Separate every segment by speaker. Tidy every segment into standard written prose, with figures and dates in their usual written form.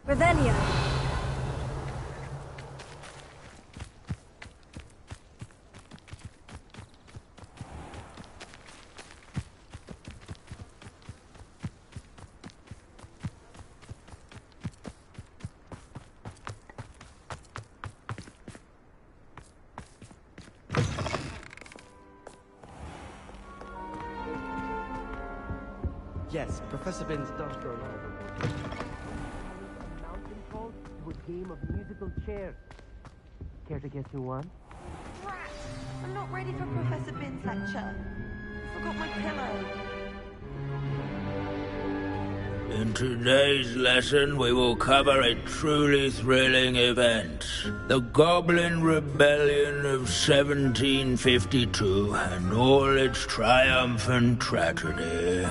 Speaker 1: Revelio.
Speaker 2: Yes, Professor Binns does grow over. Mountain called to a game of musical chairs. Care to guess who won?
Speaker 3: Rat! I'm not ready for Professor Binns' lecture. Forgot my pillow.
Speaker 4: In today's lesson, we will cover a truly thrilling event. The Goblin Rebellion of 1752 and all its triumphant tragedy.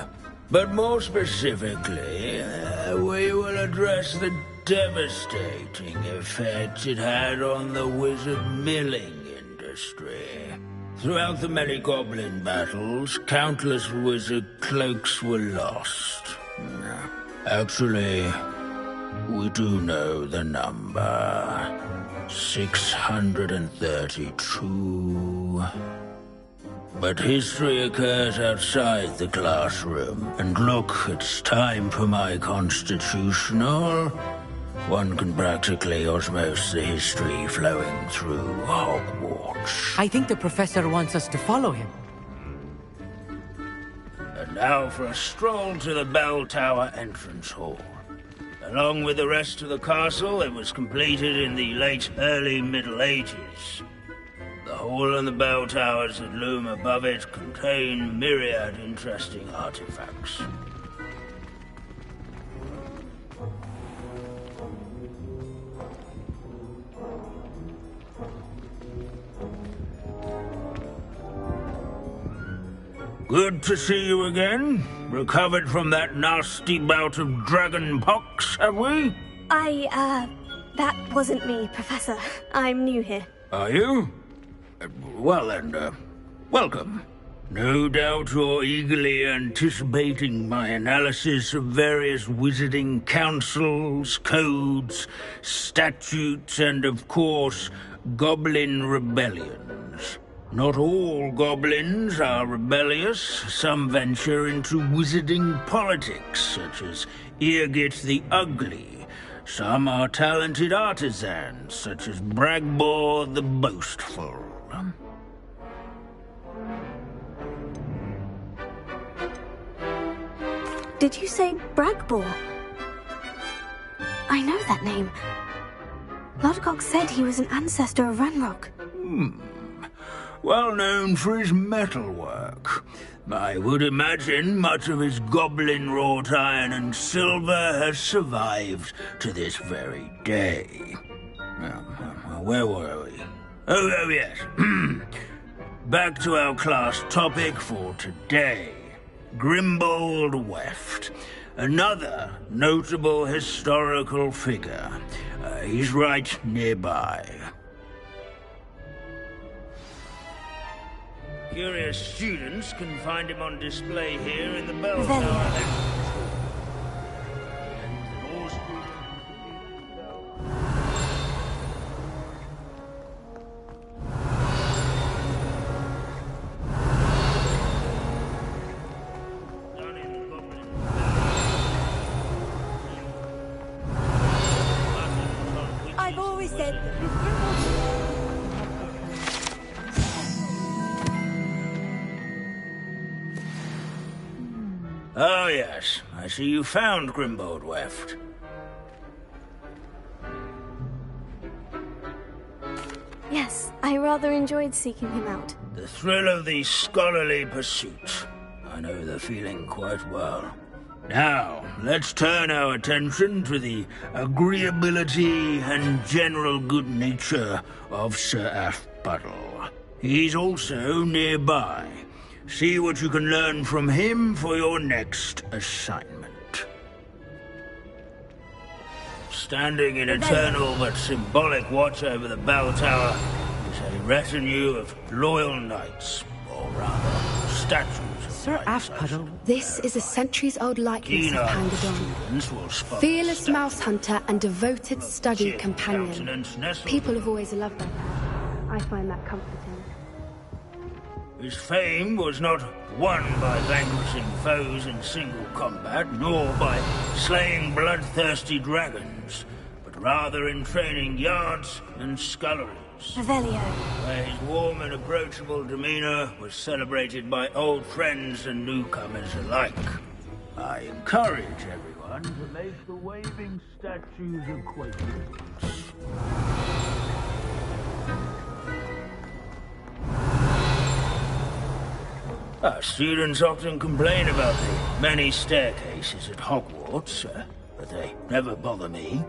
Speaker 4: But more specifically, we will address the devastating effect it had on the wizard milling industry. Throughout the many goblin battles, countless wizard cloaks were lost. Actually, we do know the number. 632. But history occurs outside the classroom. And look, it's time for my constitutional. One can practically osmose the history flowing through Hogwarts.
Speaker 5: I think the professor wants us to follow him.
Speaker 4: And now for a stroll to the bell tower entrance hall. Along with the rest of the castle, it was completed in the early Middle Ages. The hall and the bell towers that loom above it contain myriad interesting artifacts. Good to see you again. Recovered from that nasty bout of dragon pox, have we?
Speaker 1: That wasn't me, Professor. I'm new here.
Speaker 4: Are you? Well then, welcome. No doubt you're eagerly anticipating my analysis of various wizarding councils, codes, statutes, and of course, goblin rebellions. Not all goblins are rebellious. Some venture into wizarding politics, such as Eargit the Ugly. Some are talented artisans, such as Bragbor the Boastful.
Speaker 1: Did you say Bragbor? I know that name. Lodgok said he was an ancestor of Ranrock.
Speaker 4: Well known for his metalwork. I would imagine much of his goblin wrought iron and silver has survived to this very day. Where were we? Oh yes. Back to our class topic for today. Grimbold Weft. Another notable historical figure. He's right nearby. Curious students can find him on display here in the bell tower.
Speaker 1: I've always said that his
Speaker 4: Oh yes, I see you found Grimbold Weft.
Speaker 1: Yes, I rather enjoyed seeking him out.
Speaker 4: The thrill of the scholarly pursuit. I know the feeling quite well. Now, let's turn our attention to the agreeability and general good nature of Sir Aphbuttle. He's also nearby. See what you can learn from him for your next assignment. Standing in eternal but symbolic watch over the bell tower is a retinue of loyal knights, or rather, statues of
Speaker 5: Sir Aphpuddle.
Speaker 6: This is a centuries-old likeness of Pandadon. Fearless mouse hunter and devoted study companion. People have always loved them. I find that comforting.
Speaker 4: His fame was not won by vanquishing foes in single combat, nor by slaying bloodthirsty dragons, but rather in training yards and sculleries.
Speaker 1: Revelio.
Speaker 4: Where his warm and approachable demeanor was celebrated by old friends and newcomers alike. I encourage everyone to make the waving statue's acquaintance. Our students often complain about the many staircases at Hogwarts, but they never bother me.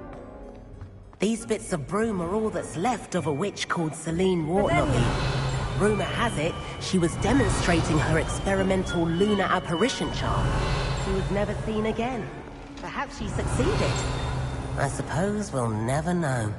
Speaker 7: These bits of broom are all that's left of a witch called Celine Wartnoggy. Rumour has it, she was demonstrating her experimental lunar apparition charm. She was never seen again. Perhaps she succeeded. I suppose we'll never know.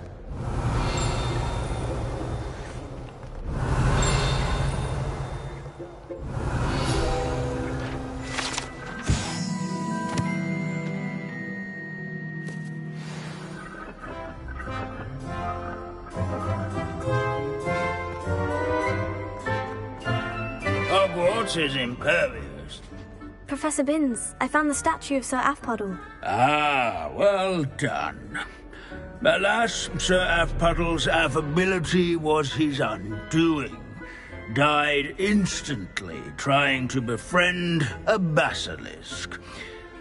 Speaker 4: Hogwarts is impervious.
Speaker 1: Professor Binns, I found the statue of Sir Aphpuddle.
Speaker 4: Ah, well done. Alas, Sir Aphpuddle's affability was his undoing. Died instantly trying to befriend a basilisk.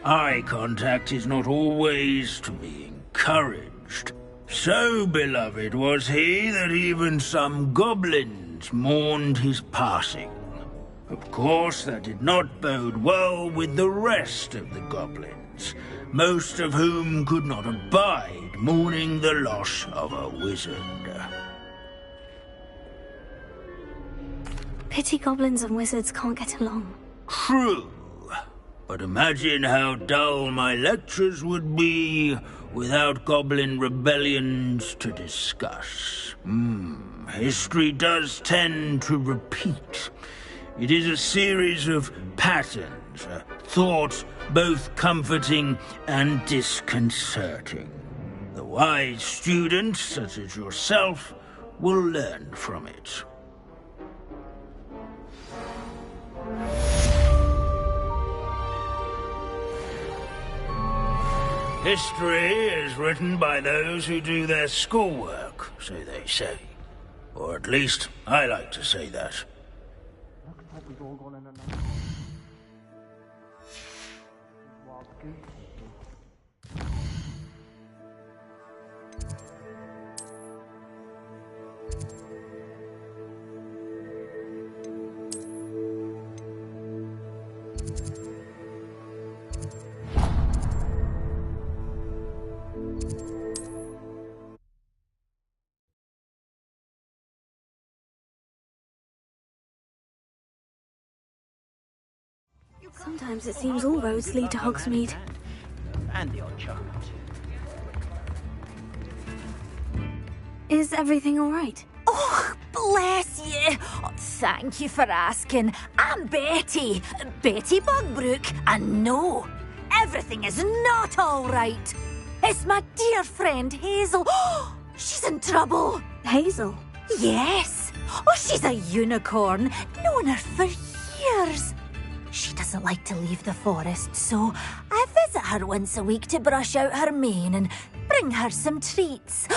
Speaker 4: Eye contact is not always to be encouraged. So beloved was he that even some goblins mourned his passing. Of course, that did not bode well with the rest of the goblins, most of whom could not abide mourning the loss of a wizard.
Speaker 1: Pity goblins and wizards can't get along.
Speaker 4: True, but imagine how dull my lectures would be without goblin rebellions to discuss. History does tend to repeat. It is a series of patterns, thoughts both comforting and disconcerting. The wise student, such as yourself, will learn from it. History is written by those who do their schoolwork, so they say. Or at least, I like to say that.
Speaker 2: We've all gone in and wild goose.
Speaker 1: Sometimes it seems all roads lead to Hogsmeade.
Speaker 2: And the odd chocolate.
Speaker 1: Is everything all right?
Speaker 8: Oh, bless you. Oh, thank you for asking. I'm Betty. Betty Bugbrook. And no, everything is not all right. It's my dear friend Hazel. Oh, she's in trouble.
Speaker 1: Hazel?
Speaker 8: Yes. Oh, she's a unicorn. Known her for years. She doesn't like to leave the forest, so I visit her once a week to brush out her mane and bring her some treats.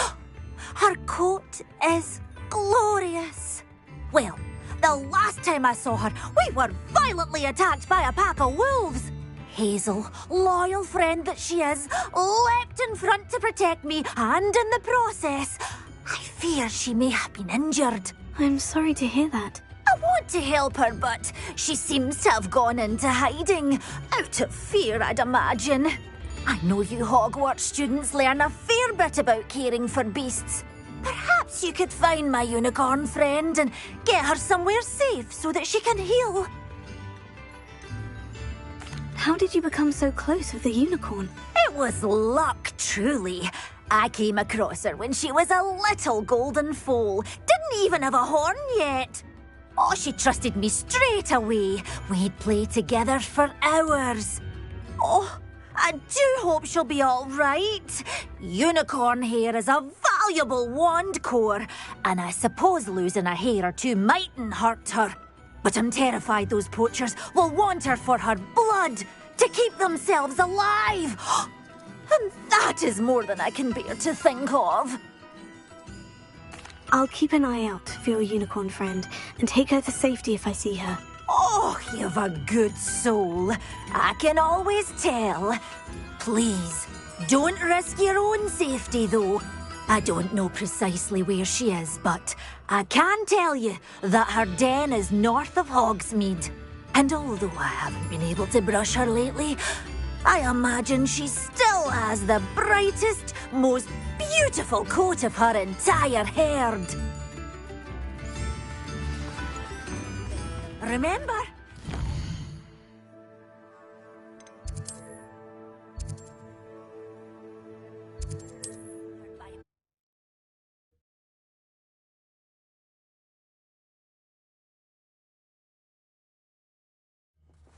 Speaker 8: Her coat is glorious. Well, the last time I saw her, we were violently attacked by a pack of wolves. Hazel, loyal friend that she is, leapt in front to protect me, and in the process, I fear she may have been injured.
Speaker 1: I'm sorry to hear that.
Speaker 8: I want to help her, but she seems to have gone into hiding. Out of fear, I'd imagine. I know you Hogwarts students learn a fair bit about caring for beasts. Perhaps you could find my unicorn friend and get her somewhere safe so that she can heal.
Speaker 1: How did you become so close with the unicorn?
Speaker 8: It was luck, truly. I came across her when she was a little golden foal. Didn't even have a horn yet. Oh, she trusted me straight away. We'd play together for hours. Oh, I do hope she'll be all right. Unicorn hair is a valuable wand core, and I suppose losing a hair or two mightn't hurt her. But I'm terrified those poachers will want her for her blood, to keep themselves alive. And that is more than I can bear to think of.
Speaker 1: I'll keep an eye out for your unicorn friend and take her to safety if I see her.
Speaker 8: Oh, you've a good soul. I can always tell. Please, don't risk your own safety, though. I don't know precisely where she is, but I can tell you that her den is north of Hogsmeade. And although I haven't been able to brush her lately, I imagine she still has the brightest, most beautiful coat of her entire herd. Remember?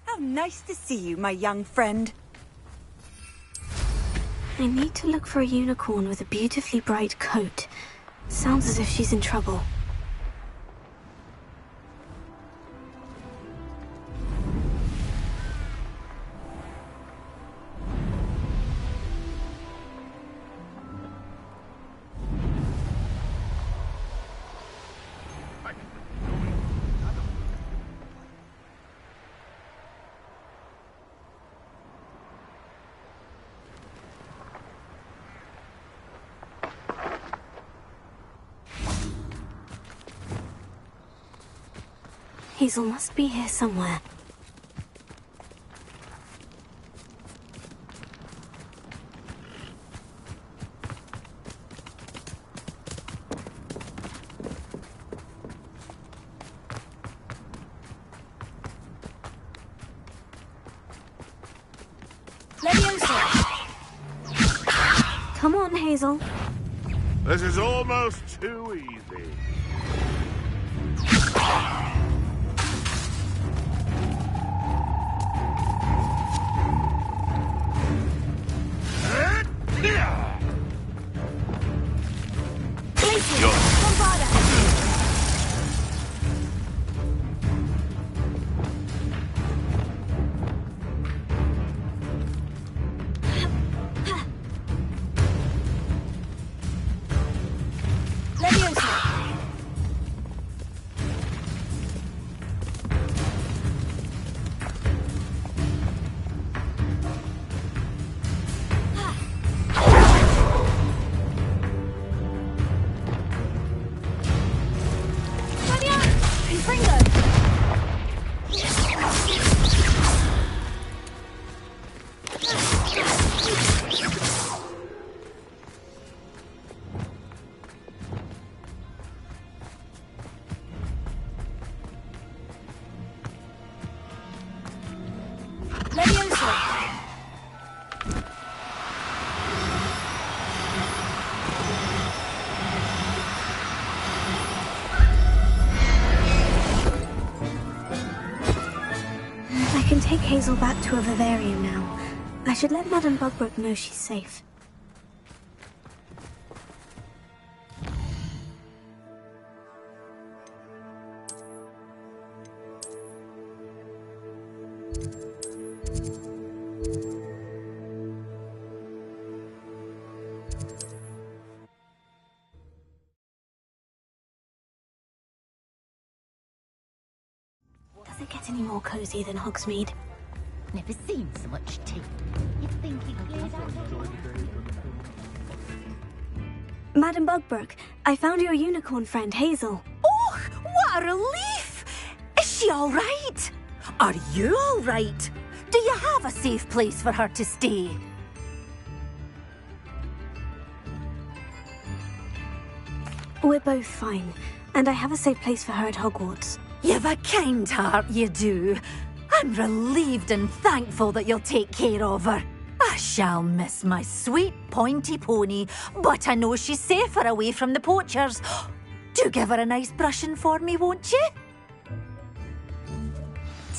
Speaker 9: How nice to see you, my young friend.
Speaker 1: I need to look for a unicorn with a beautifully bright coat. Sounds as if she's in trouble. Hazel must be here somewhere. Come on, Hazel.
Speaker 10: This is almost too easy.
Speaker 1: Take Hazel back to a vivarium now. I should let Madame Bugbrook know she's safe. Does it get any more cozy than Hogsmeade?
Speaker 8: Never seen so much tea. You think you played
Speaker 1: Madame Bugbrook, I found your unicorn friend, Hazel.
Speaker 8: Oh, what a relief! Is she all right? Are you all right? Do you have a safe place for her to stay?
Speaker 1: We're both fine, and I have a safe place for her at Hogwarts.
Speaker 8: You've a kind heart, you do. I'm relieved and thankful that you'll take care of her. I shall miss my sweet pointy pony, but I know she's safer away from the poachers. Do give her a nice brushing for me, won't you?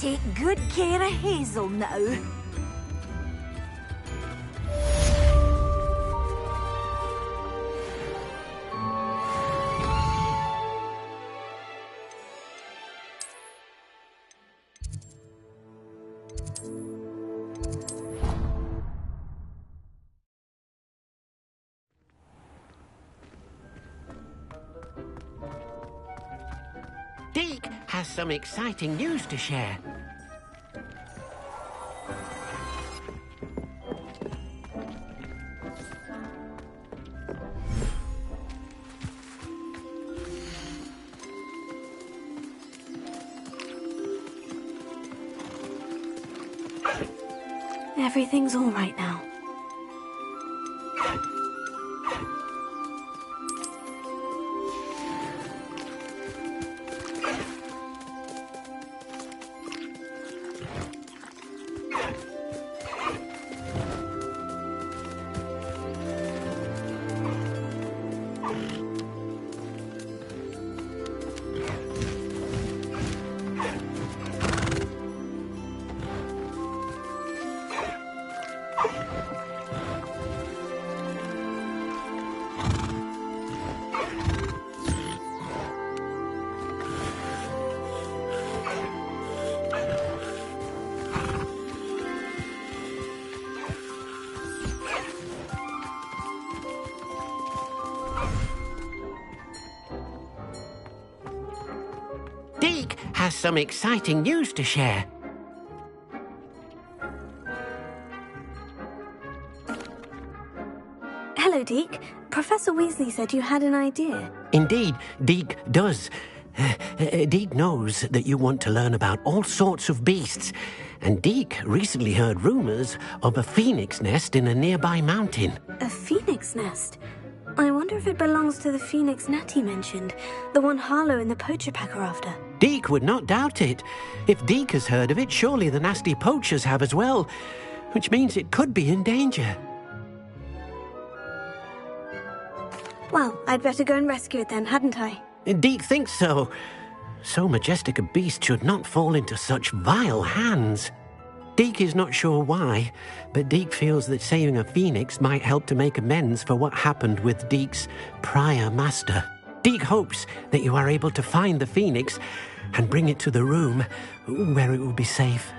Speaker 8: take good care of Hazel now.
Speaker 11: Deke has some exciting news to share.
Speaker 1: Everything's all right now.
Speaker 11: Deke has some exciting news to share.
Speaker 1: Hello, Deke. Professor Weasley said you had an idea.
Speaker 11: Indeed, Deke does. Deke knows that you want to learn about all sorts of beasts, and Deke recently heard rumors of a phoenix nest in a nearby mountain.
Speaker 1: A phoenix nest? I wonder if it belongs to the phoenix Natty mentioned, the one Harlow and the poacher pack are after.
Speaker 11: Deke would not doubt it. If Deke has heard of it, surely the nasty poachers have as well, which means it could be in danger.
Speaker 1: Well, I'd better go and rescue it then, hadn't I?
Speaker 11: Deke thinks so. So majestic a beast should not fall into such vile hands. Deke is not sure why, but Deke feels that saving a phoenix might help to make amends for what happened with Deke's prior master. Deke hopes that you are able to find the phoenix and bring it to the room where it will be safe.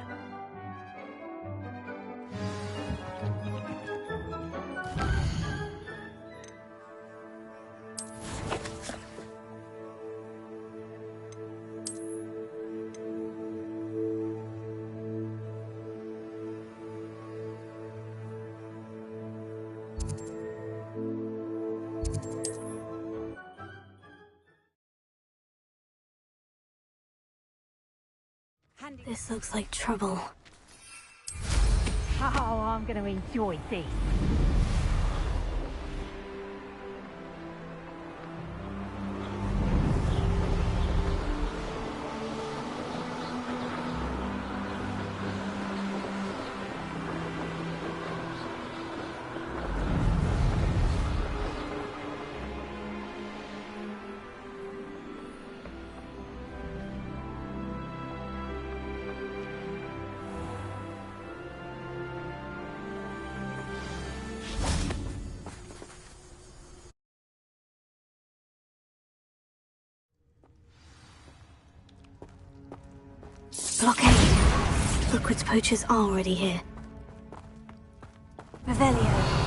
Speaker 1: This looks like trouble.
Speaker 12: Oh, I'm going to enjoy this.
Speaker 1: Blockade. Rookwood's poachers are already here. Revelio.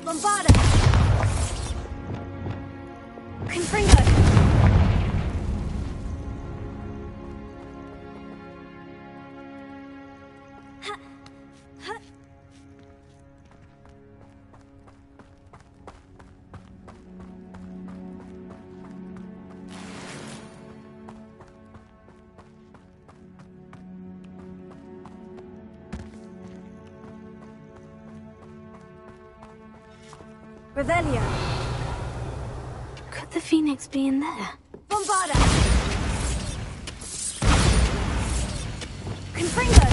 Speaker 1: Bombarda! Confringo! Revelio. Could the Phoenix be in there?
Speaker 6: Bombarda! Confringo!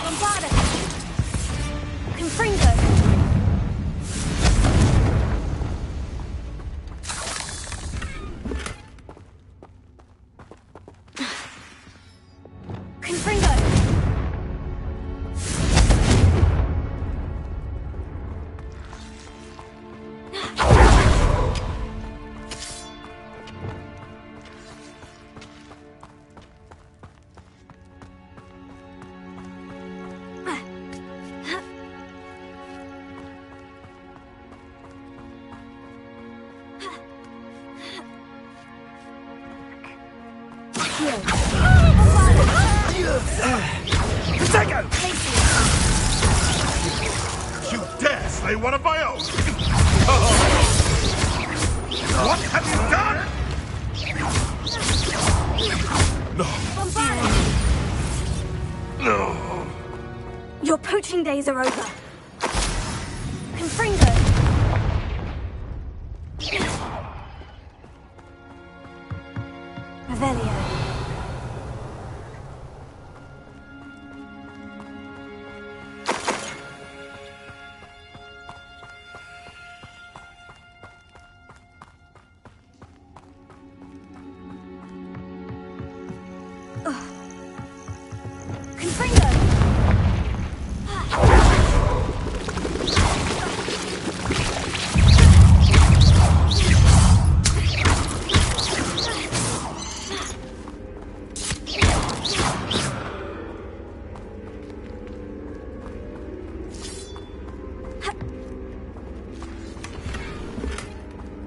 Speaker 6: Bombarda! Confringo! Confringo!
Speaker 10: Protego! You dare slay one of my own! What have you done? No. No.
Speaker 1: Your poaching days are over.
Speaker 6: Confringo!
Speaker 1: Revelio.
Speaker 6: Confringo!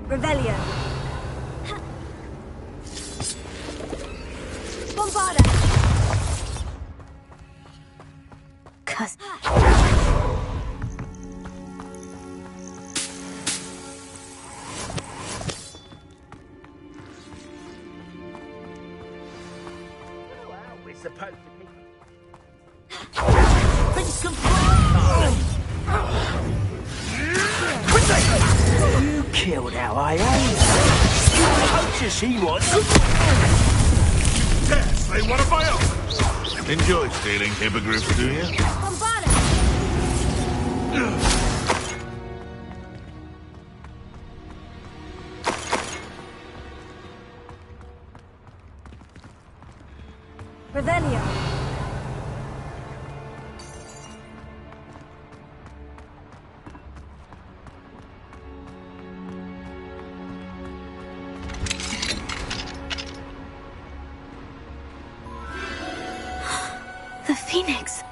Speaker 1: Revelio.
Speaker 6: Bombarda!
Speaker 1: Cuss.
Speaker 2: We're supposed to be.
Speaker 4: You killed our AA. Poachers he was.
Speaker 10: Dare slay one of my own! Enjoy stealing hippogriffs, do you?
Speaker 6: Bombarda!
Speaker 1: Revelio. The Phoenix.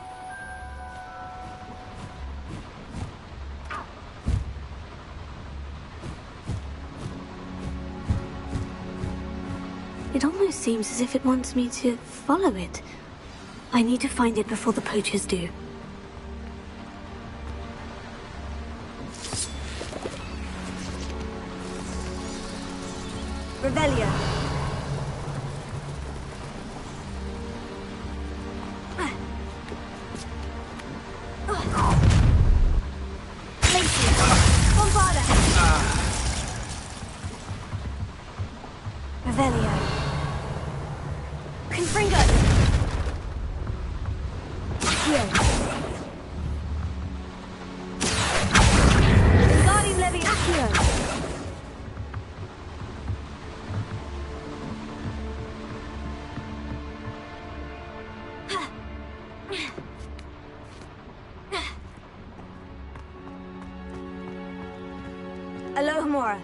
Speaker 1: It almost seems as if it wants me to follow it. I need to find it before the poachers do. Revelio.
Speaker 6: Bombarda!
Speaker 1: Revelio.
Speaker 6: Confringo!
Speaker 1: Guardian Levy Accio. Alohomora.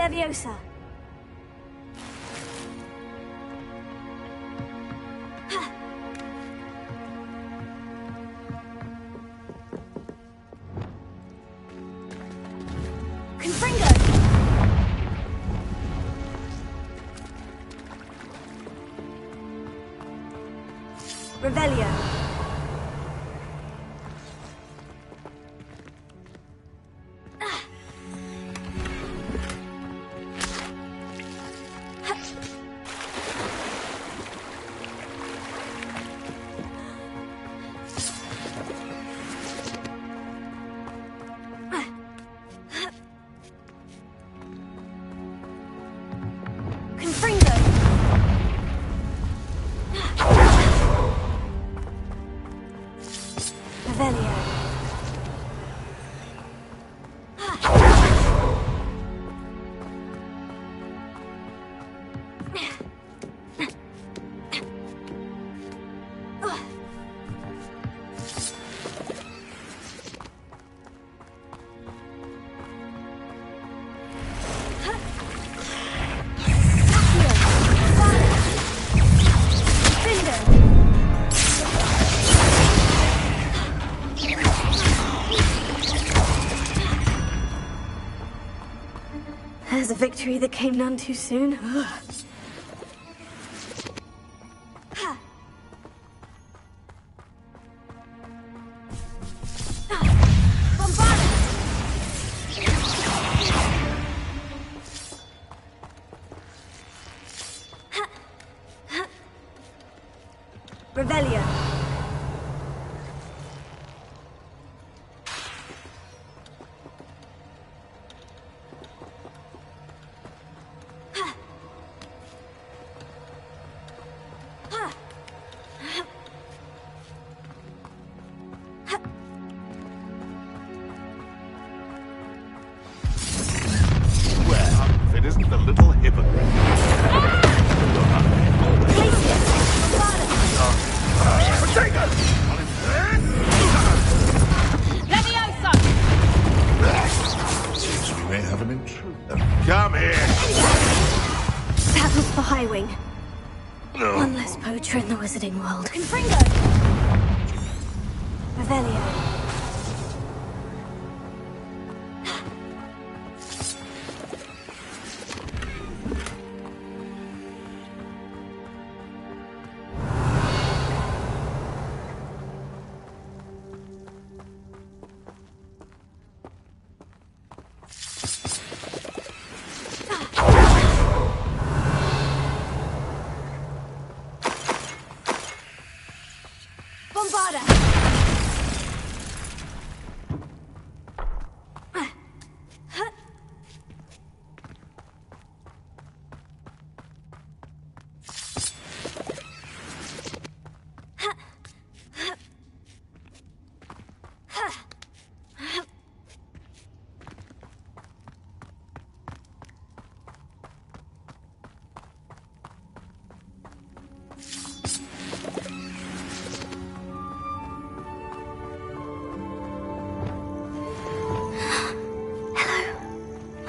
Speaker 1: Leviosa. Confringo. Revelio. Confringo. Revelio. There's a victory that came none too soon. Revelio.
Speaker 10: Well, if it isn't the little hypocrite. Seems we may have an intruder. Come here!
Speaker 1: That was for Highwing. One less poacher in the wizarding world. Confringo! Revelio.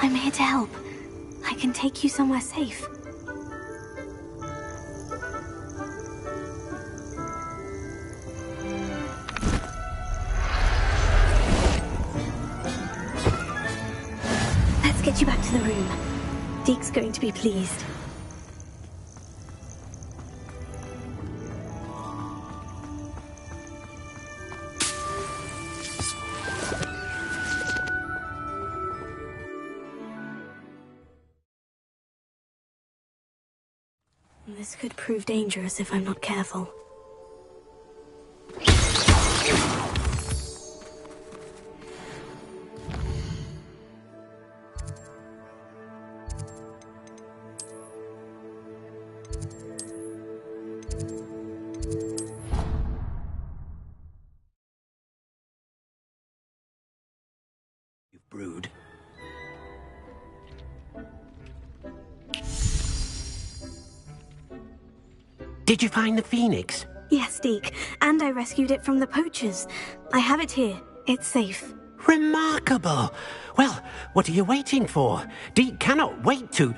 Speaker 1: I'm here to help. I can take you somewhere safe. Let's get you back to the room. Deke's going to be pleased. This could prove dangerous if I'm not careful.
Speaker 11: You've brewed. Did you find the phoenix?
Speaker 1: Yes, Deke, and I rescued it from the poachers. I have it here. It's safe.
Speaker 11: Remarkable! Well, what are you waiting for? Deke cannot wait to...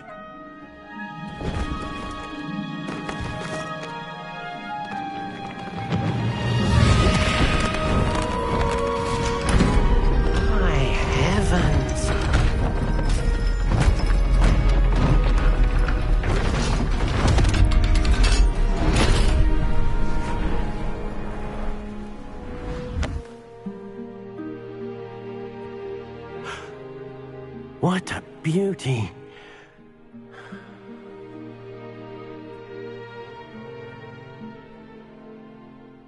Speaker 11: My heavens! What a beauty!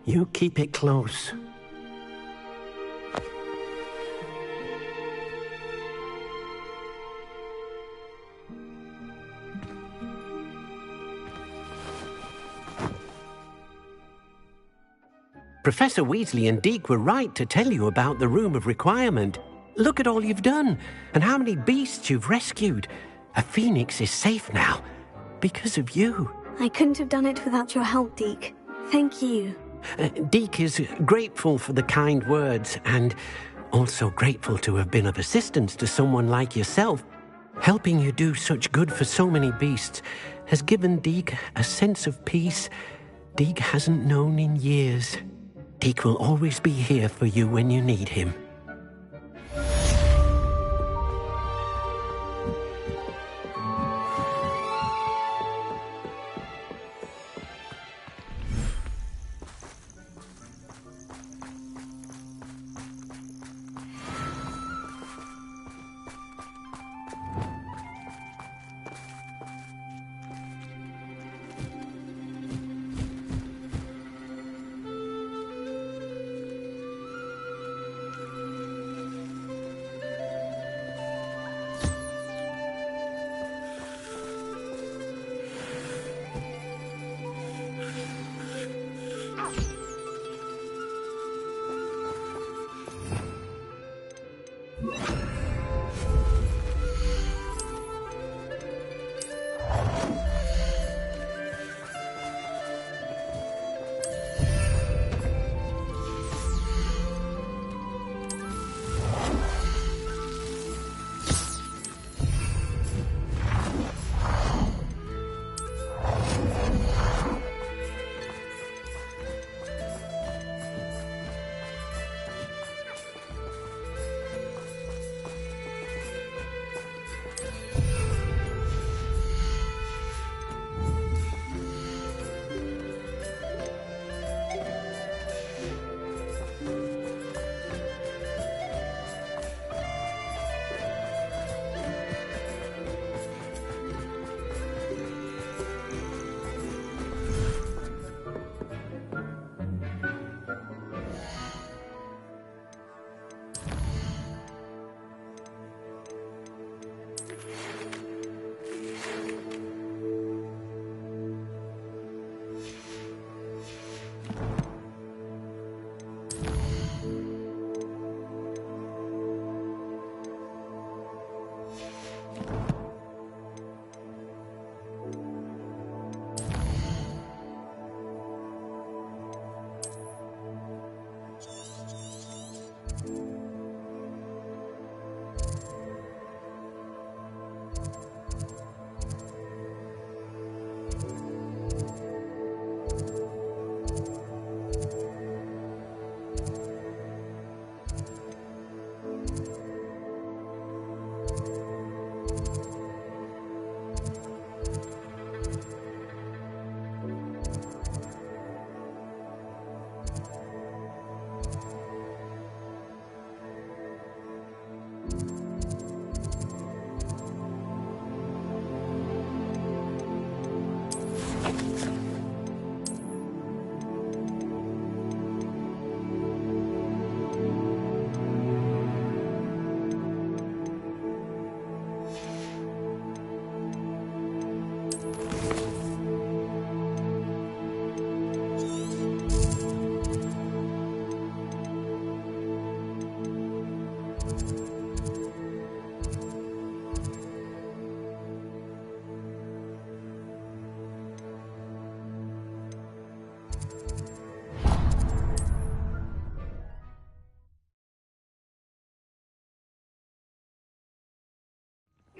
Speaker 11: You keep it close. Professor Weasley and Deke were right to tell you about the Room of Requirement. Look at all you've done, and how many beasts you've rescued. A phoenix is safe now, because of you.
Speaker 1: I couldn't have done it without your help, Deke. Thank you.
Speaker 11: Deke is grateful for the kind words, and also grateful to have been of assistance to someone like yourself. Helping you do such good for so many beasts has given Deke a sense of peace Deke hasn't known in years. Deke will always be here for you when you need him.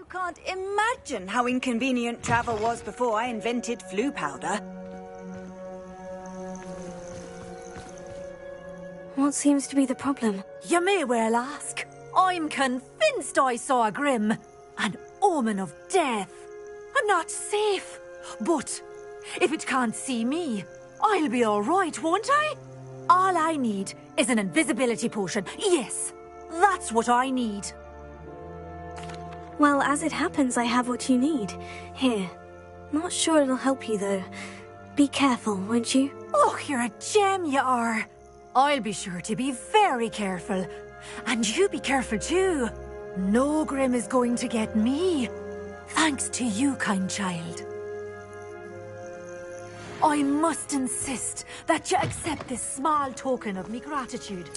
Speaker 9: Can't imagine how inconvenient travel was before I invented flu powder.
Speaker 1: What seems to be the problem?
Speaker 8: You may well ask. I'm convinced I saw a grim, an omen of death. I'm not safe, but if it can't see me, I'll be all right, won't I? All I need is an invisibility potion. Yes, that's what I need.
Speaker 1: Well, as it happens, I have what you need. Here. Not sure it'll help you, though. Be careful, won't you?
Speaker 8: Oh, you're a gem, you are. I'll be sure to be very careful. And you be careful, too. No grim is going to get me. Thanks to you, kind child. I must insist that you accept this small token of me gratitude.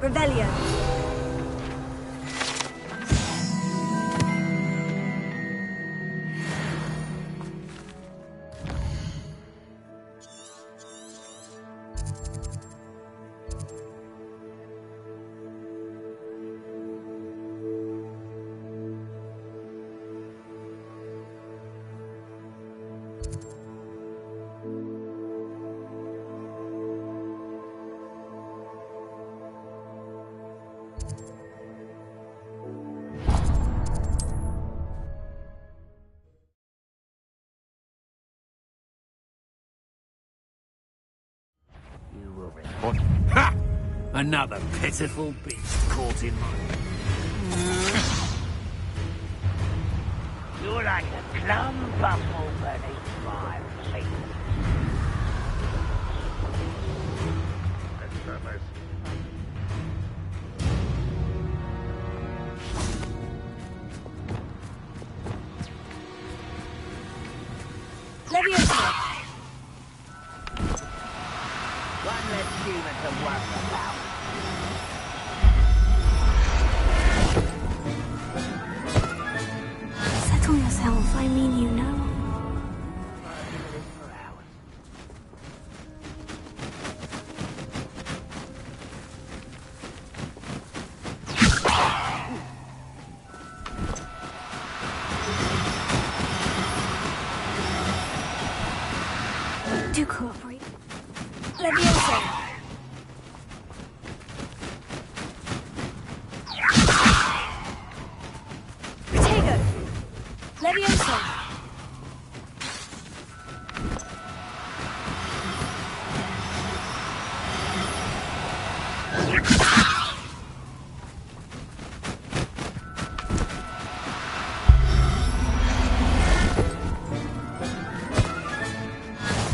Speaker 9: Revelio.
Speaker 13: Ha! Another pitiful beast caught in my...
Speaker 14: You're like a clump of beneath my feet. One less human to worry about.
Speaker 1: Settle yourself, I mean you know. Do cooperate.
Speaker 9: Leviosa. Protego. Leviosa.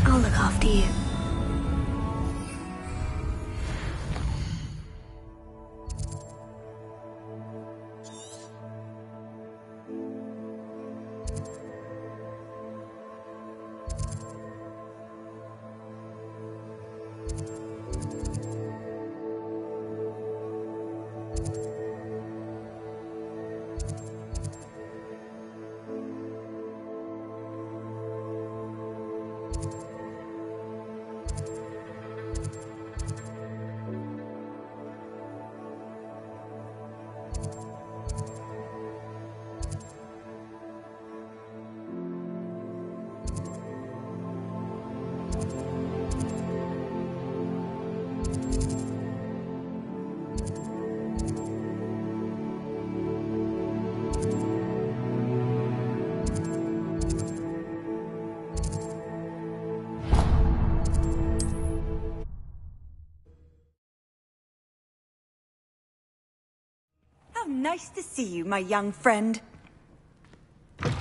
Speaker 1: I'll look after you.
Speaker 9: How nice to see you, my young friend.
Speaker 1: A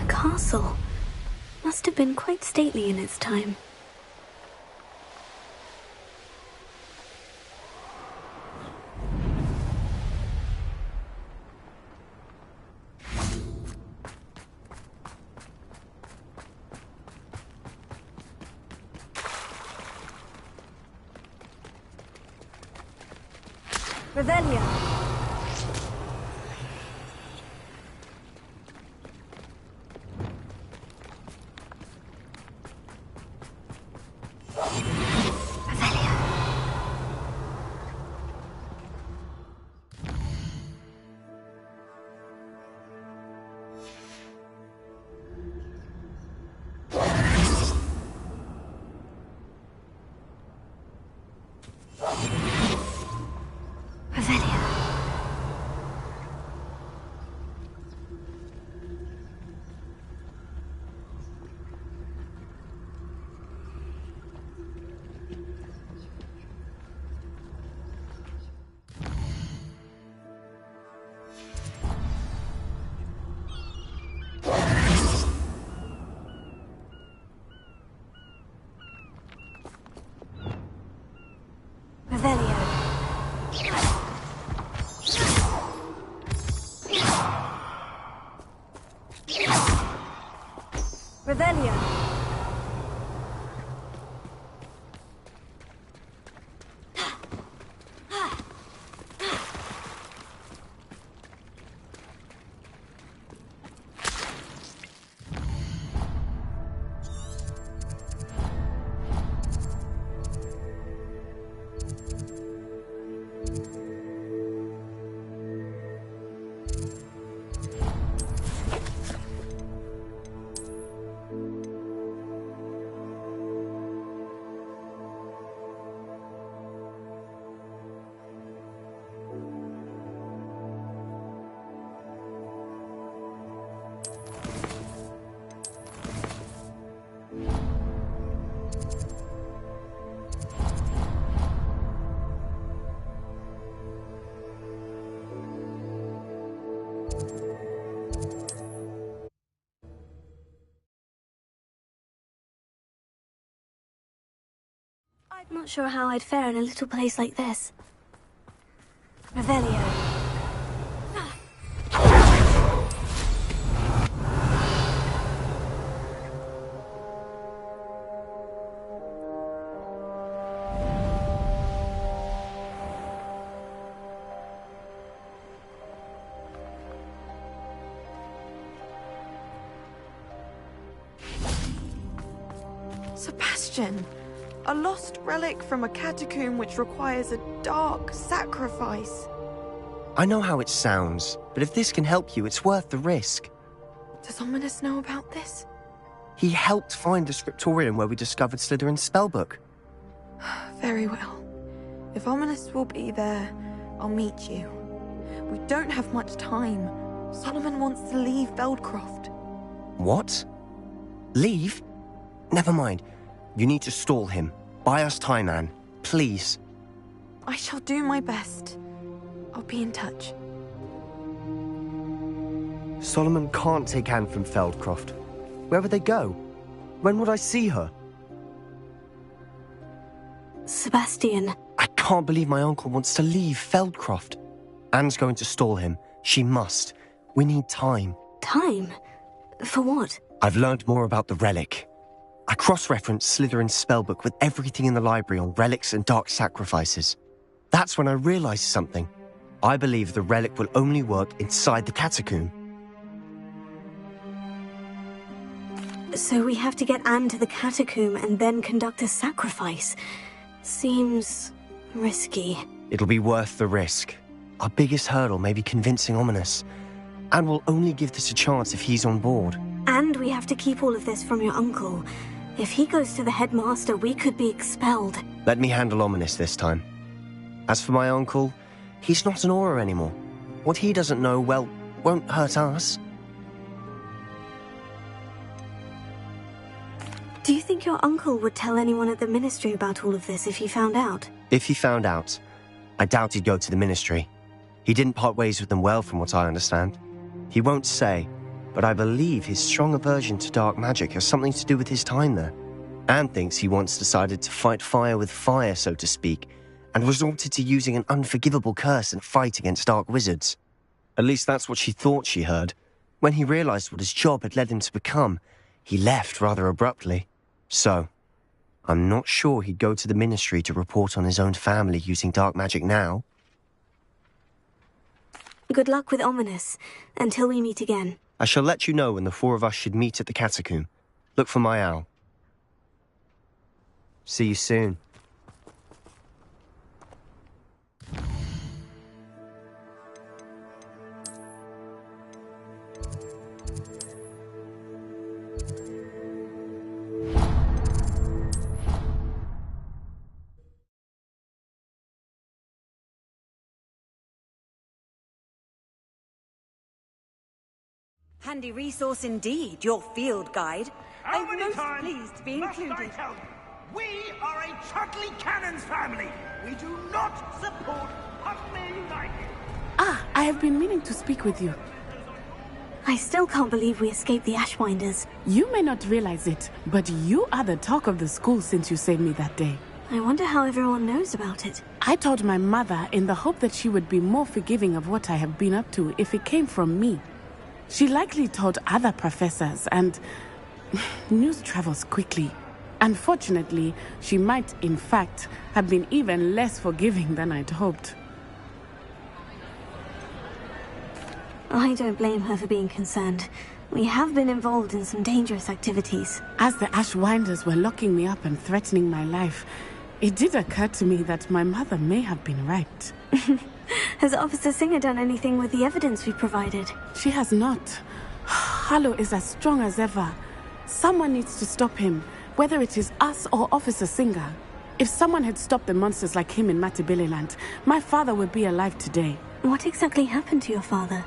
Speaker 1: castle. Must have been quite stately in its time. Revelia. Revelia. I'm not sure how I'd fare in a little place like this. Revelio.
Speaker 3: Sebastian! A lost relic from a catacomb which requires a dark sacrifice.
Speaker 15: I know how it sounds, but if this can help you, it's worth the risk.
Speaker 3: Does Ominous know about this?
Speaker 15: He helped find the scriptorium where we discovered Slytherin's spellbook.
Speaker 3: Very well. If Ominous will be there, I'll meet you. We don't have much time. Solomon wants to leave Feldcroft.
Speaker 15: What? Leave? Never mind. You need to stall him. Buy us time, Anne. Please.
Speaker 3: I shall do my best. I'll be in touch.
Speaker 15: Solomon can't take Anne from Feldcroft. Where would they go? When would I see her?
Speaker 1: Sebastian.
Speaker 15: I can't believe my uncle wants to leave Feldcroft. Anne's going to stall him. She must. We need time.
Speaker 1: Time? For what?
Speaker 15: I've learned more about the relic. I cross-referenced Slytherin's spellbook with everything in the library on relics and dark sacrifices. That's when I realized something. I believe the relic will only work inside the catacomb.
Speaker 1: So we have to get Anne to the catacomb and then conduct a sacrifice. Seems risky.
Speaker 15: It'll be worth the risk. Our biggest hurdle may be convincing Ominous. And we'll only give this a chance if he's on board.
Speaker 1: And we have to keep all of this from your uncle. If he goes to the headmaster, we could be expelled.
Speaker 15: Let me handle Ominous this time. As for my uncle, he's not an Auror anymore. What he doesn't know, well, won't hurt us.
Speaker 1: Do you think your uncle would tell anyone at the ministry about all of this if he found out?
Speaker 15: If he found out, I doubt he'd go to the ministry. He didn't part ways with them well, from what I understand. He won't say, but I believe his strong aversion to dark magic has something to do with his time there. Anne thinks he once decided to fight fire with fire, so to speak, and resorted to using an unforgivable curse and fight against dark wizards. At least that's what she thought she heard. When he realized what his job had led him to become, he left rather abruptly. So, I'm not sure he'd go to the ministry to report on his own family using dark magic now.
Speaker 1: Good luck with Ominous, until we meet again.
Speaker 15: I shall let you know when the four of us should meet at the catacomb. Look for my owl. See you soon.
Speaker 9: Handy resource indeed, your field guide. I'm most pleased to be included.
Speaker 14: We are a Chudley Cannons family. We do not support Huckleberry United.
Speaker 16: Ah, I have been meaning to speak with you.
Speaker 1: I still can't believe we escaped the Ashwinders.
Speaker 16: You may not realize it, but you are the talk of the school since you saved me that day.
Speaker 1: I wonder how everyone knows about it.
Speaker 16: I told my mother in the hope that she would be more forgiving of what I have been up to if it came from me. She likely told other professors, and news travels quickly. Unfortunately, she might, in fact, have been even less forgiving than I'd hoped.
Speaker 1: I don't blame her for being concerned. We have been involved in some dangerous activities.
Speaker 16: As the Ashwinders were locking me up and threatening my life, it did occur to me that my mother may have been right.
Speaker 1: Has Officer Singer done anything with the evidence we provided?
Speaker 16: She has not. Harlow is as strong as ever. Someone needs to stop him, whether it is us or Officer Singer. If someone had stopped the monsters like him in Matabeleland, my father would be alive today.
Speaker 1: What exactly happened to your father?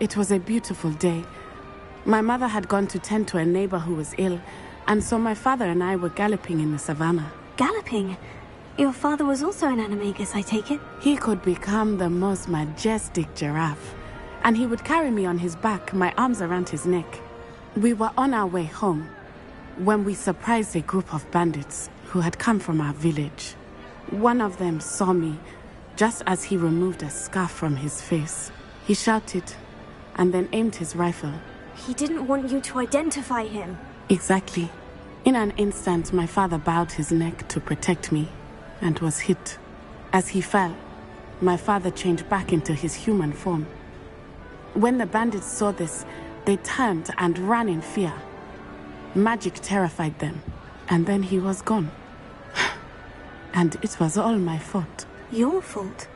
Speaker 16: It was a beautiful day. My mother had gone to tend to a neighbor who was ill, and so my father and I were galloping in the savannah.
Speaker 1: Galloping? Your father was also an animagus, I take it?
Speaker 16: He could become the most majestic giraffe, and he would carry me on his back, my arms around his neck. We were on our way home when we surprised a group of bandits who had come from our village. One of them saw me just as he removed a scarf from his face. He shouted and then aimed his rifle.
Speaker 1: He didn't want you to identify him.
Speaker 16: Exactly. In an instant, my father bowed his neck to protect me and was hit. As he fell, my father changed back into his human form. When the bandits saw this, they turned and ran in fear. Magic terrified them, and then he was gone. And it was all my fault.
Speaker 1: Your fault?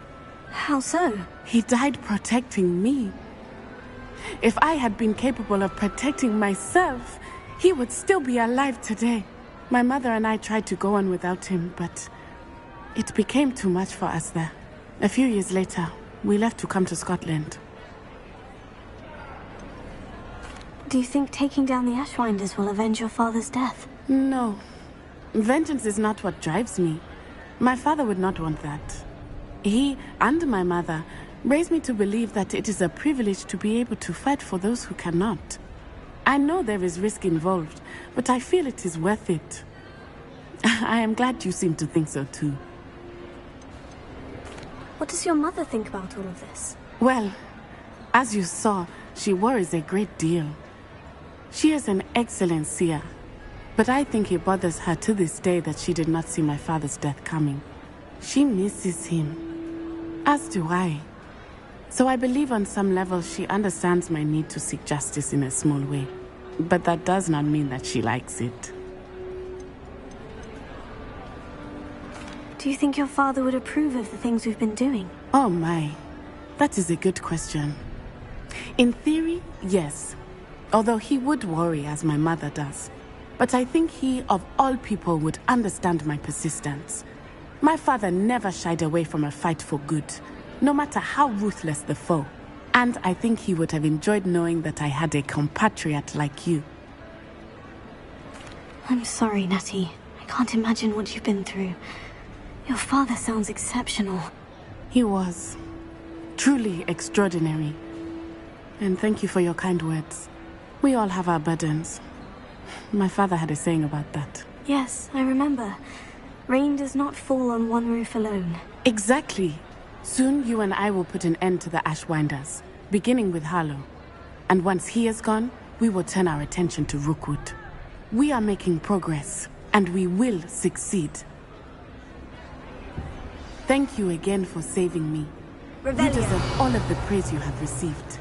Speaker 1: How so?
Speaker 16: He died protecting me. If I had been capable of protecting myself, he would still be alive today. My mother and I tried to go on without him, but it became too much for us there. A few years later, we left to come to Scotland.
Speaker 1: Do you think taking down the Ashwinders will avenge your father's death?
Speaker 16: No. Vengeance is not what drives me. My father would not want that. He and my mother raised me to believe that it is a privilege to be able to fight for those who cannot. I know there is risk involved, but I feel it is worth it. I am glad you seem to think so too.
Speaker 1: What does your mother think about all of this?
Speaker 16: Well, as you saw, she worries a great deal. She is an excellent seer, but I think it bothers her to this day that she did not see my father's death coming. She misses him, as do I. So I believe on some level she understands my need to seek justice in a small way. But that does not mean that she likes it.
Speaker 1: Do you think your father would approve of the things we've been doing?
Speaker 16: Oh my, that is a good question. In theory, yes. Although he would worry as my mother does. But I think he, of all people, would understand my persistence. My father never shied away from a fight for good, no matter how ruthless the foe. And I think he would have enjoyed knowing that I had a compatriot like you.
Speaker 1: I'm sorry, Natty. I can't imagine what you've been through. Your father sounds exceptional.
Speaker 16: He was. Truly extraordinary. And thank you for your kind words. We all have our burdens. My father had a saying about that.
Speaker 1: Yes, I remember. Rain does not fall on one roof alone.
Speaker 16: Exactly. Soon you and I will put an end to the Ashwinders, beginning with Harlow. And once he is gone, we will turn our attention to Rookwood. We are making progress, and we will succeed. Thank you again for saving me. You deserve all of the praise you have received.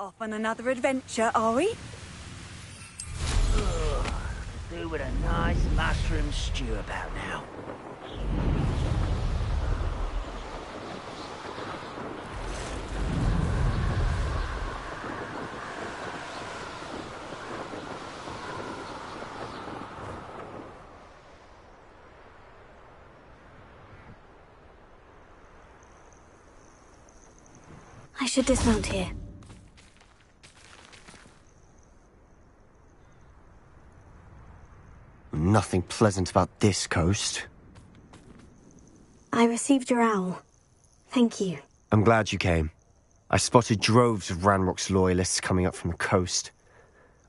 Speaker 9: Off on another adventure, are we?
Speaker 4: Do with a nice mushroom stew about now.
Speaker 1: I should dismount here.
Speaker 15: Nothing pleasant about this coast.
Speaker 1: I received your owl. Thank you.
Speaker 15: I'm glad you came. I spotted droves of Ranrock's loyalists coming up from the coast.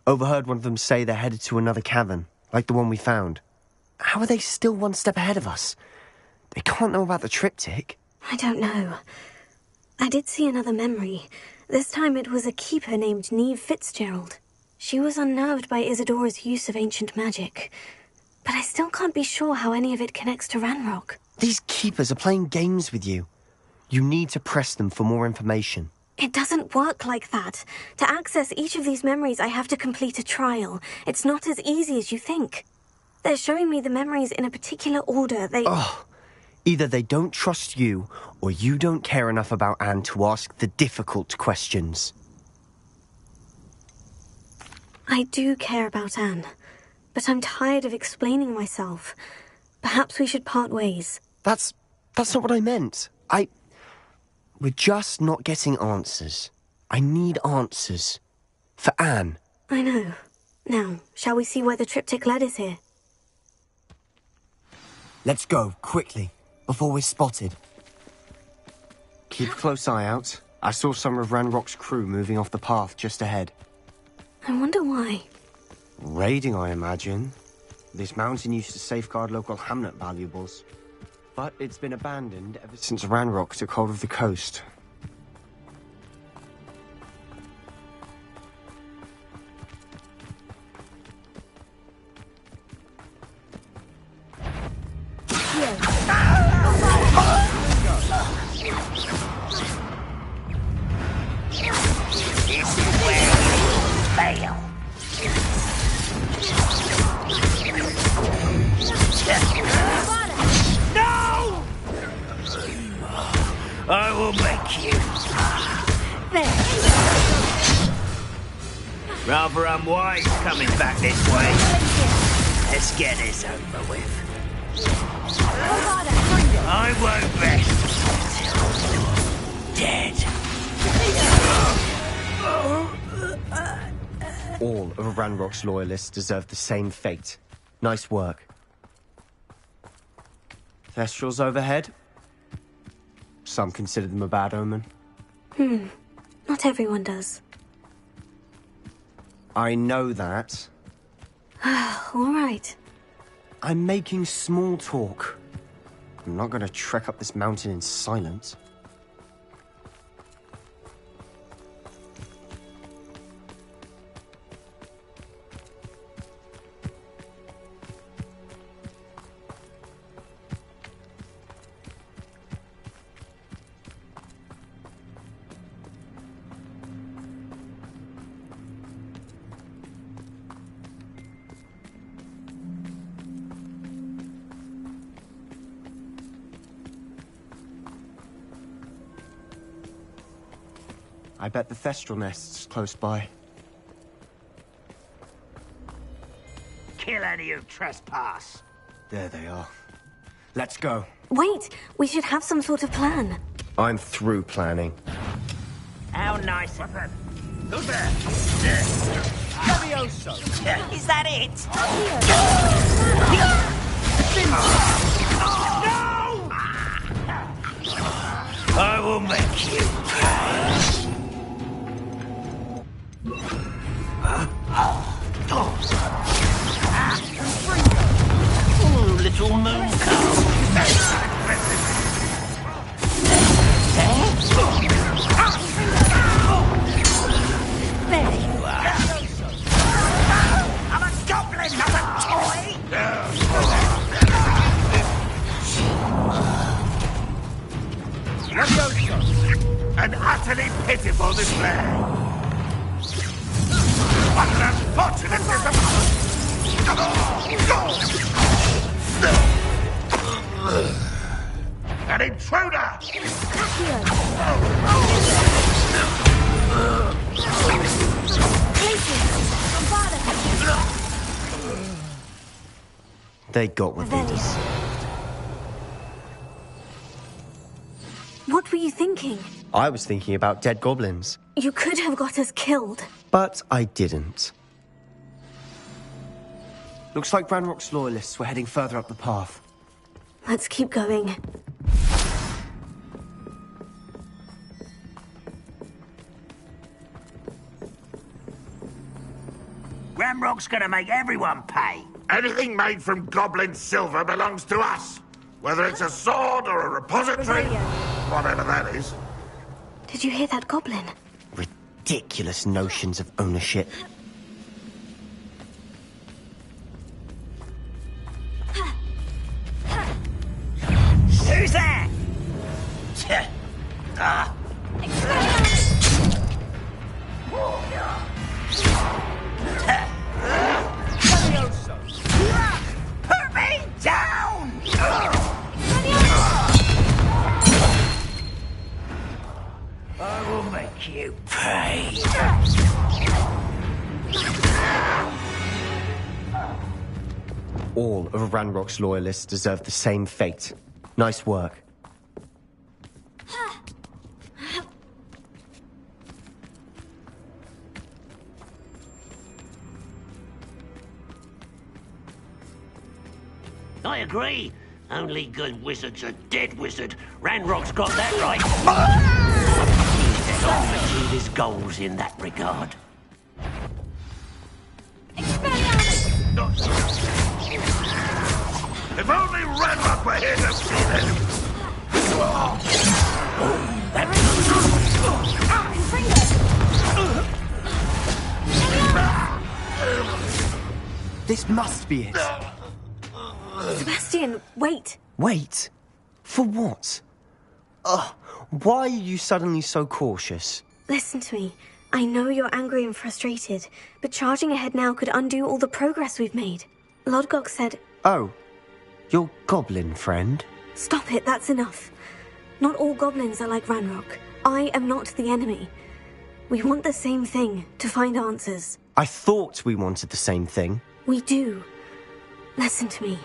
Speaker 15: Overheard one of them say they're headed to another cavern, like the one we found. How are they still one step ahead of us? They can't know about the triptych.
Speaker 1: I don't know. I did see another memory. This time it was a keeper named Neve Fitzgerald. She was unnerved by Isadora's use of ancient magic. But I still can't be sure how any of it connects to Ranrock.
Speaker 15: These keepers are playing games with you. You need to press them for more information.
Speaker 1: It doesn't work like that. To access each of these memories, I have to complete a trial. It's not as easy as you think. They're showing me the memories in a particular order.
Speaker 15: Either they don't trust you, or you don't care enough about Anne to ask the difficult questions.
Speaker 1: I do care about Anne, but I'm tired of explaining myself. Perhaps we should part ways.
Speaker 15: That's not what I meant. We're just not getting answers. I need answers. For Anne.
Speaker 1: I know. Now, shall we see where the triptych led us here?
Speaker 15: Let's go, quickly, before we're spotted. Keep a close eye out. I saw some of Ranrock's crew moving off the path just ahead.
Speaker 1: I wonder why.
Speaker 15: Raiding, I imagine. This mountain used to safeguard local hamlet valuables. But it's been abandoned ever since Ranrock took hold of the coast.
Speaker 4: I will make you. Rather unwise coming back this way. Let's get this over with. I won't rest until dead.
Speaker 15: All of Ranrock's loyalists deserve the same fate. Nice work. Thestrals overhead? Some consider them a bad omen.
Speaker 1: Not everyone does.
Speaker 15: I know that.
Speaker 1: All right.
Speaker 15: I'm making small talk. I'm not going to trek up this mountain in silence. I bet the Thestral nest's close by.
Speaker 14: do you trespass?
Speaker 15: There they are. Let's go.
Speaker 1: Wait, we should have some sort of plan.
Speaker 15: I'm through planning.
Speaker 14: How nice of them. Who's there? Levioso. Is that it? No!
Speaker 4: I will make you pay. Oh, little moon cow.
Speaker 14: There you are. I'm a goblin, not a toy! Levioso. An utterly pitiful display. What an unfortunate disappointment! An intruder!
Speaker 15: They got what they deserved.
Speaker 1: What were you thinking?
Speaker 15: I was thinking about dead goblins.
Speaker 1: You could have got us killed.
Speaker 15: But I didn't. Looks like Ranrock's loyalists were heading further up the path.
Speaker 1: Let's keep going.
Speaker 14: Ramrock's gonna make everyone pay.
Speaker 10: Anything made from goblin silver belongs to us. Whether it's a sword or a repository, whatever that is.
Speaker 1: Did you hear that goblin?
Speaker 15: Ridiculous notions of ownership.
Speaker 14: Who's that? Put me down! I will make you pay.
Speaker 15: All of Ranrock's loyalists deserve the same fate. Nice work.
Speaker 11: I agree. Only good wizard's a dead wizard. Ranrock's got that right. He did not achieve his goals in that regard.
Speaker 10: If only Ranrock were here to see this!
Speaker 15: This must be it.
Speaker 1: Sebastian, wait.
Speaker 15: Wait? For what? Why are you suddenly so cautious?
Speaker 1: Listen to me. I know you're angry and frustrated, but charging ahead now could undo all the progress we've made. Lodgok said...
Speaker 15: Oh, your goblin friend?
Speaker 1: Stop it, that's enough. Not all goblins are like Ranrock. I am not the enemy. We want the same thing, to find answers.
Speaker 15: I thought we wanted the same thing.
Speaker 1: We do. Listen to me.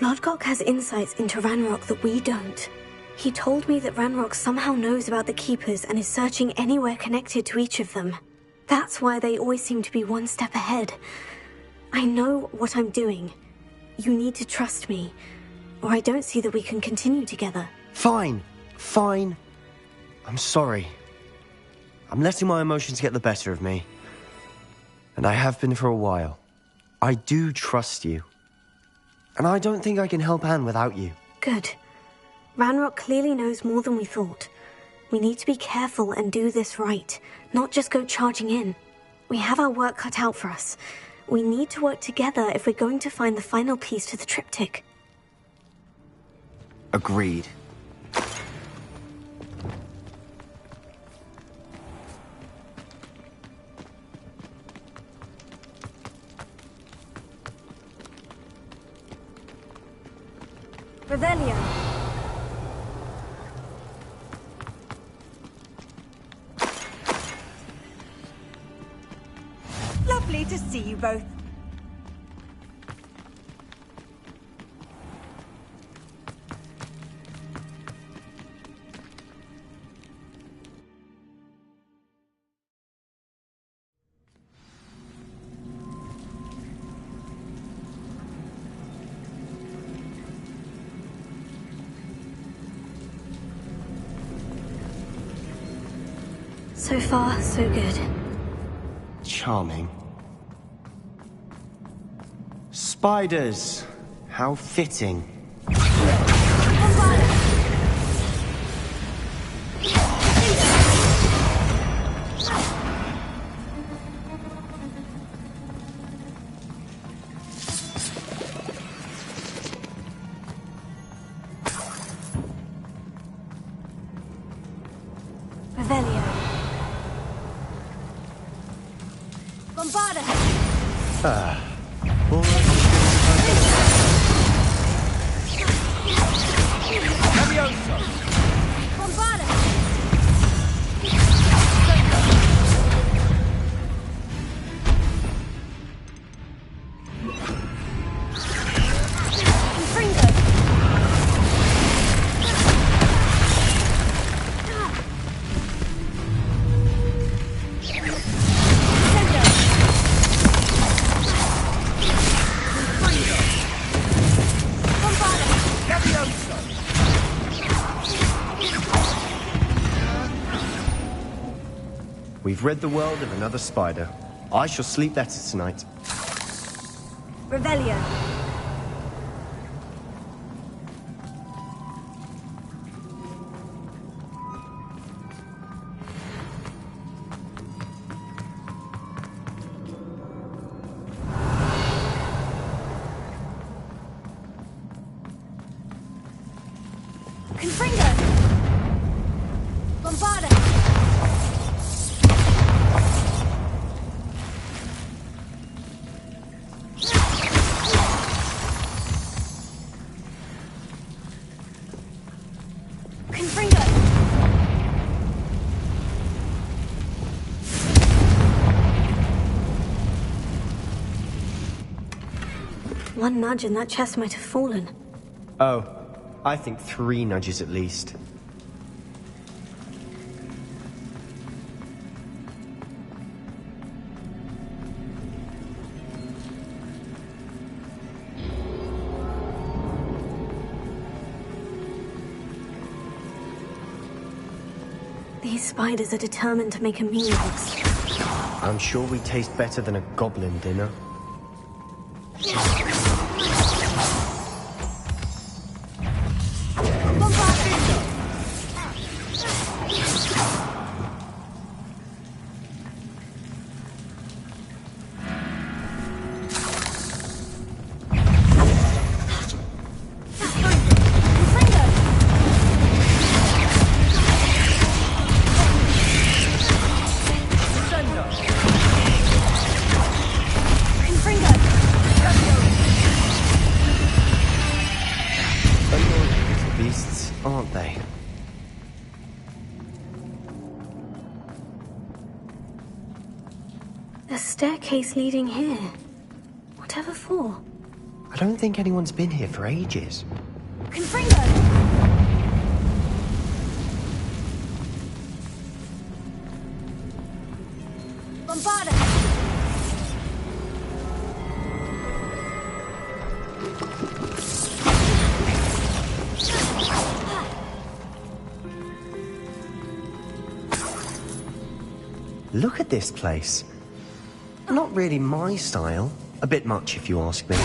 Speaker 1: Lodgok has insights into Ranrock that we don't. He told me that Ranrock somehow knows about the Keepers and is searching anywhere connected to each of them. That's why they always seem to be one step ahead. I know what I'm doing. You need to trust me, or I don't see that we can continue together.
Speaker 15: Fine. I'm sorry. I'm letting my emotions get the better of me. And I have been for a while. I do trust you. And I don't think I can help Anne without you.
Speaker 1: Good. Ranrock clearly knows more than we thought. We need to be careful and do this right, not just go charging in. We have our work cut out for us. We need to work together if we're going to find the final piece to the triptych.
Speaker 15: Agreed.
Speaker 1: Revelio.
Speaker 9: Lovely to see you both.
Speaker 1: So far, so good.
Speaker 15: Charming. Spiders. How fitting.
Speaker 1: Revelio. Bombarda! Bombarda!
Speaker 15: We've rid the world of another spider. I shall sleep better tonight.
Speaker 1: Revelio. Confringo! Bombarda! One nudge and that chest might have fallen.
Speaker 15: Oh, I think 3 nudges at least.
Speaker 1: These spiders are determined to make a meal of us.
Speaker 15: I'm sure we taste better than a goblin dinner. Aren't they?
Speaker 1: A staircase leading here. Whatever for?
Speaker 15: I don't think anyone's been here for ages.
Speaker 1: Confringo! Bombarda!
Speaker 15: Look at this place. Not really my style. A bit much, if you ask me.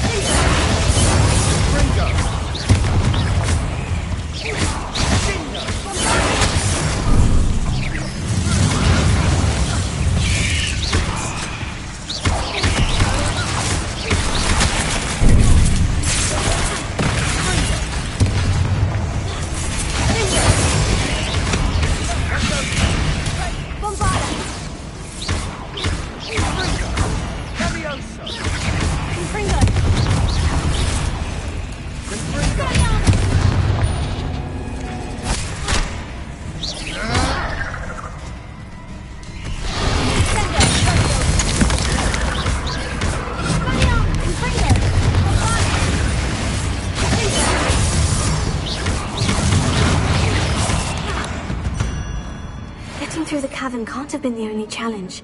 Speaker 1: Getting through the cavern can't have been the only challenge.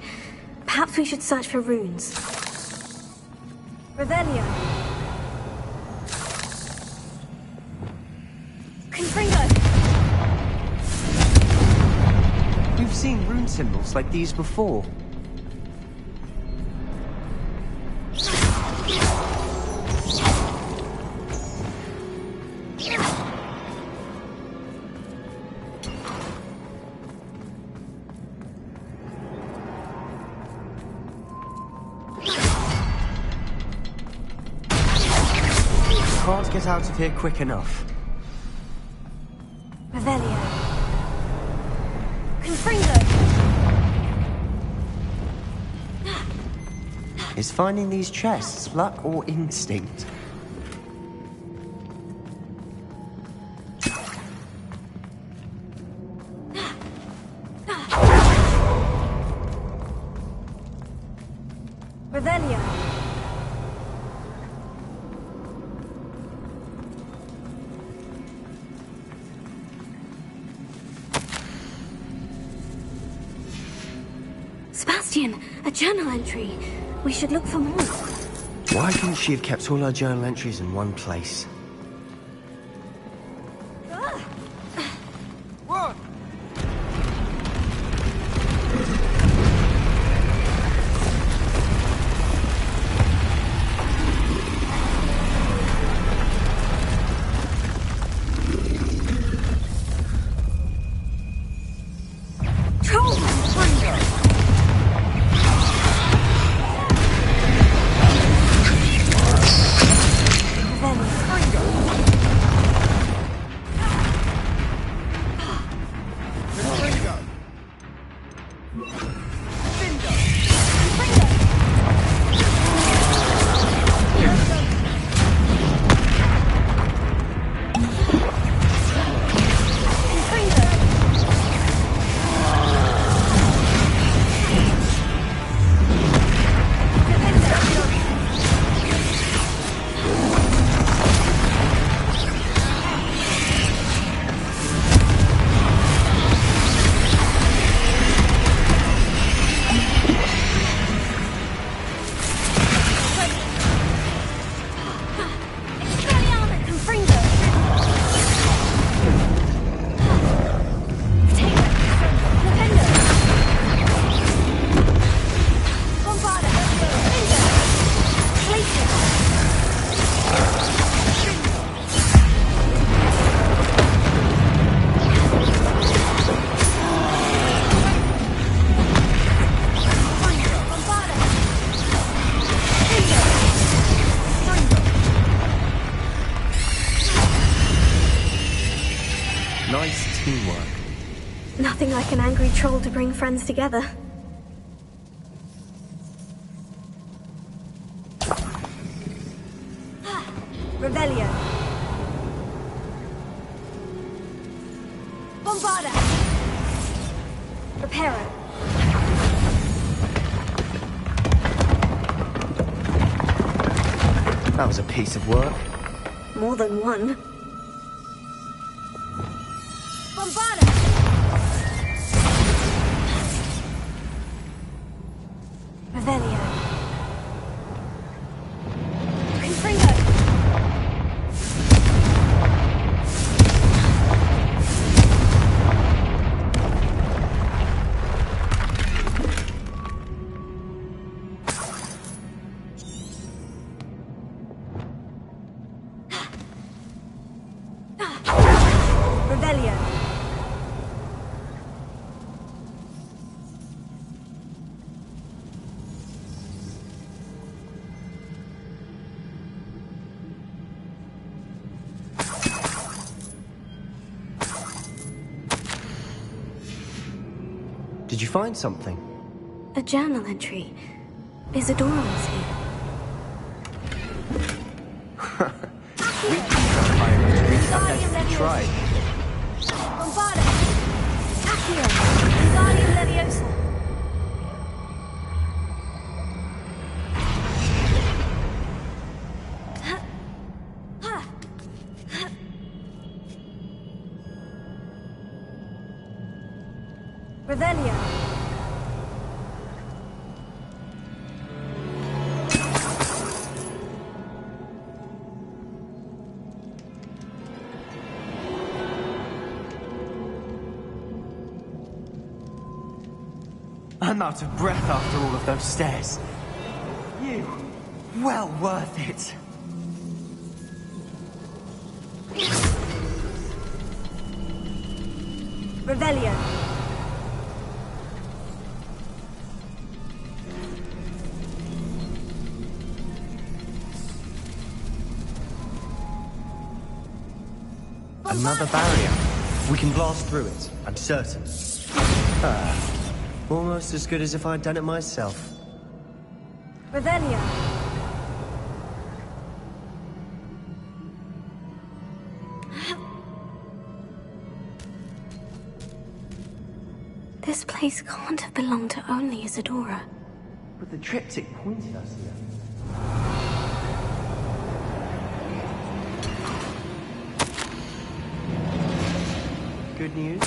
Speaker 1: Perhaps we should search for runes. Revelio. Confringo.
Speaker 15: You've seen rune symbols like these before. Can't get out of here quick enough.
Speaker 1: Revelio. Confringo!
Speaker 15: Is finding these chests luck or instinct?
Speaker 1: Revelio. Sebastian, a journal entry. We should look for more.
Speaker 15: Why couldn't she have kept all her journal entries in one place? Nice teamwork.
Speaker 1: Nothing like an angry troll to bring friends together. Revelio. Bombarda. Reparo.
Speaker 15: That was a piece of work.
Speaker 1: More than one. Bombarda. Revelio. Confringo. Revelio.
Speaker 15: Did you find something?
Speaker 1: A journal entry. Isadora was here.
Speaker 15: We have tried.
Speaker 1: Bombarda. Accio. Wingardium Leviosa. Revelio.
Speaker 17: I'm out of breath after all of those stairs. You, well worth it.
Speaker 9: Revelio.
Speaker 15: Another barrier. We can blast through it, I'm certain. Almost as good as if I'd done it myself.
Speaker 9: Revelio.
Speaker 1: This place can't have belonged to only Isadora.
Speaker 15: But the triptych pointed us here. Good news?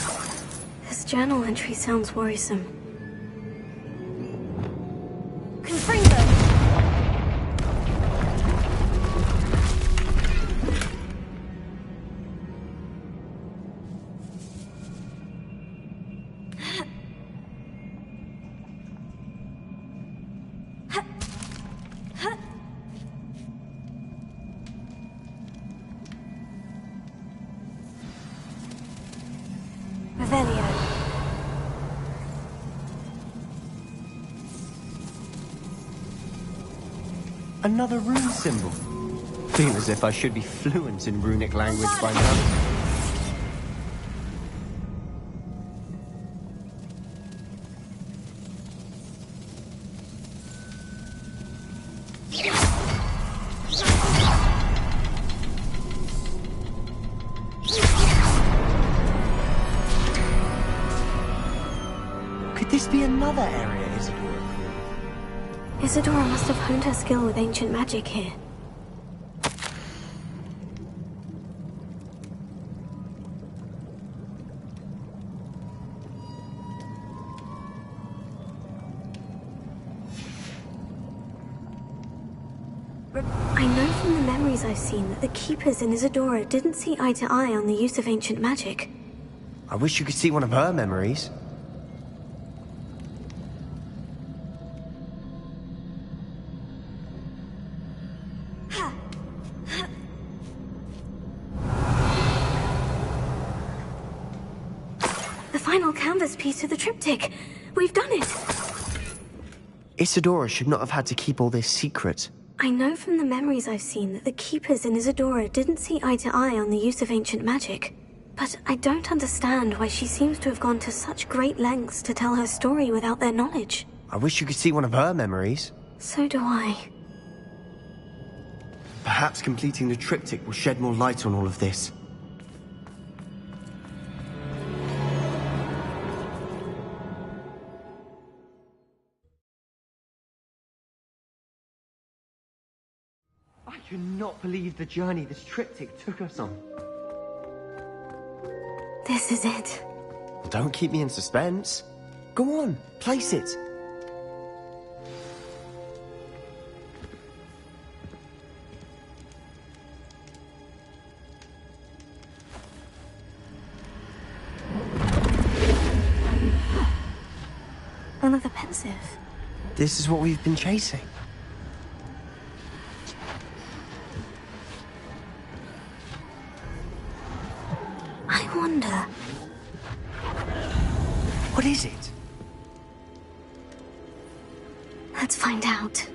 Speaker 1: This journal entry sounds worrisome.
Speaker 9: Confringo! Revelio.
Speaker 15: Another rune symbol. Feel as if I should be fluent in runic language by now. Could this be another area Isadora created?
Speaker 1: Isadora must have honed her skill with ancient magic here. I know from the memories I've seen that the Keepers in Isadora didn't see eye to eye on the use of ancient magic.
Speaker 15: I wish you could see one of her memories.
Speaker 1: The final canvas piece to the triptych. We've done it.
Speaker 15: Isadora should not have had to keep all this secret.
Speaker 1: I know from the memories I've seen that the Keepers in Isadora didn't see eye to eye on the use of ancient magic. But I don't understand why she seems to have gone to such great lengths to tell her story without their knowledge.
Speaker 15: I wish you could see one of her memories.
Speaker 1: So do I.
Speaker 15: Perhaps completing the triptych will shed more light on all of this. I cannot believe the journey this triptych took us on.
Speaker 1: This is it.
Speaker 15: Don't keep me in suspense. Go on, place it.
Speaker 1: Another pensive.
Speaker 15: This is what we've been chasing.
Speaker 1: I wonder...
Speaker 15: What is it?
Speaker 1: Let's find out.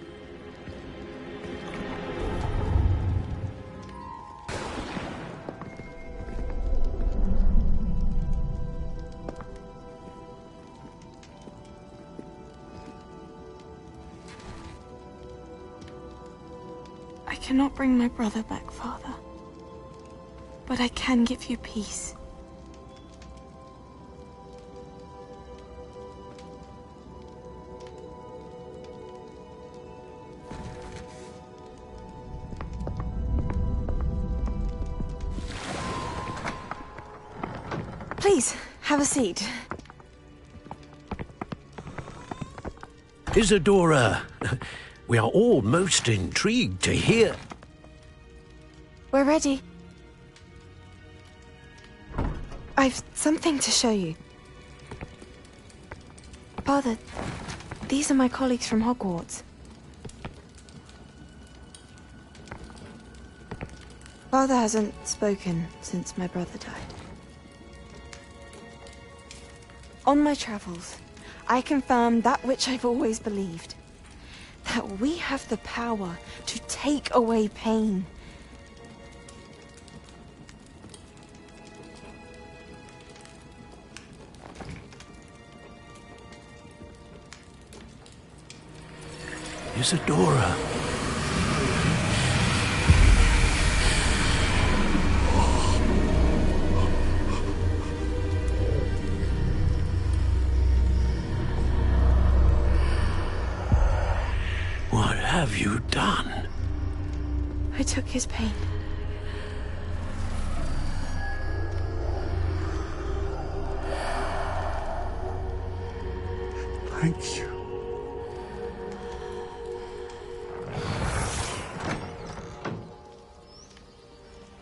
Speaker 3: I cannot bring my brother back, Father. But I can give you peace. Please, have a seat.
Speaker 11: Isadora, we are all most intrigued to hear.
Speaker 3: We're ready. I've something to show you. Father, these are my colleagues from Hogwarts. Father hasn't spoken since my brother died. On my travels, I confirmed that which I've always believed. That we have the power to take away pain.
Speaker 11: Isadora. What have you done?
Speaker 3: I took his pain.
Speaker 10: Thank you.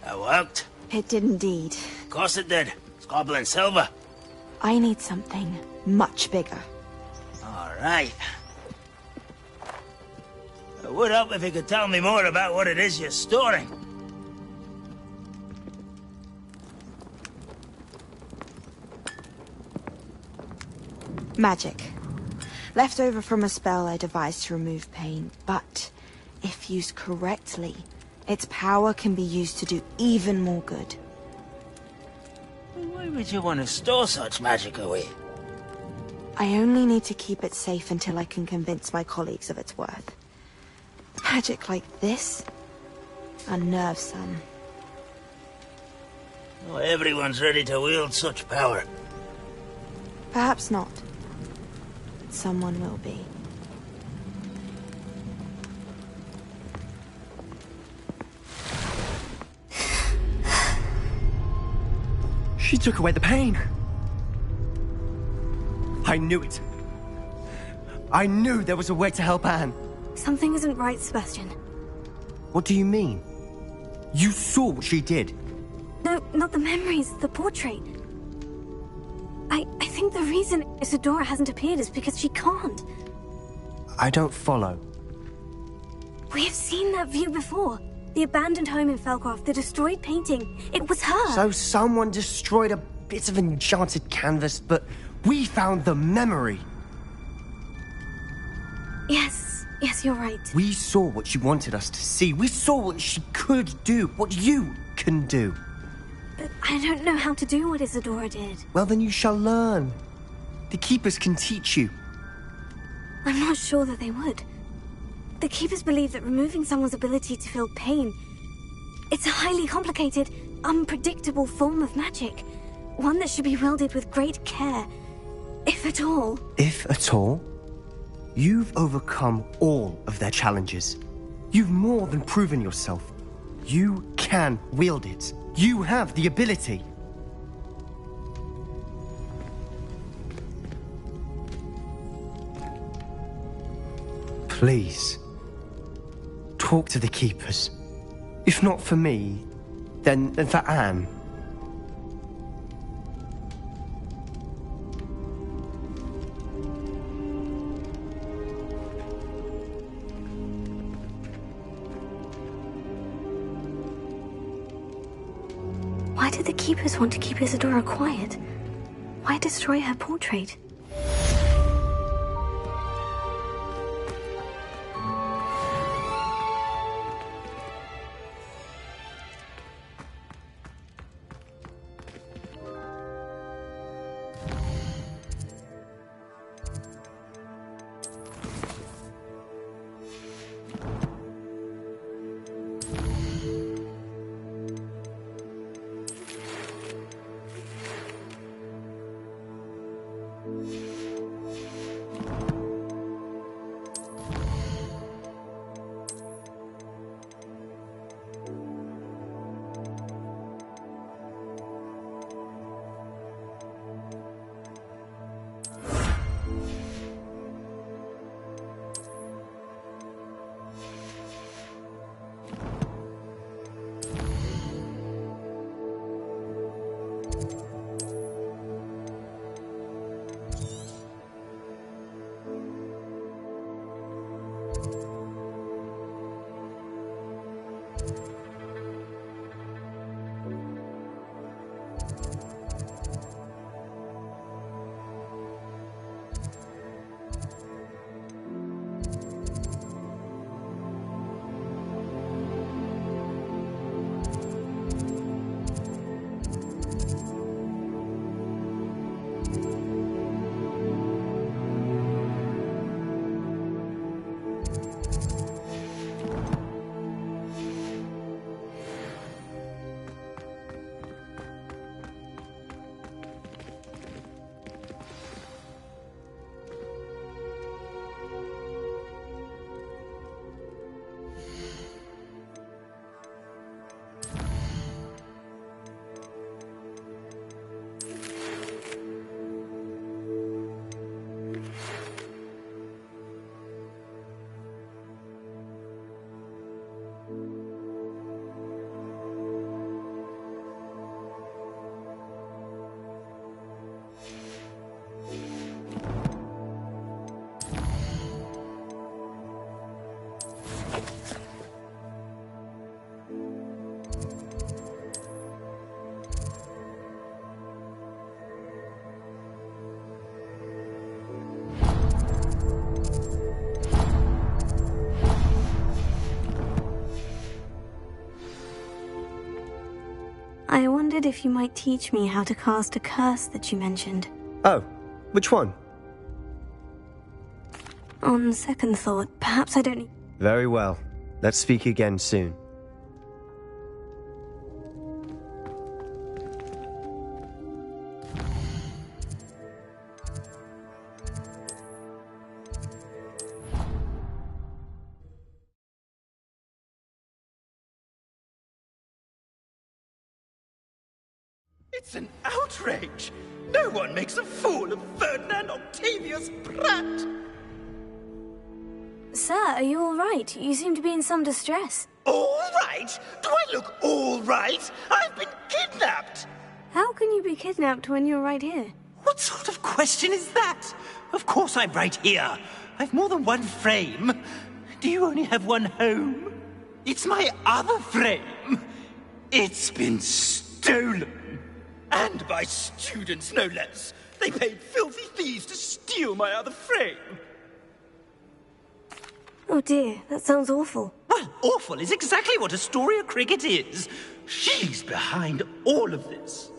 Speaker 4: That worked.
Speaker 3: It did indeed.
Speaker 4: Of course it did. It's goblin silver.
Speaker 3: I need something much bigger.
Speaker 4: All right. It would help if you could tell me more about what it is you're storing.
Speaker 3: Magic. Left over from a spell I devised to remove pain, but if used correctly, its power can be used to do even more good.
Speaker 4: Why would you want to store such magic away?
Speaker 3: I only need to keep it safe until I can convince my colleagues of its worth. Magic like this unnerves some.
Speaker 4: Not everyone's ready to wield such power.
Speaker 3: Perhaps not. Someone will be.
Speaker 17: She took away the pain. I knew it. I knew there was a way to help Anne.
Speaker 1: Something isn't right, Sebastian.
Speaker 15: What do you mean? You saw what she did.
Speaker 1: No, not the memories, the portrait. I think the reason Isadora hasn't appeared is because she can't.
Speaker 15: I don't follow.
Speaker 1: We have seen that view before. The abandoned home in Felcroft, the destroyed painting. It was her.
Speaker 15: So someone destroyed a bit of enchanted canvas, but we found the memory.
Speaker 1: Yes, you're right.
Speaker 15: We saw what she wanted us to see. We saw what she could do, what you can do.
Speaker 1: But I don't know how to do what Isadora did.
Speaker 15: Well, then you shall learn. The Keepers can teach you.
Speaker 1: I'm not sure that they would. The Keepers believe that removing someone's ability to feel pain, it's a highly complicated, unpredictable form of magic. One that should be wielded with great care, if at all.
Speaker 15: If at all? You've overcome all of their challenges. You've more than proven yourself. You can wield it. You have the ability. Please, talk to the Keepers. If not for me, then for Anne.
Speaker 1: Why did the Keepers want to keep Isadora quiet? Why destroy her portrait? I wondered if you might teach me how to cast a curse that you mentioned.
Speaker 15: Oh, which one?
Speaker 1: On second thought, perhaps I don't need...
Speaker 15: Very well. Let's speak again soon.
Speaker 18: It's an outrage! No one makes a fool of Ferdinand Octavius Pratt!
Speaker 1: Sir, are you all right? You seem to be in some distress.
Speaker 18: All right? Do I look all right? I've been kidnapped!
Speaker 1: How can you be kidnapped when you're right here?
Speaker 18: What sort of question is that? Of course I'm right here. I've more than one frame. Do you only have one home? It's my other frame. It's been stolen. And by students, no less. They paid filthy thieves to steal my other frame.
Speaker 1: Oh dear, that sounds awful.
Speaker 18: Well, awful is exactly what Astoria Cricket is. She's behind all of this.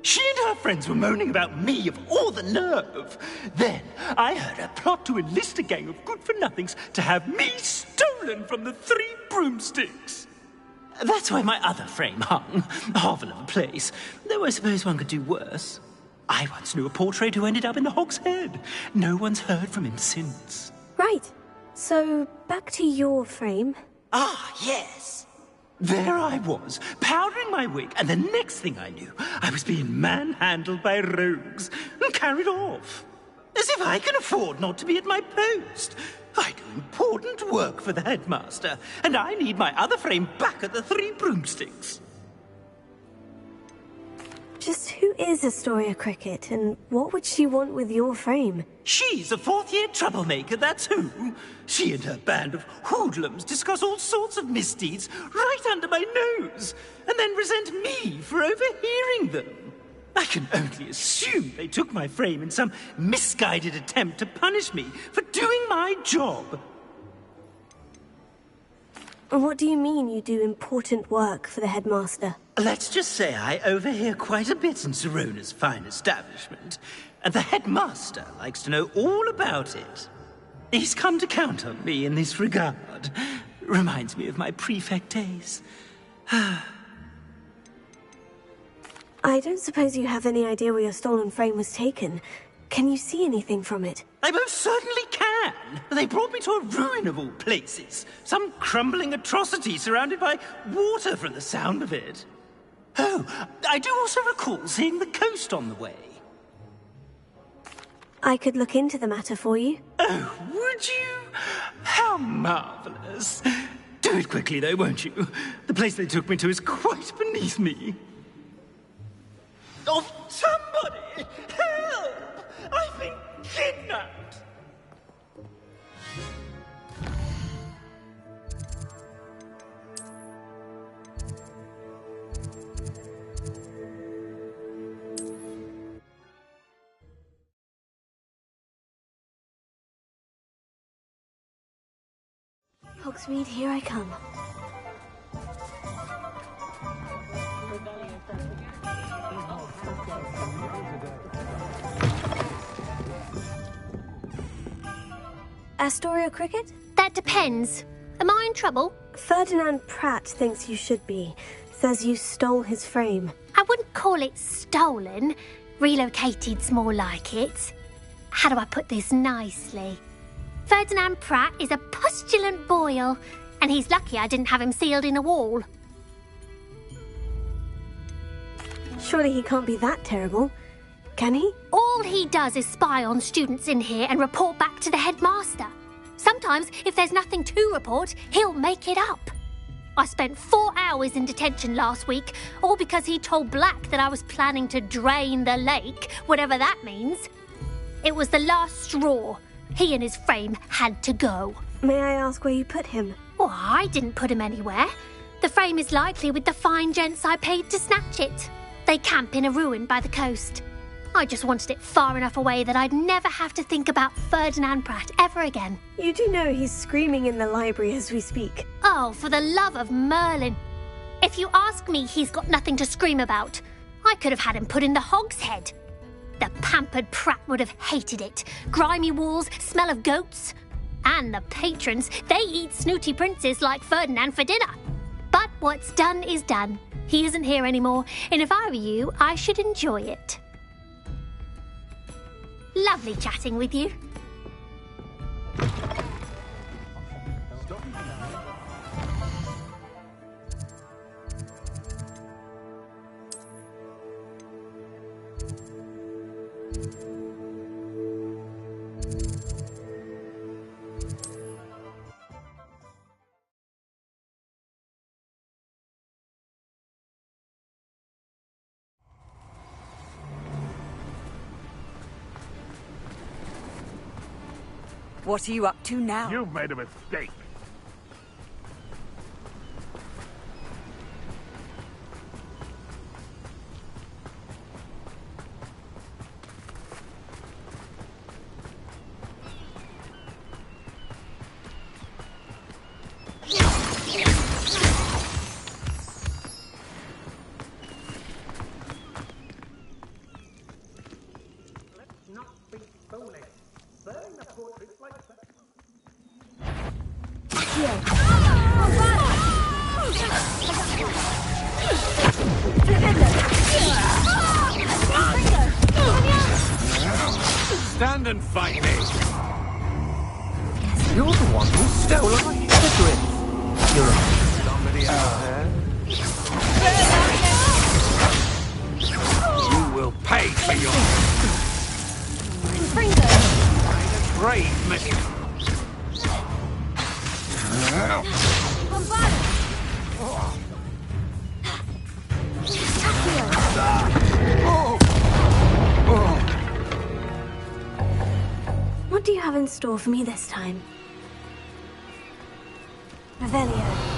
Speaker 18: She and her friends were moaning about me of all the nerve. Then I heard her plot to enlist a gang of good-for-nothings to have me stolen from the Three Broomsticks. That's why my other frame hung. A hovel of a place. Though I suppose one could do worse. I once knew a portrait who ended up in the Hog's Head. No one's heard from him since.
Speaker 1: Right. So, back to your frame.
Speaker 18: Ah, yes. There I was, powdering my wig, and the next thing I knew, I was being manhandled by rogues and carried off. As if I can afford not to be at my post. I do important work for the headmaster, and I need my other frame back at the Three Broomsticks.
Speaker 1: Just who is Astoria Cricket, and what would she want with your frame?
Speaker 18: She's a fourth-year troublemaker, that's who. She and her band of hoodlums discuss all sorts of misdeeds right under my nose, and then resent me for overhearing them. I can only assume they took my frame in some misguided attempt to punish me for doing my job.
Speaker 1: What do you mean you do important work for the headmaster?
Speaker 18: Let's just say I overhear quite a bit in Sirona's fine establishment, and the headmaster likes to know all about it. He's come to count on me in this regard. Reminds me of my prefect days.
Speaker 1: I don't suppose you have any idea where your stolen frame was taken. Can you see anything from it?
Speaker 18: I most certainly can. They brought me to a ruin of all places. Some crumbling atrocity surrounded by water from the sound of it. Oh, I do also recall seeing the coast on the way.
Speaker 1: I could look into the matter for you.
Speaker 18: Oh, would you? How marvelous. Do it quickly, though, won't you? The place they took me to is quite beneath me. Oh, somebody! Help! I've been kidnapped!
Speaker 1: Hogsmeade, here I come. Astoria Cricket?
Speaker 19: That depends. Am I in trouble?
Speaker 1: Ferdinand Pratt thinks you should be. Says you stole his frame.
Speaker 19: I wouldn't call it stolen. Relocated's more like it. How do I put this nicely? Ferdinand Pratt is a postulant boil, and he's lucky I didn't have him sealed in a wall.
Speaker 1: Surely he can't be that terrible, can he?
Speaker 19: All he does is spy on students in here and report back to the headmaster. Sometimes, if there's nothing to report, he'll make it up. I spent 4 hours in detention last week, all because he told Black that I was planning to drain the lake, whatever that means. It was the last straw. He and his frame had to go.
Speaker 1: May I ask where you put him?
Speaker 19: Oh, I didn't put him anywhere. The frame is likely with the fine gents I paid to snatch it. They camp in a ruin by the coast. I just wanted it far enough away that I'd never have to think about Ferdinand Pratt ever again.
Speaker 1: You do know he's screaming in the library as we speak.
Speaker 19: Oh, for the love of Merlin. If you ask me, he's got nothing to scream about. I could have had him put in the hogshead. The pampered prat would have hated it. Grimy walls, smell of goats. And the patrons, they eat snooty princes like Ferdinand for dinner. But what's done is done. He isn't here anymore, and if I were you, I should enjoy it. Lovely chatting with you.
Speaker 9: What are you up to now?
Speaker 10: You've made a mistake.
Speaker 14: Let's not be foolish. Burning the portraits like that.
Speaker 13: Stand and fight me! You're the one who stole our hippogriffs! You're somebody out there. You will pay for your... Brave mission!
Speaker 1: What do you have in store for me this time? Revelio.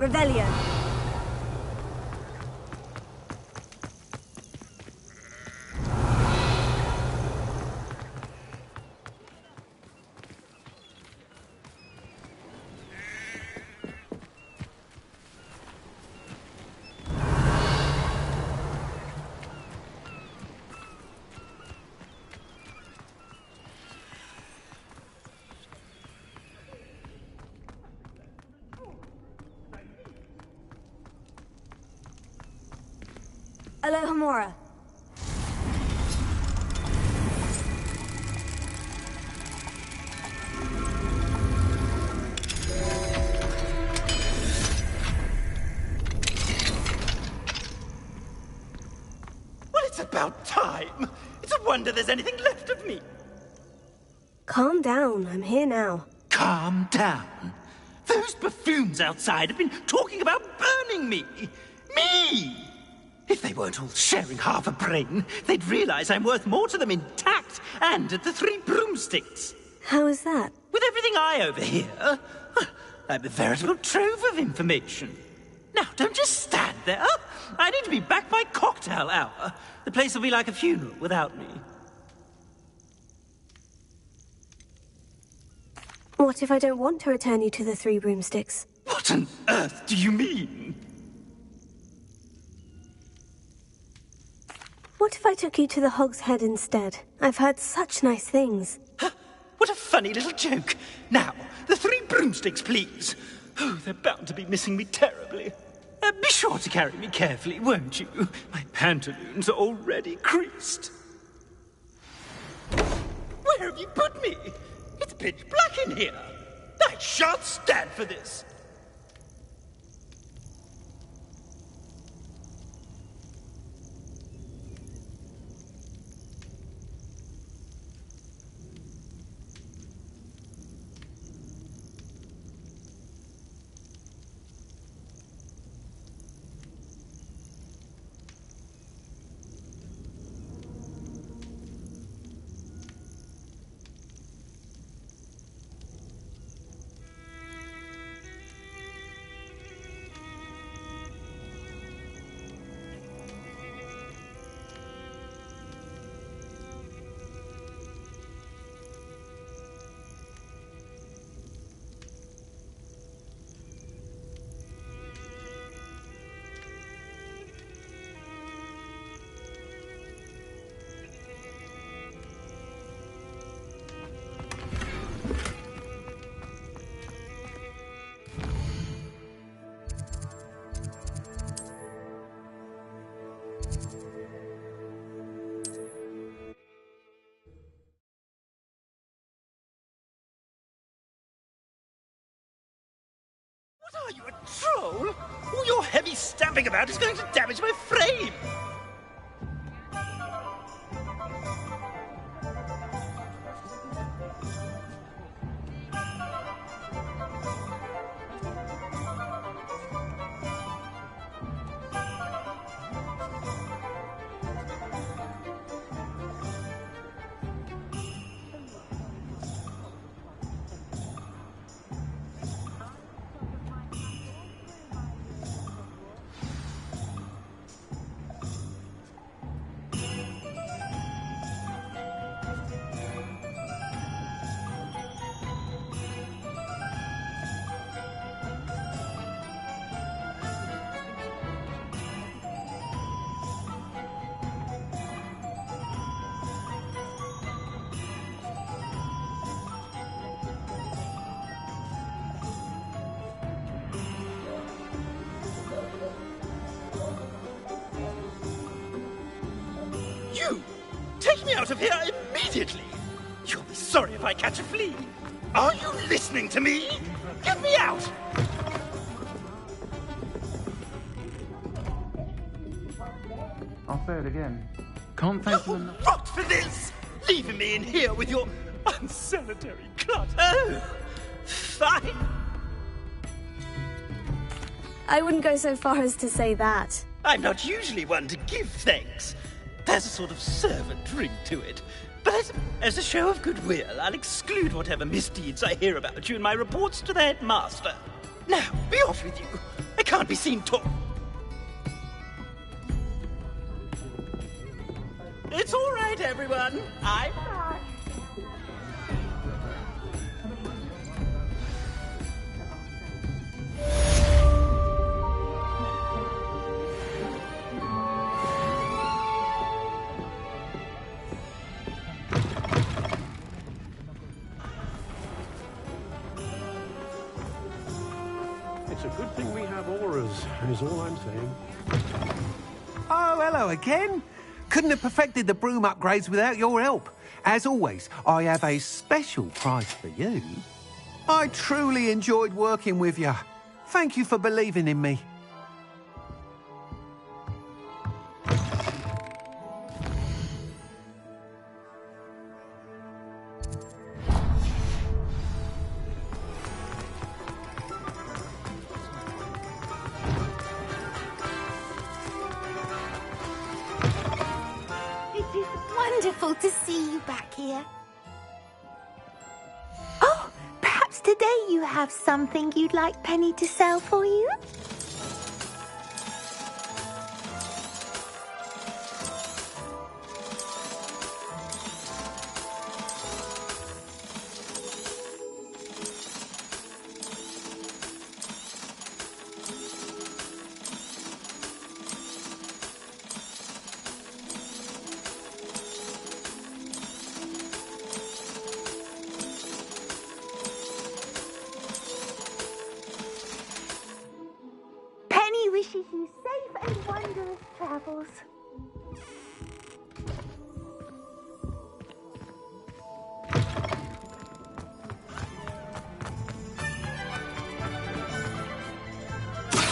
Speaker 1: Revelio. Alohomora.
Speaker 18: Well, it's about time. It's a wonder there's anything left of me.
Speaker 1: Calm down, I'm here now.
Speaker 18: Calm down. Those buffoons outside have been talking about burning me. Me! If they weren't all sharing half a brain, they'd realize I'm worth more to them intact and at the Three Broomsticks.
Speaker 1: How is that?
Speaker 18: With everything I overhear, I'm a veritable trove of information. Now, don't just stand there. I need to be back by cocktail hour. The place will be like a funeral without me.
Speaker 1: What if I don't want to return you to the Three Broomsticks?
Speaker 18: What on earth do you mean?
Speaker 1: What if I took you to the Hog's Head instead? I've heard such nice things.
Speaker 18: What a funny little joke. Now, the Three Broomsticks, please. Oh, they're bound to be missing me terribly. Be sure to carry me carefully, won't you? My pantaloons are already creased. Where have you put me? It's pitch black in here. I shan't stand for this. Are you a troll? All your heavy stamping about is going to damage my frame. You! Take me out of here immediately! You'll be sorry if I catch a flea. Are you listening to me? Get me out!
Speaker 20: I'll say it again. Can't thank you enough.
Speaker 18: Rot for this! Leaving me in here with your unsanitary clutter. Fine.
Speaker 1: I wouldn't go so far as to say that.
Speaker 18: I'm not usually one to give thanks. There's a sort of servant ring to it. But as a show of goodwill, I'll exclude whatever misdeeds I hear about you in my reports to the headmaster. Now, be off with you. I can't be seen talking. It's all right, everyone. I'm back.
Speaker 11: It's a good thing we have auras, is all I'm saying.
Speaker 21: Oh, hello again. Couldn't have perfected the broom upgrades without your help. As always, I have a special prize for you. I truly enjoyed working with you. Thank you for believing in me.
Speaker 8: Wonderful to see you back here. Oh, perhaps today you have something you'd like Penny to sell for you? Wishes you safe and wondrous travels.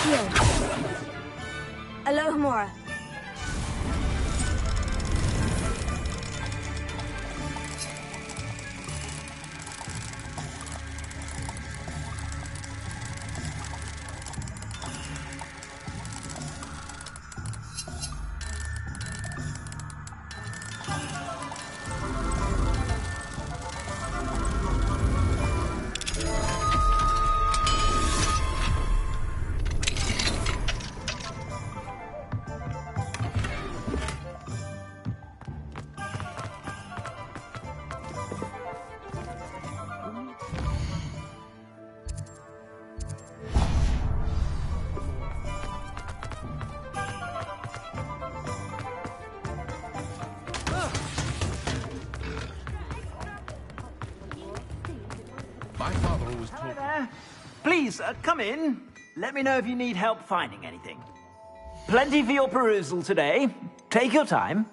Speaker 1: Here. Alohomora.
Speaker 20: My father always told me.
Speaker 22: There. Please, come in. Let me know if you need help finding anything. Plenty for your perusal today. Take your time.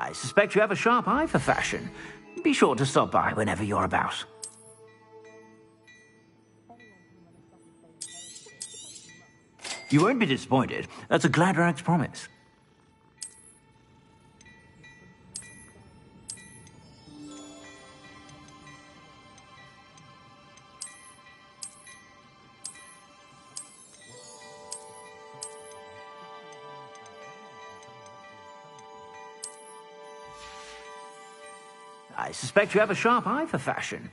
Speaker 22: I suspect you have a sharp eye for fashion. Be sure to stop by whenever you're about. You won't be disappointed. That's a Gladrag's promise. I suspect you have a sharp eye for fashion.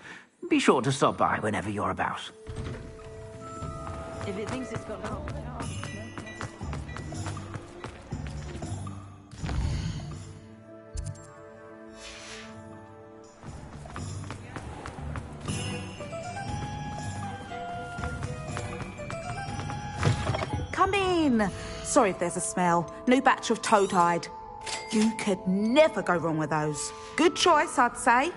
Speaker 22: Be sure to stop by whenever you're about.
Speaker 9: If it thinks it's got no...
Speaker 5: Come in. Sorry if there's a smell. New batch of toad hide. You could never go wrong with those. Good choice, I'd say.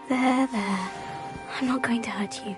Speaker 1: There. I'm not going to hurt you.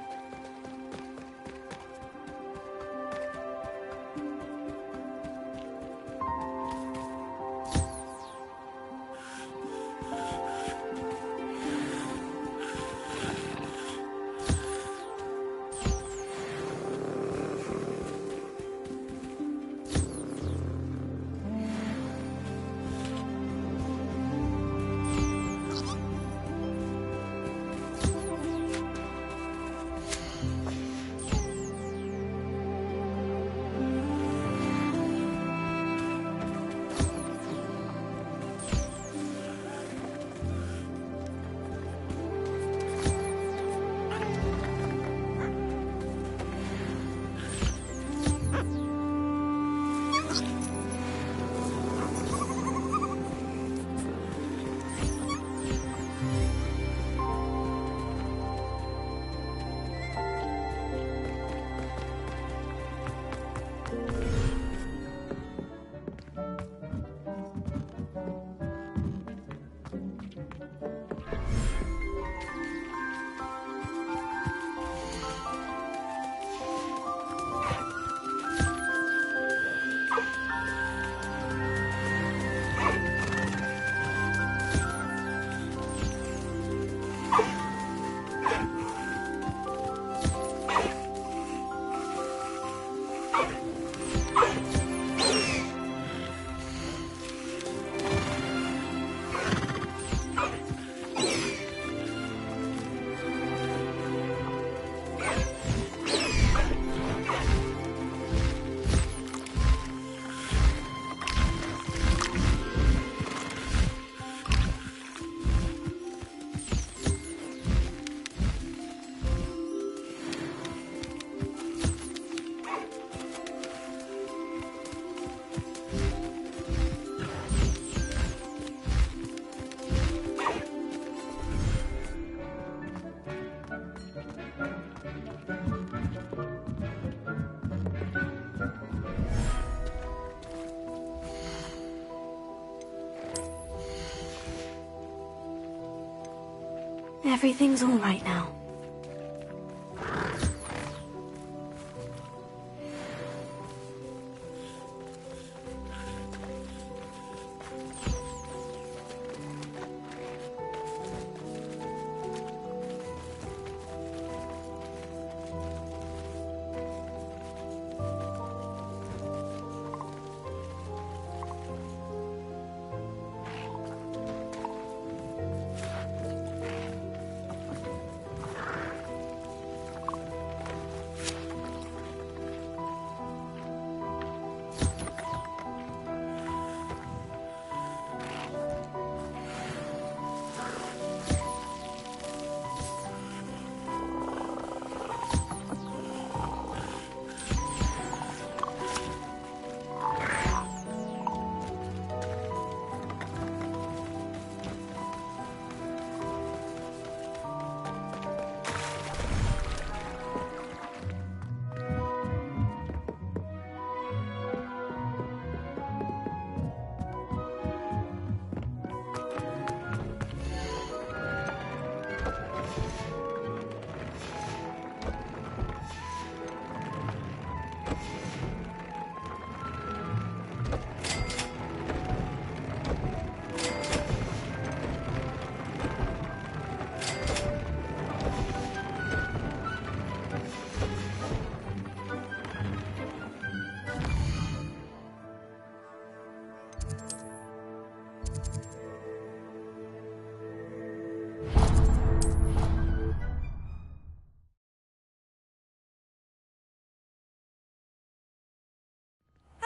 Speaker 1: Everything's all right now.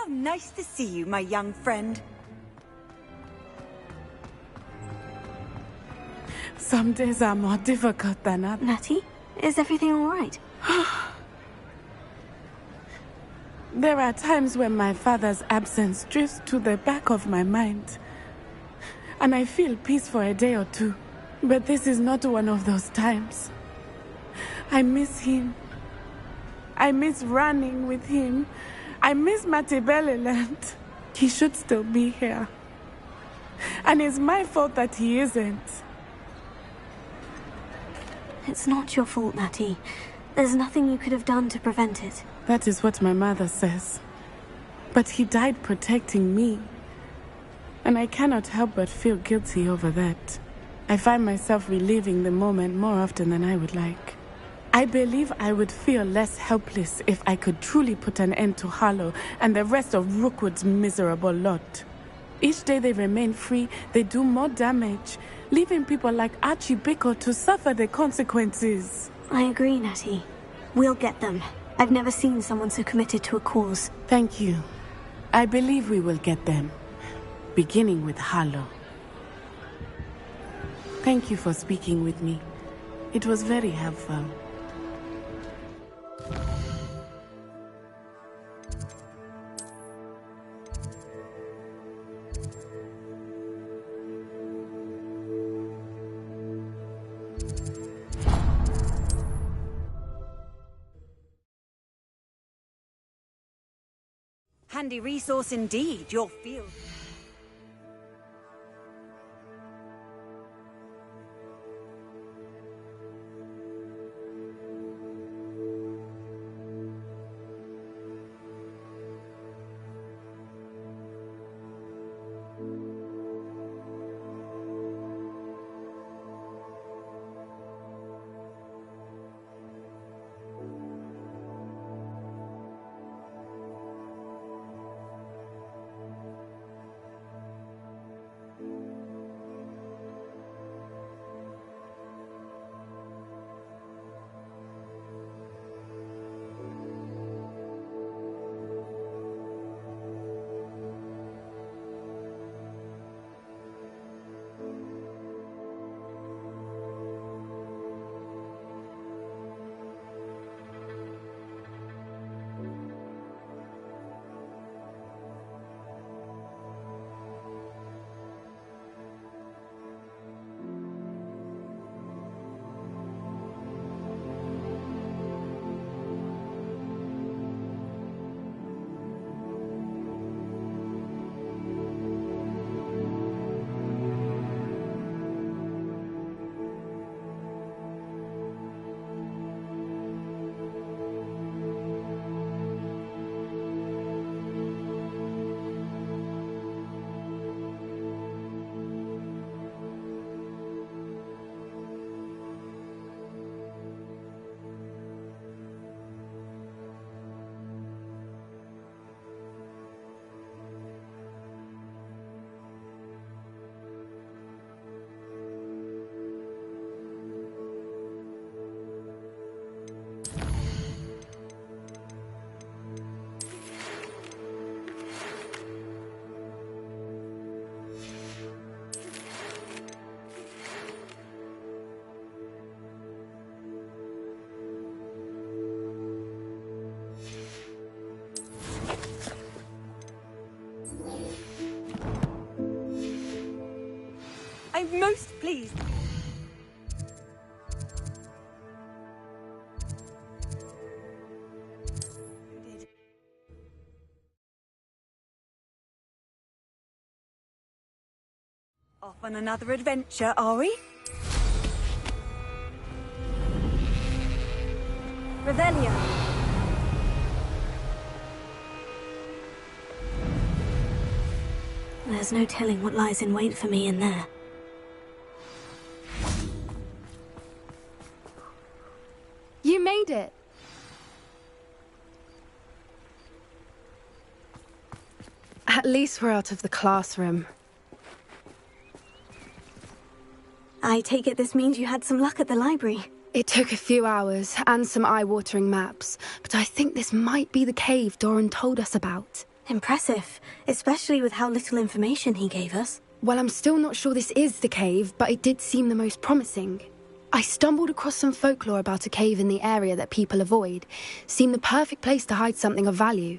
Speaker 9: How nice to see you, my young friend.
Speaker 16: Some days are more difficult than others.
Speaker 1: Natty, is everything all right?
Speaker 16: There are times when my father's absence drifts to the back of my mind, and I feel peace for a day or two. But this is not one of those times. I miss him. I miss running with him. I miss Matibeleland. He should still be here. And it's my fault that he isn't.
Speaker 1: It's not your fault, Natty. There's nothing you could have done to prevent it.
Speaker 16: That is what my mother says. But he died protecting me. And I cannot help but feel guilty over that. I find myself reliving the moment more often than I would like. I believe I would feel less helpless if I could truly put an end to Harlow and the rest of Rookwood's miserable lot. Each day they remain free, they do more damage, leaving people like Archie Bickle to suffer the consequences.
Speaker 1: I agree, Natty. We'll get them. I've never seen someone so committed to a cause.
Speaker 16: Thank you. I believe we will get them, beginning with Harlow. Thank you for speaking with me. It was very helpful.
Speaker 9: Handy resource indeed, your field. most pleased. Off on another adventure, are we?
Speaker 1: Revelio. There's no telling what lies in wait for me in there.
Speaker 6: You made it! At least we're out of the classroom.
Speaker 1: I take it this means you had some luck at the library.
Speaker 6: It took a few hours and some eye-watering maps, but I think this might be the cave Doran told us about.
Speaker 1: Impressive, especially with how little information he gave us.
Speaker 6: Well, I'm still not sure this is the cave, but it did seem the most promising. I stumbled across some folklore about a cave in the area that people avoid. Seemed the perfect place to hide something of value.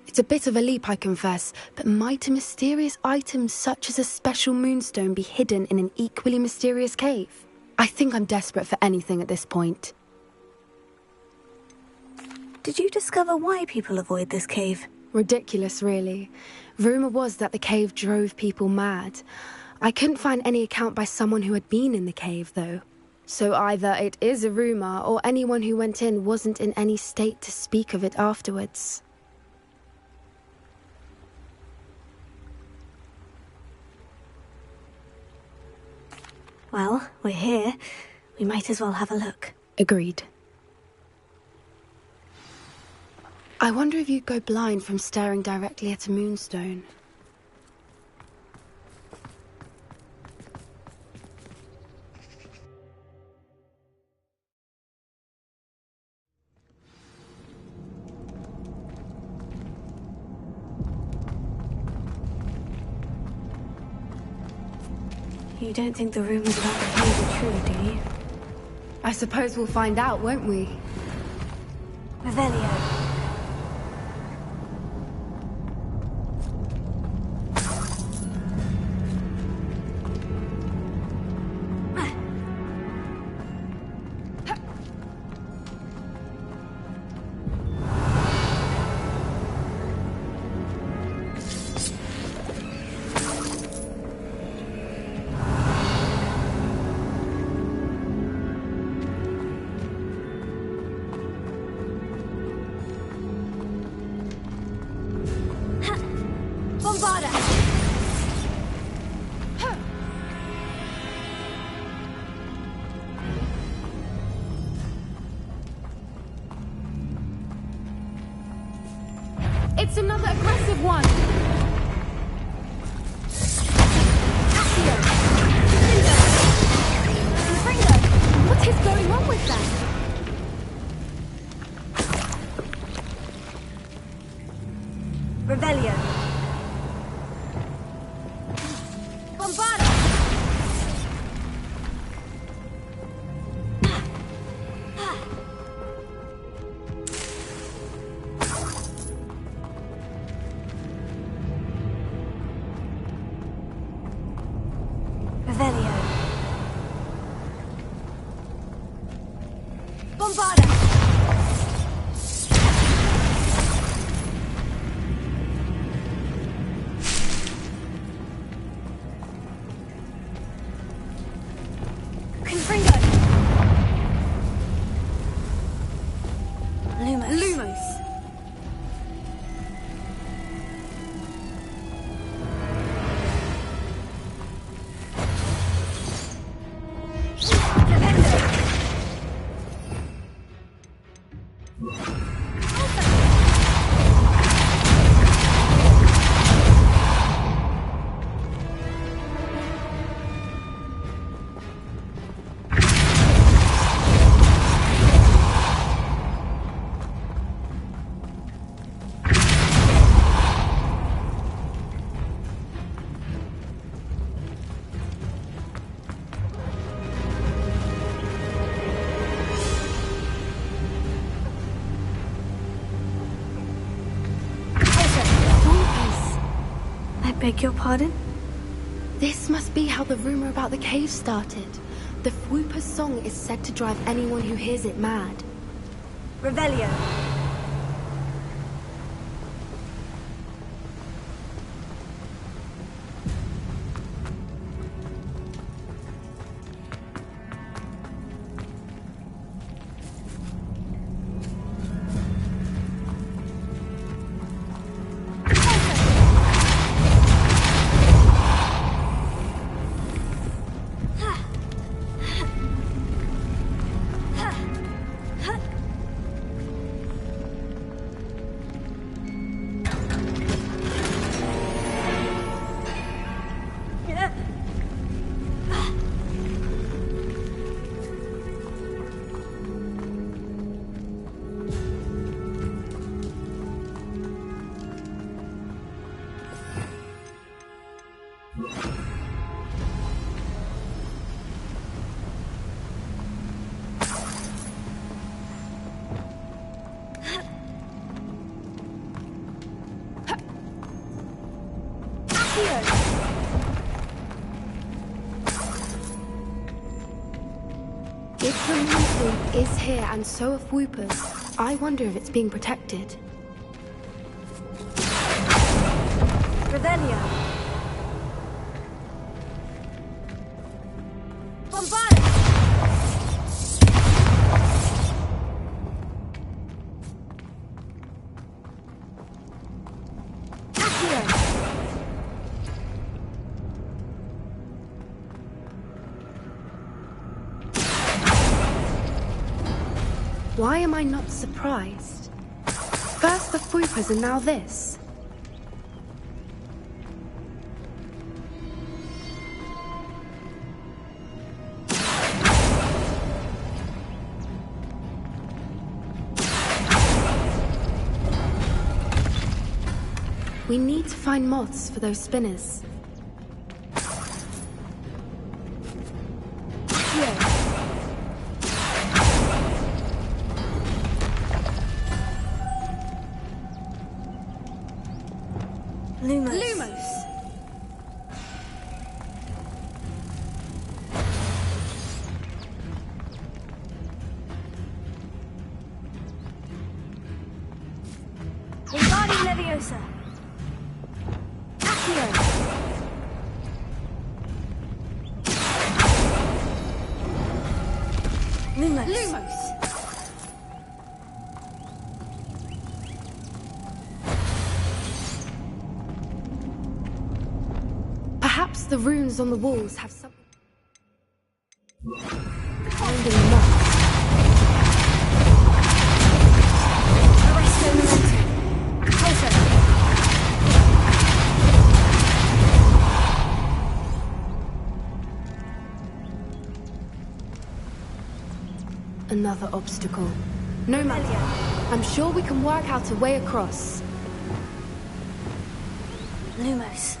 Speaker 6: It's a bit of a leap, I confess, but might a mysterious item such as a special moonstone be hidden in an equally mysterious cave? I think I'm desperate for anything at this point.
Speaker 1: Did you discover why people avoid this cave?
Speaker 6: Ridiculous, really. Rumour was that the cave drove people mad. I couldn't find any account by someone who had been in the cave, though. So either it is a rumour, or anyone who went in wasn't in any state to speak of it afterwards.
Speaker 1: Well, we're here. We might as well have a look.
Speaker 6: Agreed. I wonder if you'd go blind from staring directly at a moonstone.
Speaker 1: You don't think the rumours about the cave are true, do you?
Speaker 6: I suppose we'll find out, won't we?
Speaker 1: Revelio.
Speaker 6: It's another aggressive one! What is going on with that?
Speaker 9: Revelio. Bombarda!
Speaker 1: Revelio.
Speaker 9: Bombarda!
Speaker 1: Confringo. Lumos. I beg your pardon?
Speaker 6: This must be how the rumor about the cave started. The Fwooper's song is said to drive anyone who hears it mad.
Speaker 9: Revelio.
Speaker 6: If the moon is here and so are Fwoopers, I wonder if it's being protected.
Speaker 9: Revelio. Bombard!
Speaker 6: Why am I not surprised? First the Fwoopers and now this. We need to find moths for those spinners.
Speaker 9: Lumos. Wingardium Leviosa. Accio. Lumos.
Speaker 6: Perhaps the runes on the walls have something. Finding moths.
Speaker 9: Arresto momentum. Closer.
Speaker 6: Another obstacle. No matter. I'm sure we can work out a way across.
Speaker 9: Lumos.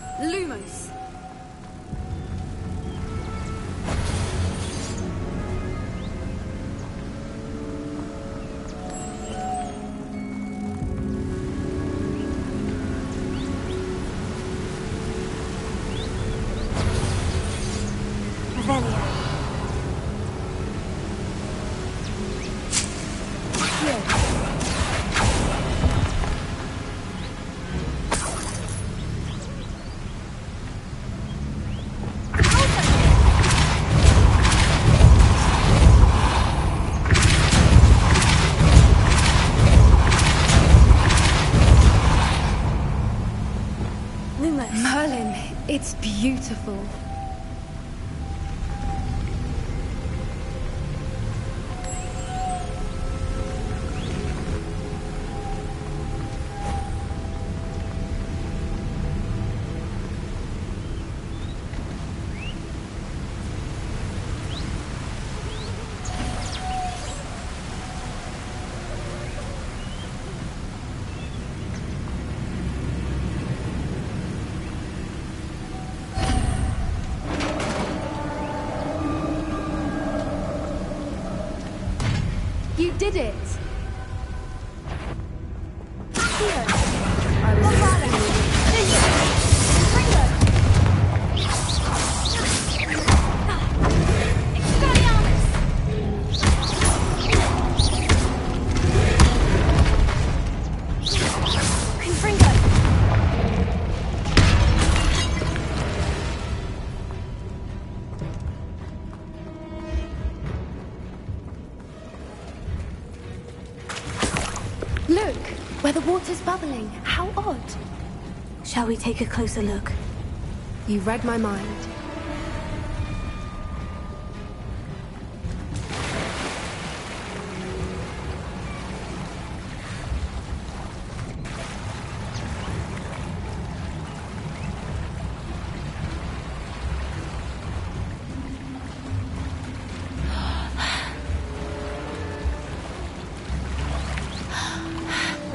Speaker 9: Revelio.
Speaker 6: Merlin, it's beautiful. You did it! Where the water's bubbling. How odd.
Speaker 1: Shall we take a closer look?
Speaker 6: You read my mind.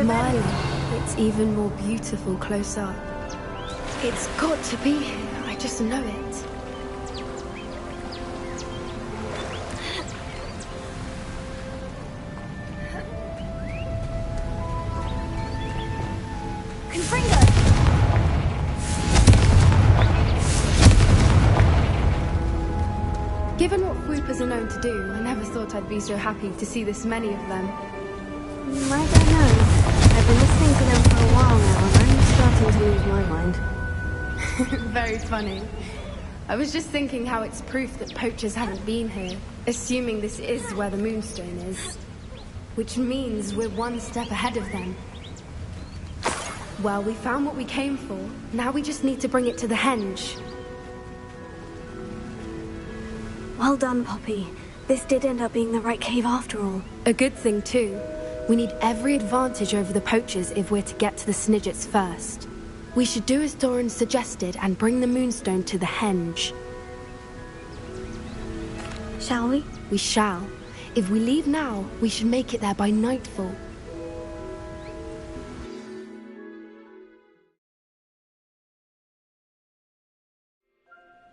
Speaker 6: Marley, it's even more beautiful close up. It's got to be here, I just know it. Given what Whoopers are known to do, I never thought I'd be so happy to see this many of them.
Speaker 1: I don't know. I've been listening to them for a while now, and I'm starting to lose my mind.
Speaker 6: Very funny. I was just thinking how it's proof that poachers haven't been here, assuming this is where the Moonstone is. Which means we're one step ahead of them. Well, we found what we came for. Now we just need to bring it to the henge.
Speaker 1: Well done, Poppy. This did end up being the right cave after all.
Speaker 6: A good thing, too. We need every advantage over the poachers if we're to get to the Snidgets first. We should do as Doran suggested and bring the Moonstone to the henge.
Speaker 1: Shall we?
Speaker 6: We shall. If we leave now, we should make it there by nightfall.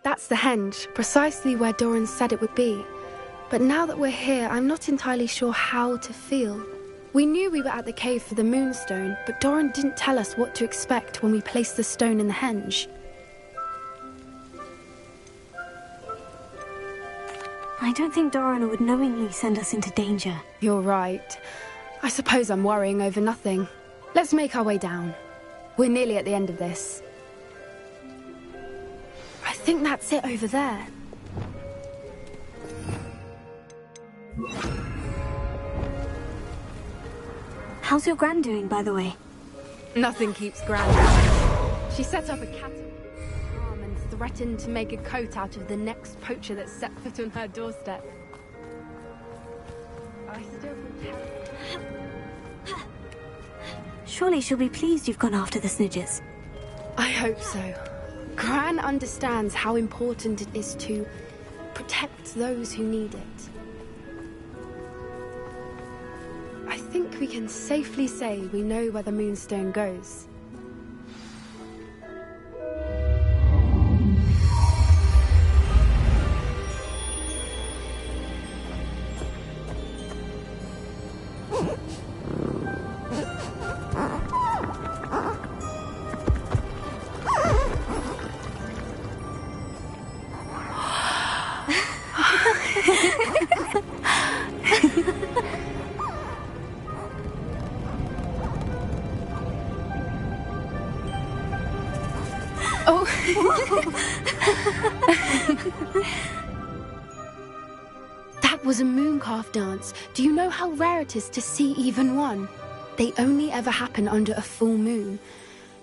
Speaker 6: That's the henge, precisely where Doran said it would be. But now that we're here, I'm not entirely sure how to feel. We knew we were at the cave for the Moonstone, but Doran didn't tell us what to expect when we placed the stone in the henge.
Speaker 1: I don't think Doran would knowingly send us into danger.
Speaker 6: You're right. I suppose I'm worrying over nothing. Let's make our way down. We're nearly at the end of this. I think that's it over there.
Speaker 1: How's your Gran doing, by the way?
Speaker 6: Nothing keeps Gran down. She set up a cat farm and threatened to make a coat out of the next poacher that set foot on her doorstep. I still feel terrible.
Speaker 1: Surely she'll be pleased you've gone after the Snidgets.
Speaker 6: I hope so. Gran understands how important it is to protect those who need it. I think we can safely say we know where the Moonstone goes. That was a mooncalf dance. Do you know how rare it is to see even one? They only ever happen under a full moon.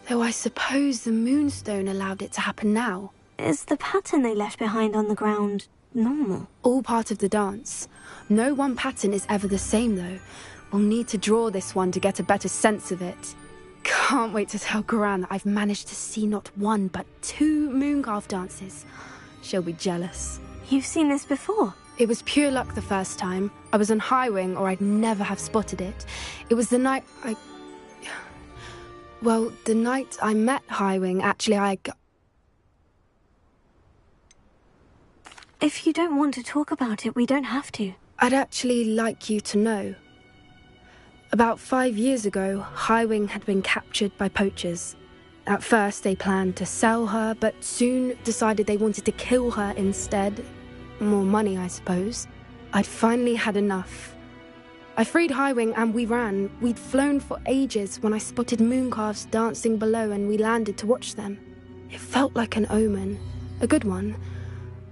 Speaker 6: Though I suppose the Moonstone allowed it to happen now.
Speaker 1: Is the pattern they left behind on the ground normal?
Speaker 6: All part of the dance. No one pattern is ever the same, though. We'll need to draw this one to get a better sense of it. Can't wait to tell Gran that I've managed to see not one, but 2 mooncalf dances. She'll be jealous.
Speaker 1: You've seen this before?
Speaker 6: It was pure luck the first time. I was on Highwing, or I'd never have spotted it. It was the night Well, the night I met Highwing, actually,
Speaker 1: If you don't want to talk about it, we don't have to.
Speaker 6: I'd actually like you to know. About 5 years ago, Highwing had been captured by poachers. At first, they planned to sell her, but soon decided they wanted to kill her instead. More money, I suppose. I'd finally had enough. I freed Highwing and we ran. We'd flown for ages when I spotted mooncalves dancing below and we landed to watch them. It felt like an omen. A good one.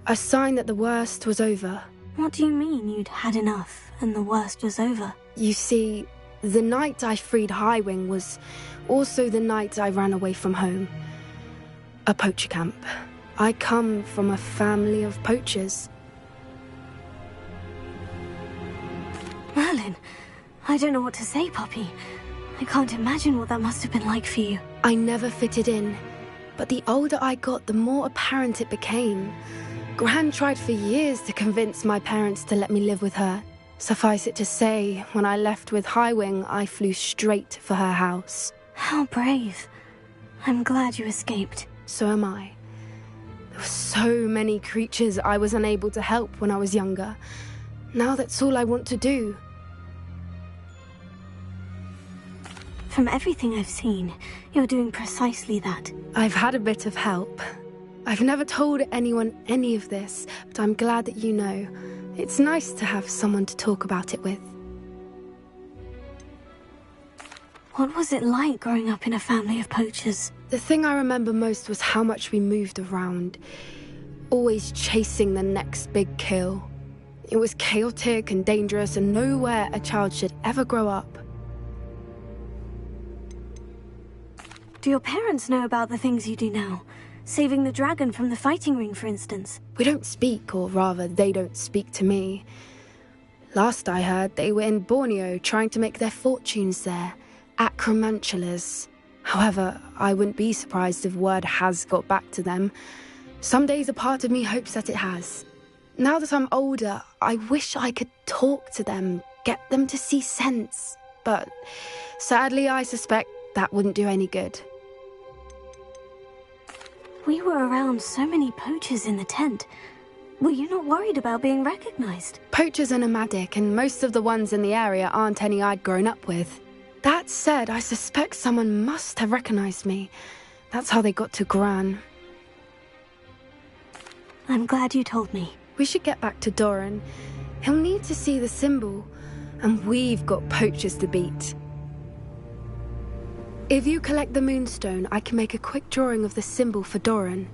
Speaker 6: A sign that the worst was over.
Speaker 1: What do you mean you'd had enough and the worst was over?
Speaker 6: You see, The night I freed Highwing was also the night I ran away from home. A poacher camp. I come from a family of poachers.
Speaker 1: Merlin, I don't know what to say, Poppy. I can't imagine what that must have been like for you.
Speaker 6: I never fitted in, but the older I got, the more apparent it became. Gran tried for years to convince my parents to let me live with her. Suffice it to say, when I left with Highwing, I flew straight for her house.
Speaker 1: How brave. I'm glad you escaped.
Speaker 6: So am I. There were so many creatures I was unable to help when I was younger. Now that's all I want to do.
Speaker 1: From everything I've seen, you're doing precisely that.
Speaker 6: I've had a bit of help. I've never told anyone any of this, but I'm glad that you know. It's nice to have someone to talk about it with.
Speaker 1: What was it like growing up in a family of poachers?
Speaker 6: The thing I remember most was how much we moved around, always chasing the next big kill. It was chaotic and dangerous, and nowhere a child should ever grow up.
Speaker 1: Do your parents know about the things you do now? Saving the dragon from the fighting ring, for instance?
Speaker 6: We don't speak, or rather, they don't speak to me. Last I heard, they were in Borneo trying to make their fortunes there. Acromantulas. However, I wouldn't be surprised if word has got back to them. Some days a part of me hopes that it has. Now that I'm older, I wish I could talk to them, get them to see sense. But sadly, I suspect that wouldn't do any good.
Speaker 1: We were around so many poachers in the tent. Were you not worried about being recognized?
Speaker 6: Poachers are nomadic, and most of the ones in the area aren't any I'd grown up with. That said, I suspect someone must have recognized me. That's how they got to Gran.
Speaker 1: I'm glad you told me.
Speaker 6: We should get back to Doran. He'll need to see the symbol, and we've got poachers to beat. If you collect the moonstone, I can make a quick drawing of the symbol for Doran.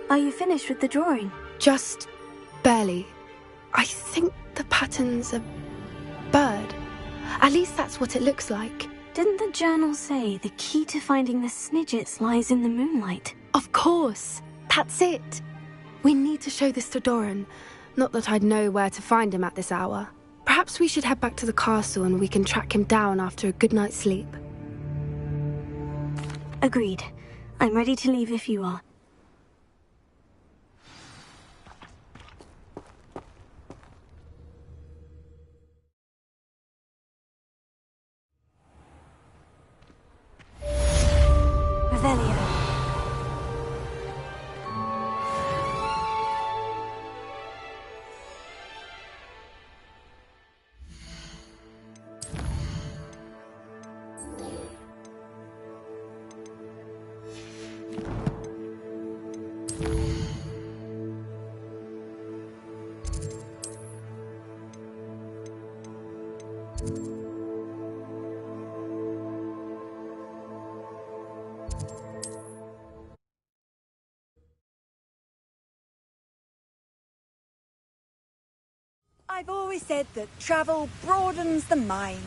Speaker 1: Are you finished with the drawing?
Speaker 6: Just barely. I think the pattern's a bird. At least that's what it looks like.
Speaker 1: Didn't the journal say the key to finding the Snidgets lies in the moonlight?
Speaker 6: Of course. That's it. We need to show this to Doran. Not that I'd know where to find him at this hour. Perhaps we should head back to the castle and we can track him down after a good night's sleep.
Speaker 1: Agreed. I'm ready to leave if you are. Revelio.
Speaker 9: I've always said that travel broadens the mind.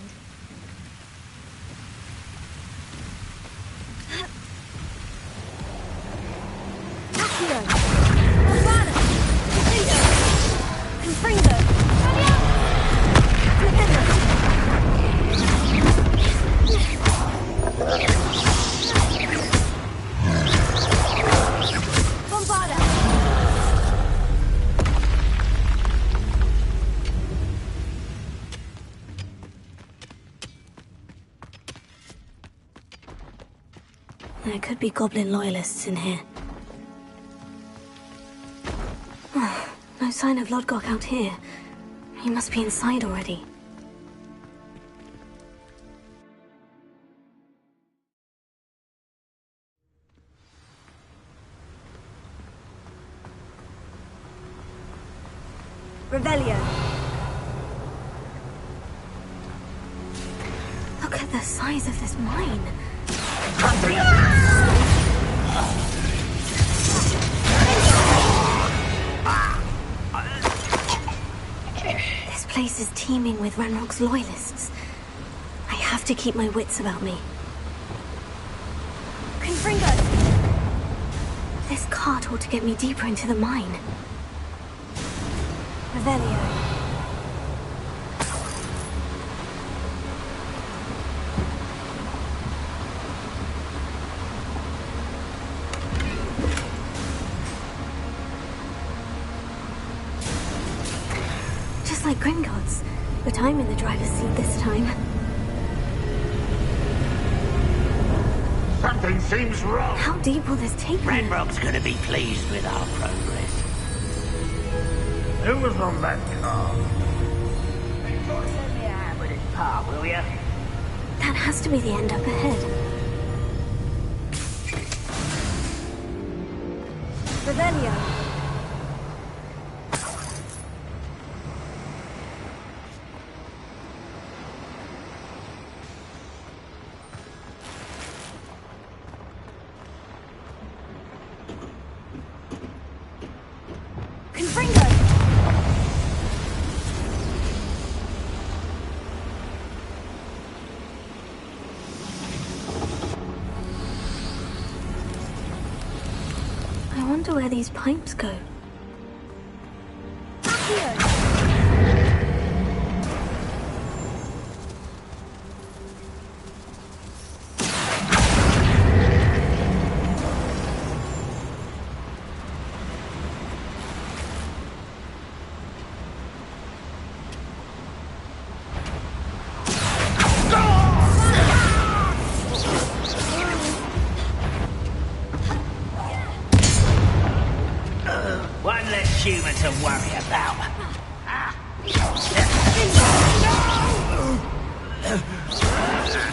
Speaker 1: Accio! Bombada! Confringo! Bombada! There could be goblin loyalists in here. No sign of Lodgok out here. He must be inside already. Revelio. Look at the size of this mine. This place is teeming with Ranrock's loyalists. I have to keep my wits about me. Confringo! This cart ought to get me deeper into the mine. Revelio. Just like Gringotts, but I'm in the driver's seat this time.
Speaker 10: Something seems wrong.
Speaker 1: How deep will this take me?
Speaker 4: Ranrock's gonna be pleased with our progress.
Speaker 10: Who was on that car?
Speaker 4: Lend me a hand with this part, will ya?
Speaker 1: That has to be the end up ahead. Revelio. I wonder where these pipes go.
Speaker 4: One less human to worry about.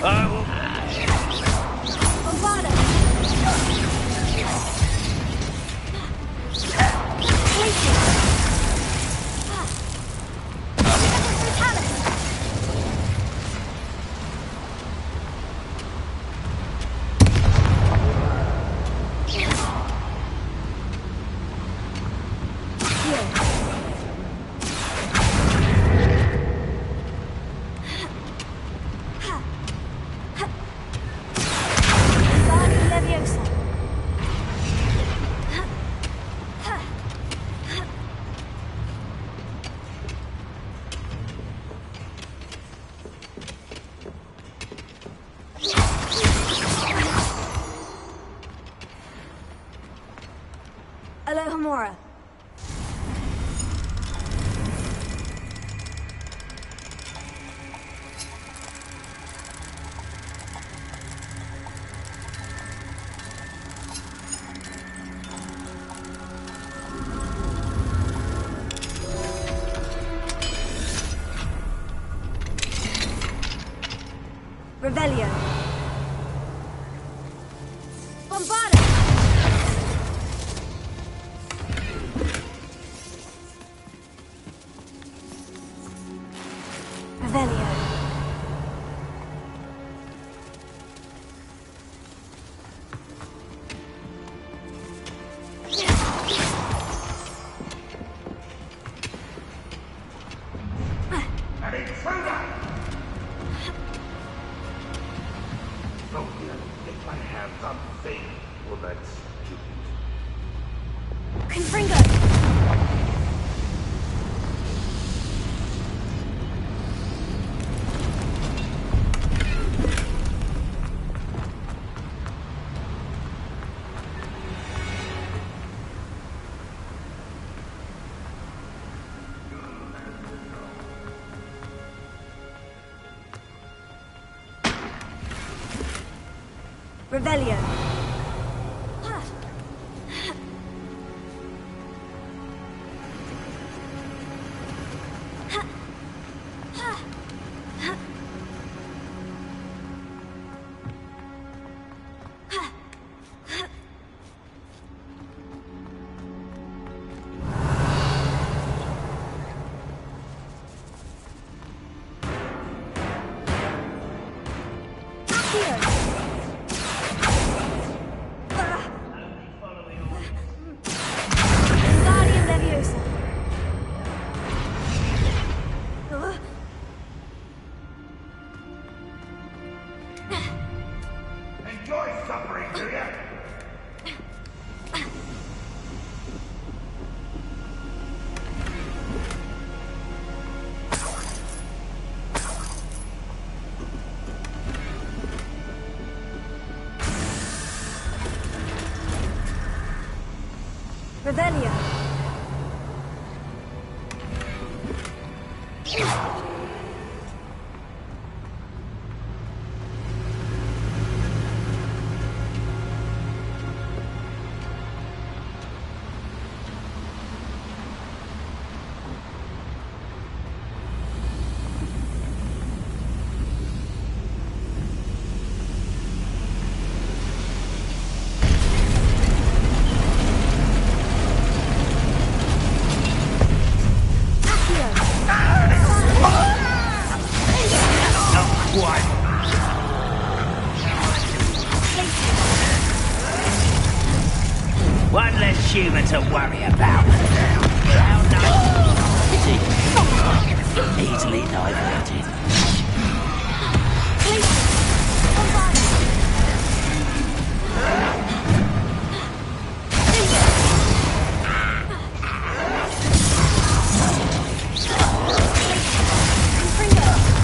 Speaker 4: I will...
Speaker 1: Alohomora. Revelio. Bombada! Revelio.
Speaker 10: I have something for that student.
Speaker 1: Confringo! Revelio.
Speaker 10: Enjoy suffering, do ya?
Speaker 1: Revelio.
Speaker 4: One less human to worry about. How nice. Easily diverted.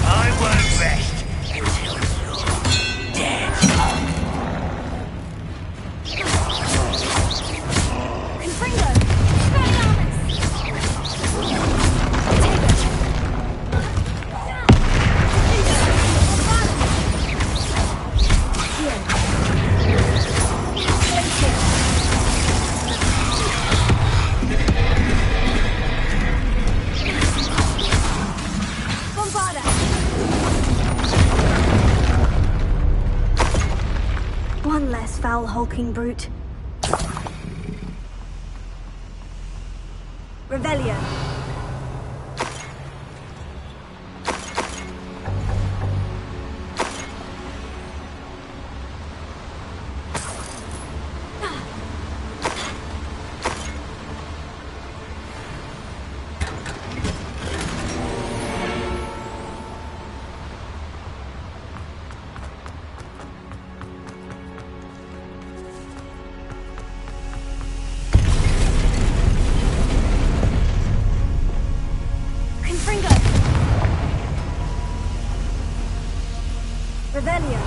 Speaker 4: I won't rest until you're dead.
Speaker 1: One less foul hulking brute. Revelio. Revelio.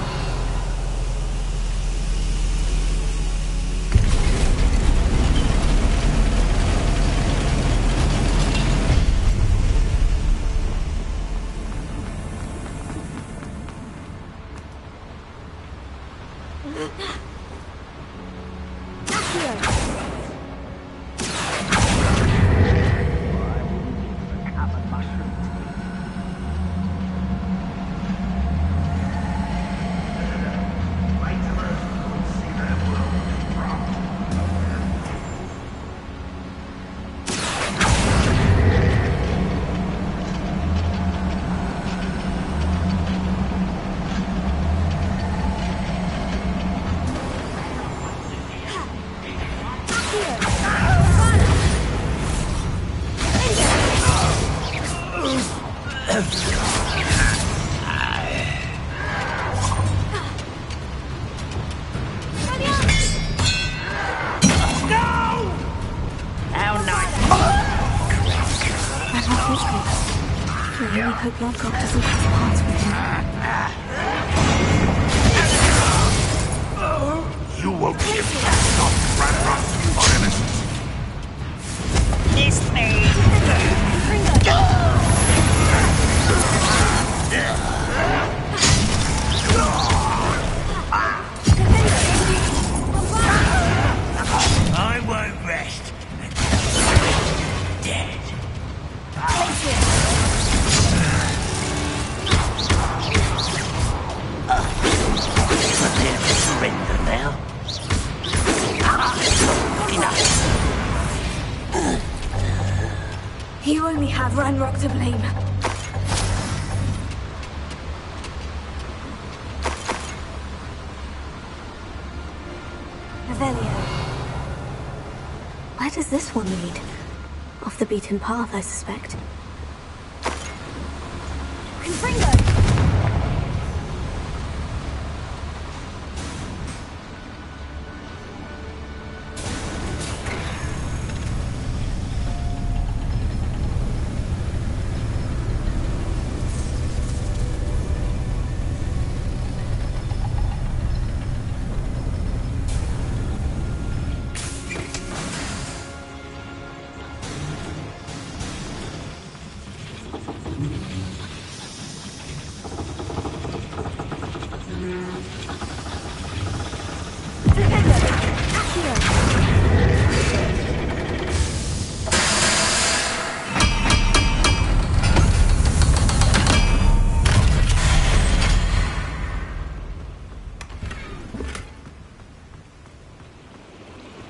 Speaker 1: hope Lodgok doesn't cross paths with him.
Speaker 10: You won't give stop Ranrock's violence.
Speaker 14: Miss me!
Speaker 4: I won't rest until you're dead.
Speaker 14: Prepare to surrender now. Enough.
Speaker 1: You only had Ranrock to blame. Revelio. Where does this one lead? Off the beaten path, I suspect. Confringo!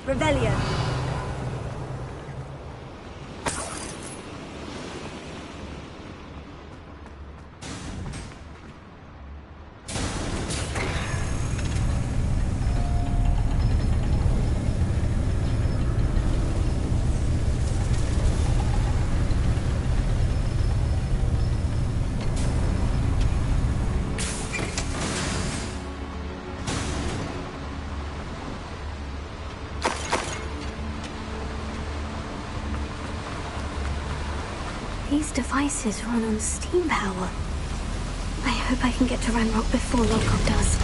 Speaker 1: Revelio. These devices run on steam power. I hope I can get to Ranrock before Lodgok does.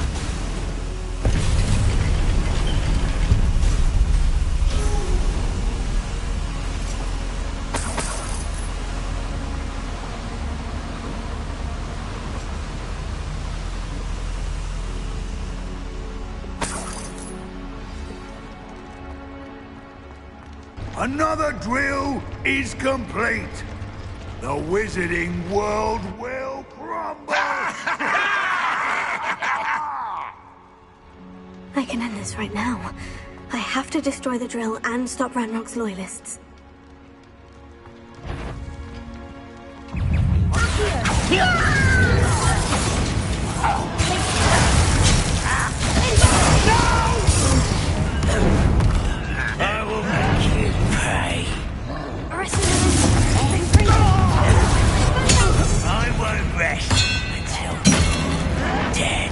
Speaker 10: Another drill is complete. The wizarding world will crumble!
Speaker 1: I can end this right now. I have to destroy the drill and stop Ranrock's loyalists.
Speaker 4: I will make you pay. I won't rest until you're dead.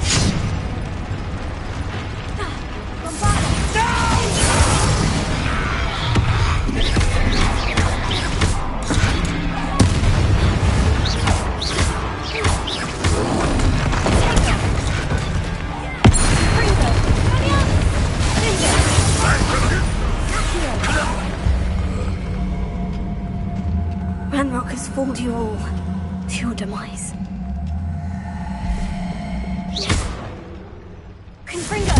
Speaker 1: Ranrock has fooled you all to your demise. Confringo!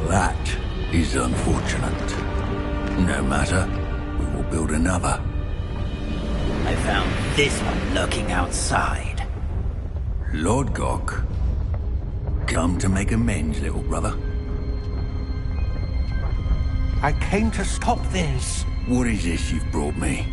Speaker 4: That is unfortunate. No matter, we will build another.
Speaker 18: I found this one lurking outside.
Speaker 4: Lodgok, come to make amends, little brother.
Speaker 21: I came to stop this.
Speaker 4: What is this you've brought me?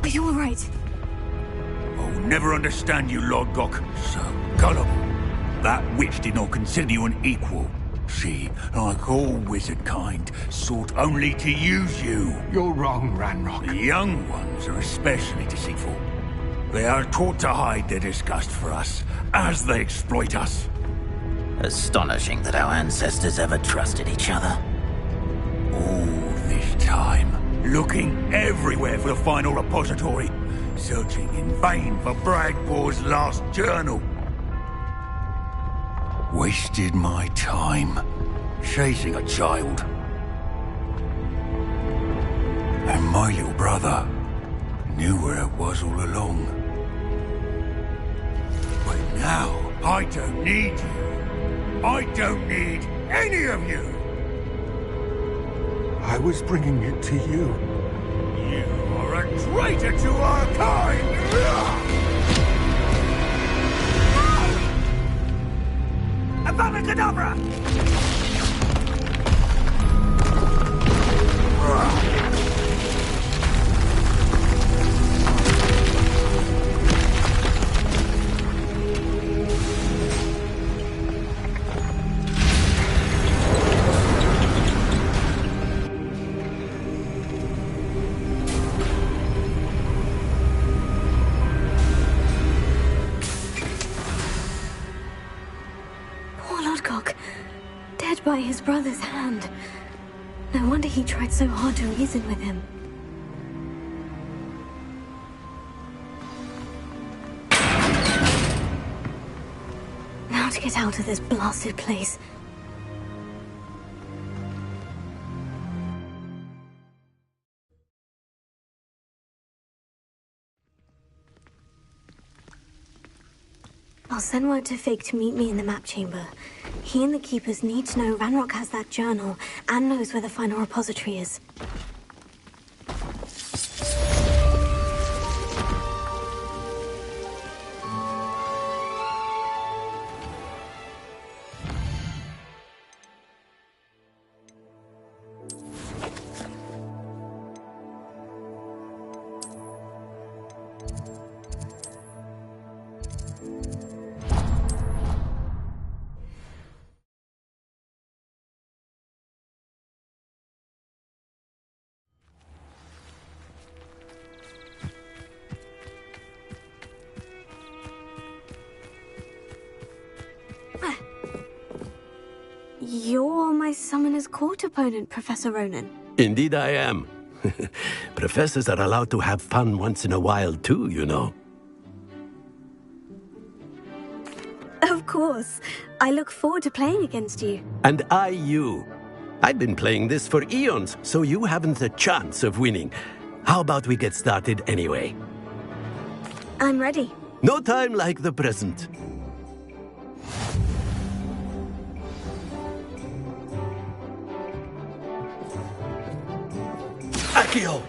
Speaker 1: Are you alright?
Speaker 4: I'll never understand you, Lord Gok. So gullible. That witch did not consider you an equal. She, like all wizard kind, sought only to use you.
Speaker 21: You're wrong, Ranrock.
Speaker 4: The young ones are especially deceitful. They are taught to hide their disgust for us, as they exploit us.
Speaker 18: Astonishing that our ancestors ever trusted each other.
Speaker 4: All this time, looking everywhere for the final repository, searching in vain for Bragpaw's last journal. Wasted my time chasing a child. And my little brother knew where it was all along. But now, I don't need you. I don't need any of you.
Speaker 21: I was bringing it to you.
Speaker 4: You are a traitor to our kind! Abracadabra!
Speaker 1: By his brother's hand. No wonder he tried so hard to reason with him. Now to get out of this blasted place. I'll send word to Fig to meet me in the map chamber. He and the Keepers need to know Ranrock has that journal and knows where the final repository is. You're my Summoner's Court opponent, Professor Ronan.
Speaker 11: Indeed I am. Professors are allowed to have fun once in a while too, you know.
Speaker 1: Of course. I look forward to playing against you.
Speaker 11: And I you. I've been playing this for eons, so you haven't a chance of winning. How about we get started anyway?
Speaker 1: I'm ready.
Speaker 11: No time like the present. Accio!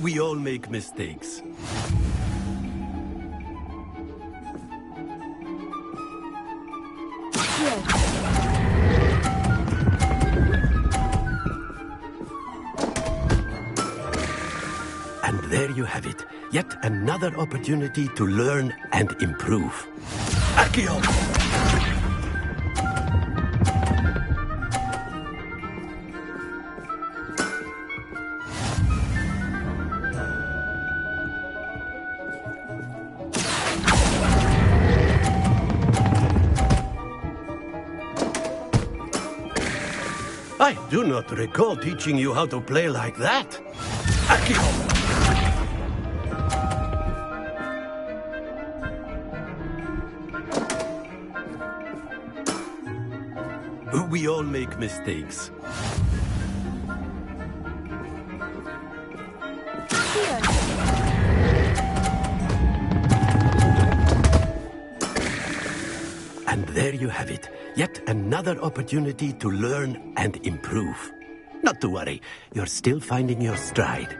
Speaker 11: We all make mistakes. And there you have it. Yet another opportunity to learn and improve. Accio! I do not recall teaching you how to play like that. Accio! We all make mistakes. And there you have it. Yet another opportunity to learn and improve. Not to worry, you're still finding your stride.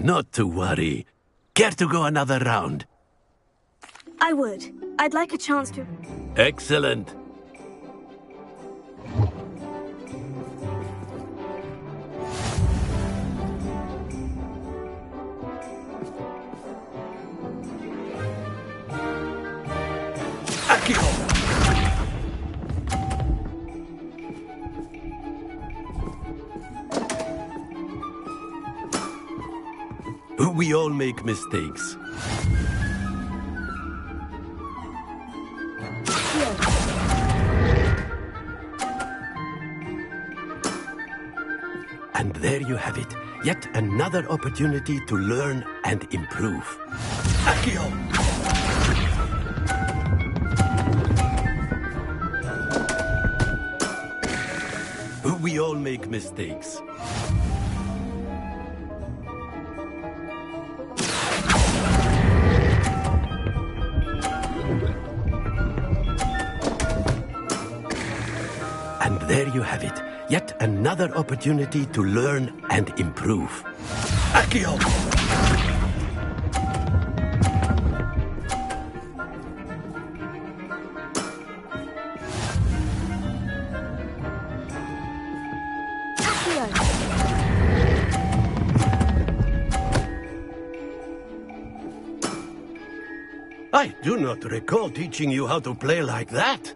Speaker 11: Not to worry. Care to go another round?
Speaker 1: I would. I'd like a chance to...
Speaker 11: Excellent. We all make mistakes. And there you have it. Yet another opportunity to learn and improve. Accio! We all make mistakes. And there you have it. Yet another opportunity to learn and improve. Accio! I do not recall teaching you how to play like that.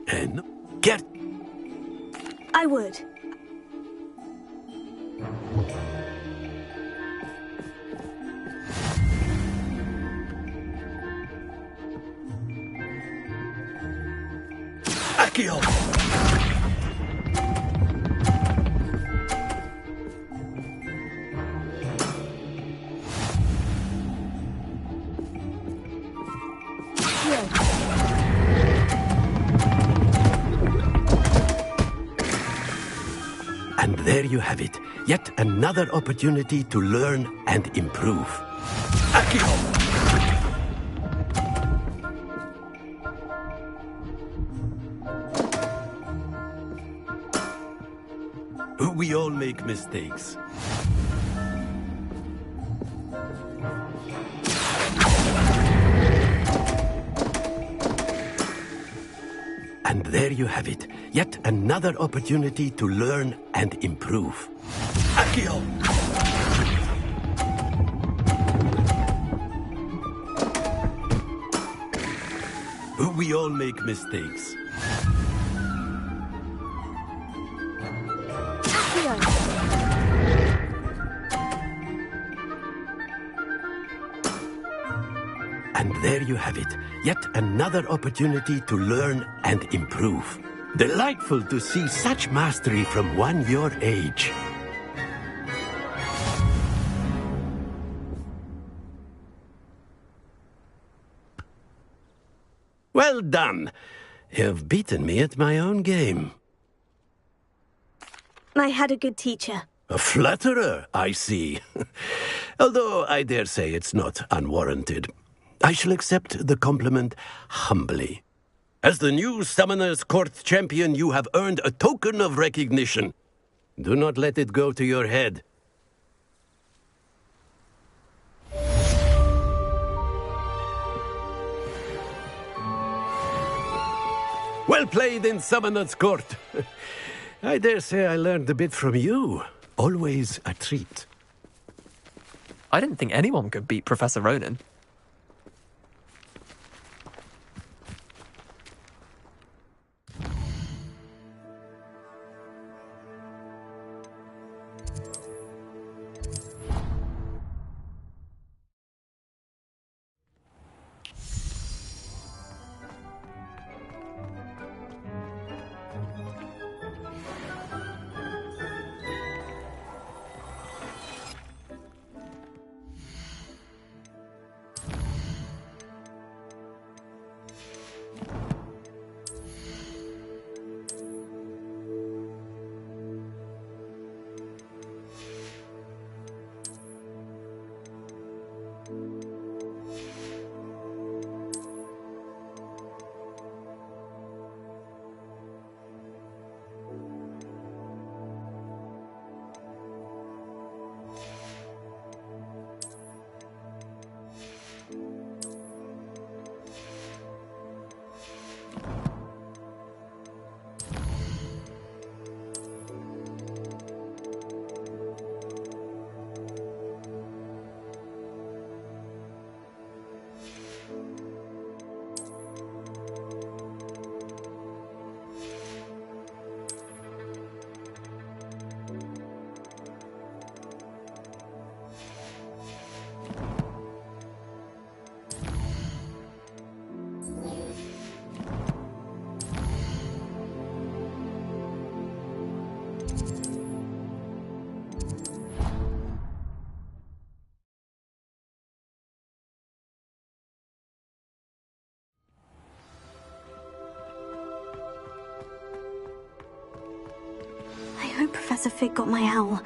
Speaker 11: And get...
Speaker 1: I would.
Speaker 11: Accio! And there you have it. Yet another opportunity to learn and improve. Accio! We all make mistakes. And there you have it. Yet another opportunity to learn and improve. Accio! We all make mistakes. And there you have it. Yet another opportunity to learn and improve. Delightful to see such mastery from one your age. Well done. You've beaten me at my own game.
Speaker 1: I had a good teacher.
Speaker 11: A flatterer, I see. Although I dare say it's not unwarranted. I shall accept the compliment humbly. As the new Summoner's Court champion, you have earned a token of recognition. Do not let it go to your head. Well played in Summoner's Court. I dare say I learned a bit from you. Always a treat.
Speaker 7: I didn't think anyone could beat Professor Ronan.
Speaker 1: Professor Fig got my owl.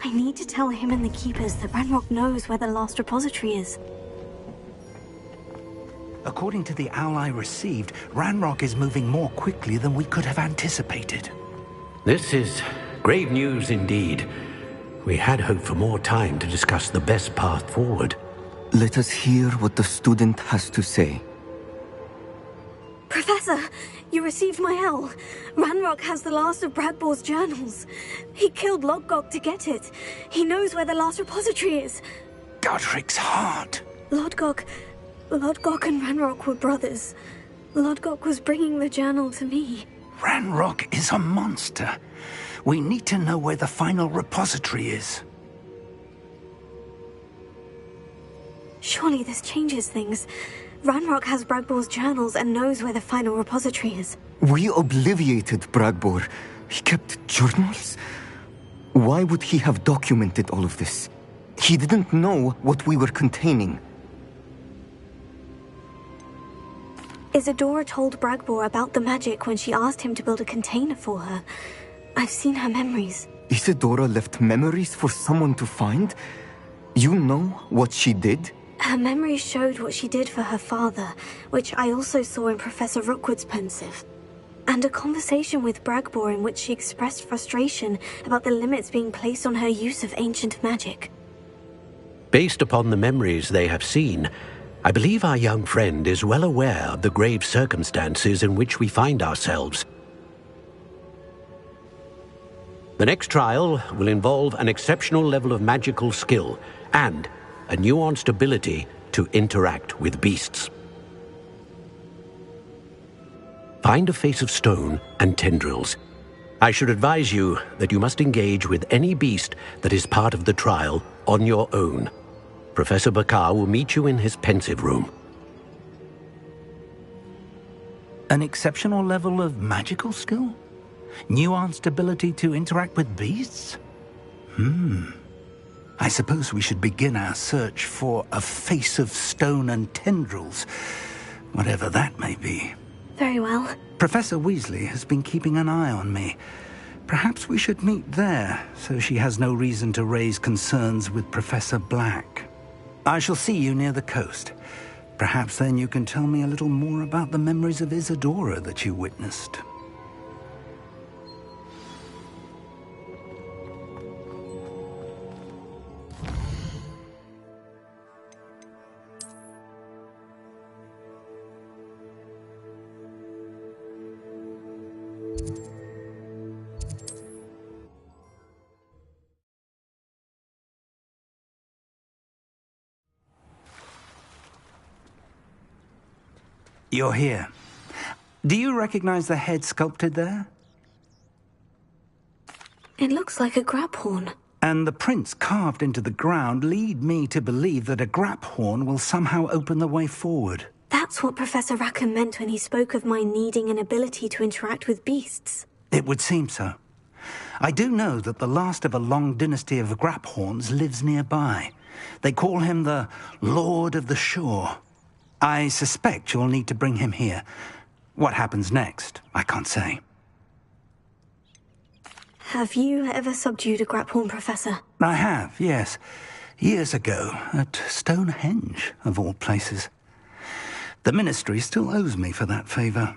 Speaker 1: I need to tell him and the Keepers that Ranrock knows where the last repository is.
Speaker 4: According to the owl I received, Ranrock is moving more quickly than we could have anticipated.
Speaker 11: This is grave news indeed. We had hoped for more time to discuss the best path forward.
Speaker 2: Let us hear what the student has to say.
Speaker 1: Professor, you received my owl. Ranrock has the last of Bradbor's journals. He killed Lodgok to get it. He knows where the last repository is.
Speaker 4: Godric's heart.
Speaker 1: Lodgok and Ranrock were brothers. Lodgok was bringing the journal to me.
Speaker 4: Ranrock is a monster. We need to know where the final repository is.
Speaker 1: Surely this changes things. Ranrock has Bradbor's journals and knows where the final repository is.
Speaker 2: We obliviated Bradbor. He kept journals? Why would he have documented all of this? He didn't know what we were containing.
Speaker 1: Isadora told Bradbor about the magic when she asked him to build a container for her. I've seen her memories.
Speaker 2: Isadora left memories for someone to find? You know what she did?
Speaker 1: Her memories showed what she did for her father, which I also saw in Professor Rookwood's pensive. And a conversation with Bragbor in which she expressed frustration about the limits being placed on her use of ancient magic.
Speaker 11: Based upon the memories they have seen, I believe our young friend is well aware of the grave circumstances in which we find ourselves. The next trial will involve an exceptional level of magical skill and a nuanced ability to interact with beasts. Find a face of stone and tendrils. I should advise you that you must engage with any beast that is part of the trial on your own. Professor Bakar will meet you in his pensive room.
Speaker 4: An exceptional level of magical skill? Nuanced ability to interact with beasts? I suppose we should begin our search for a face of stone and tendrils, whatever that may be.
Speaker 1: Very well.
Speaker 4: Professor Weasley has been keeping an eye on me. Perhaps we should meet there, so she has no reason to raise concerns with Professor Black. I shall see you near the coast. Perhaps then you can tell me a little more about the memories of Isadora that you witnessed. You're here. Do you recognize the head sculpted there?
Speaker 1: It looks like a graphorn.
Speaker 4: And the prints carved into the ground lead me to believe that a graphorn will somehow open the way forward.
Speaker 1: That's what Professor Rackham meant when he spoke of my needing an ability to interact with beasts.
Speaker 4: It would seem so. I do know that the last of a long dynasty of graphorns lives nearby. They call him the Lord of the Shore. I suspect you'll need to bring him here. What happens next, I can't say.
Speaker 1: Have you ever subdued a graphorn, Professor?
Speaker 4: I have, yes. Years ago, at Stonehenge, of all places. The Ministry still owes me for that favor.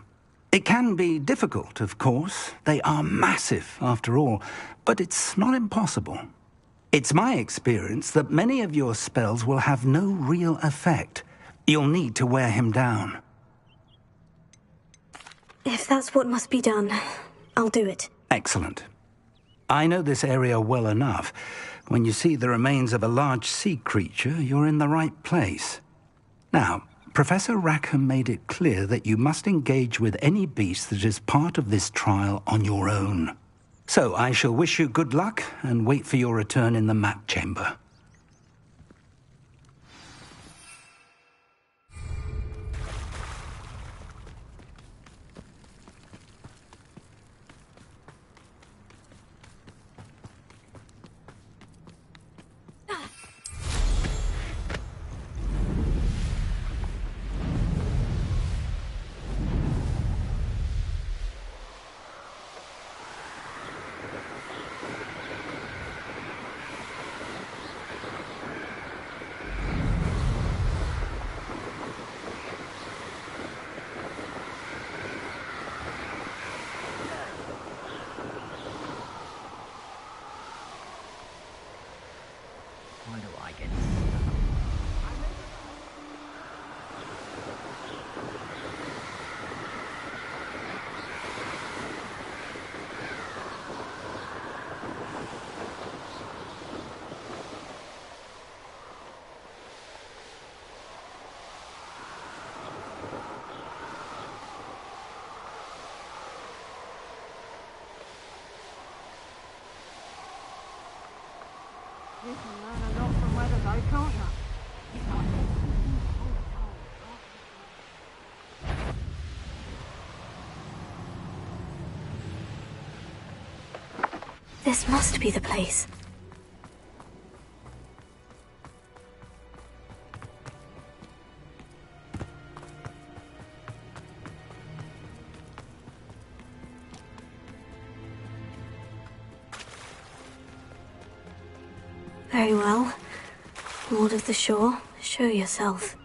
Speaker 4: It can be difficult, of course. They are massive, after all, but it's not impossible. It's my experience that many of your spells will have no real effect. You'll need to wear him down.
Speaker 1: If that's what must be done, I'll do it.
Speaker 4: Excellent. I know this area well enough. When you see the remains of a large sea creature, you're in the right place. Now, Professor Rackham made it clear that you must engage with any beast that is part of this trial on your own. So I shall wish you good luck and wait for your return in the map chamber.
Speaker 14: though, can't you?
Speaker 1: This must be the place. Very well. Lord of the Shore, show yourself.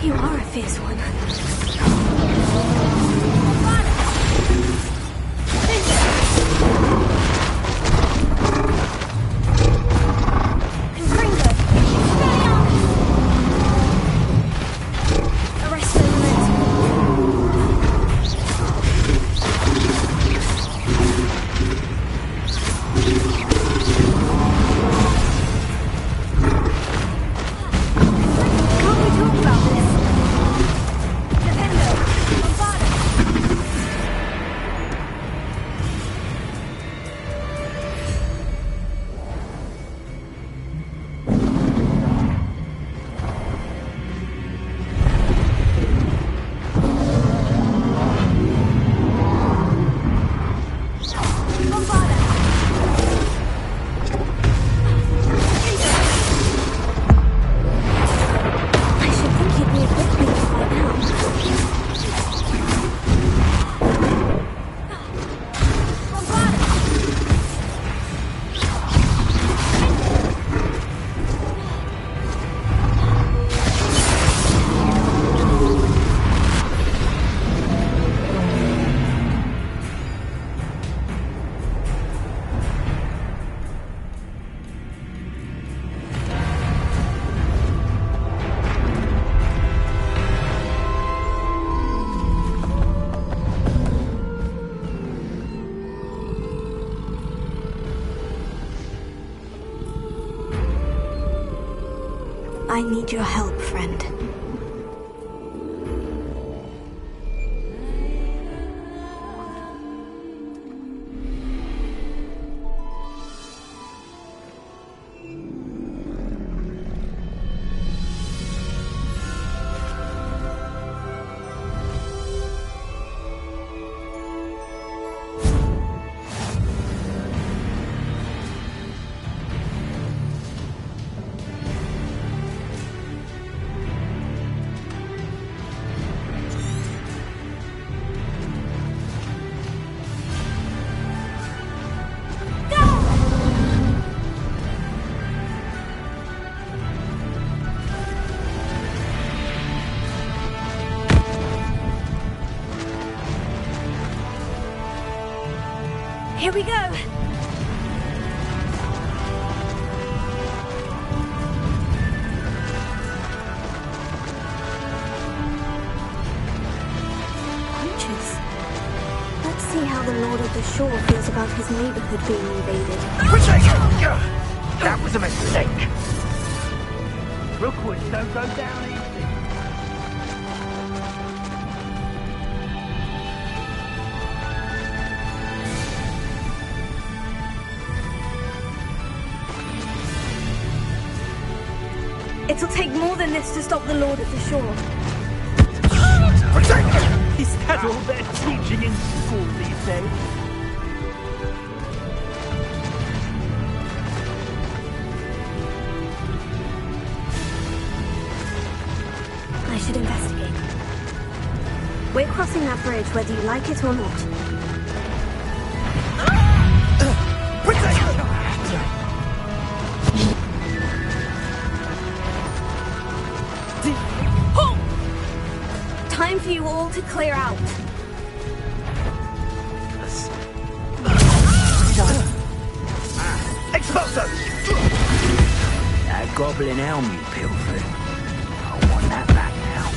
Speaker 1: You are a fierce one. I need your help, friend. Here we go! Creatures. Let's see how the Lord of the Shore feels about his neighborhood being invaded.
Speaker 14: That was a mistake. Rookwoods don't go down easy.
Speaker 1: It'll take more than this to stop the Lord of the Shore.
Speaker 22: Is that all they're teaching in school these days?
Speaker 1: I should investigate. We're crossing that bridge whether you like it or not. Time for you all to clear out.
Speaker 14: Exposo! That goblin helm you pilfered. I want that back now.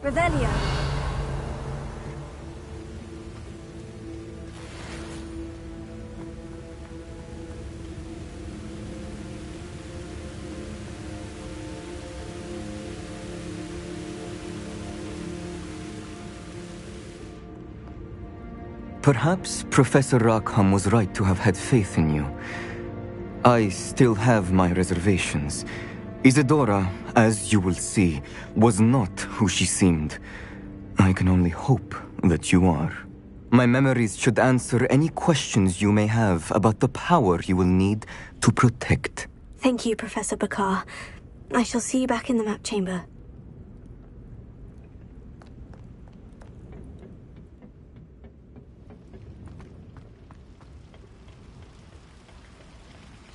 Speaker 1: Revelio.
Speaker 2: Perhaps Professor Rackham was right to have had faith in you. I still have my reservations. Isadora, as you will see, was not who she seemed. I can only hope that you are. My memories should answer any questions you may have about the power you will need to protect.
Speaker 1: Thank you, Professor Bakar. I shall see you back in the map chamber.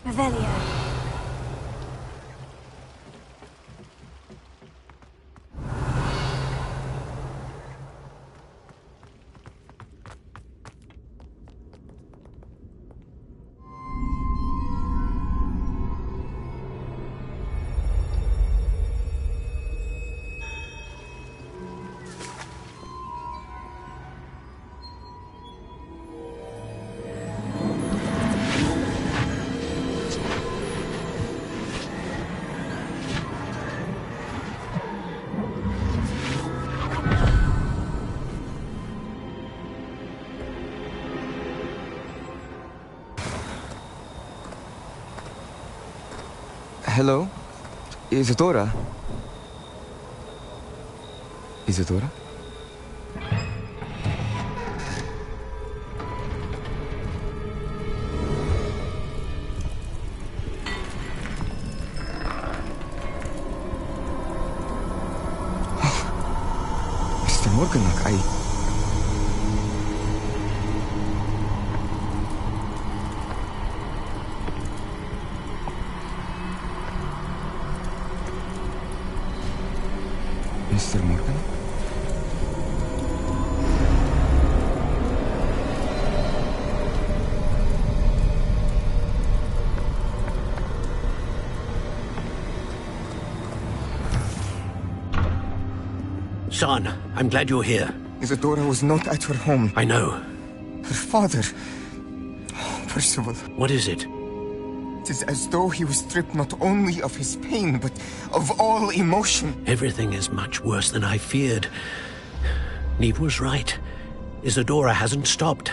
Speaker 1: Revelio.
Speaker 2: Hello? Isadora? Isadora? Mr. Morganach, Mr. Morgan?
Speaker 11: Son, I'm glad you're here.
Speaker 2: Isadora was not at her home.
Speaker 11: I know.
Speaker 2: Her father... Oh, Percival.
Speaker 11: What is it?
Speaker 2: It is as though he was stripped not only of his pain, but of all emotion.
Speaker 11: Everything is much worse than I feared. Neve was right. Isadora hasn't stopped.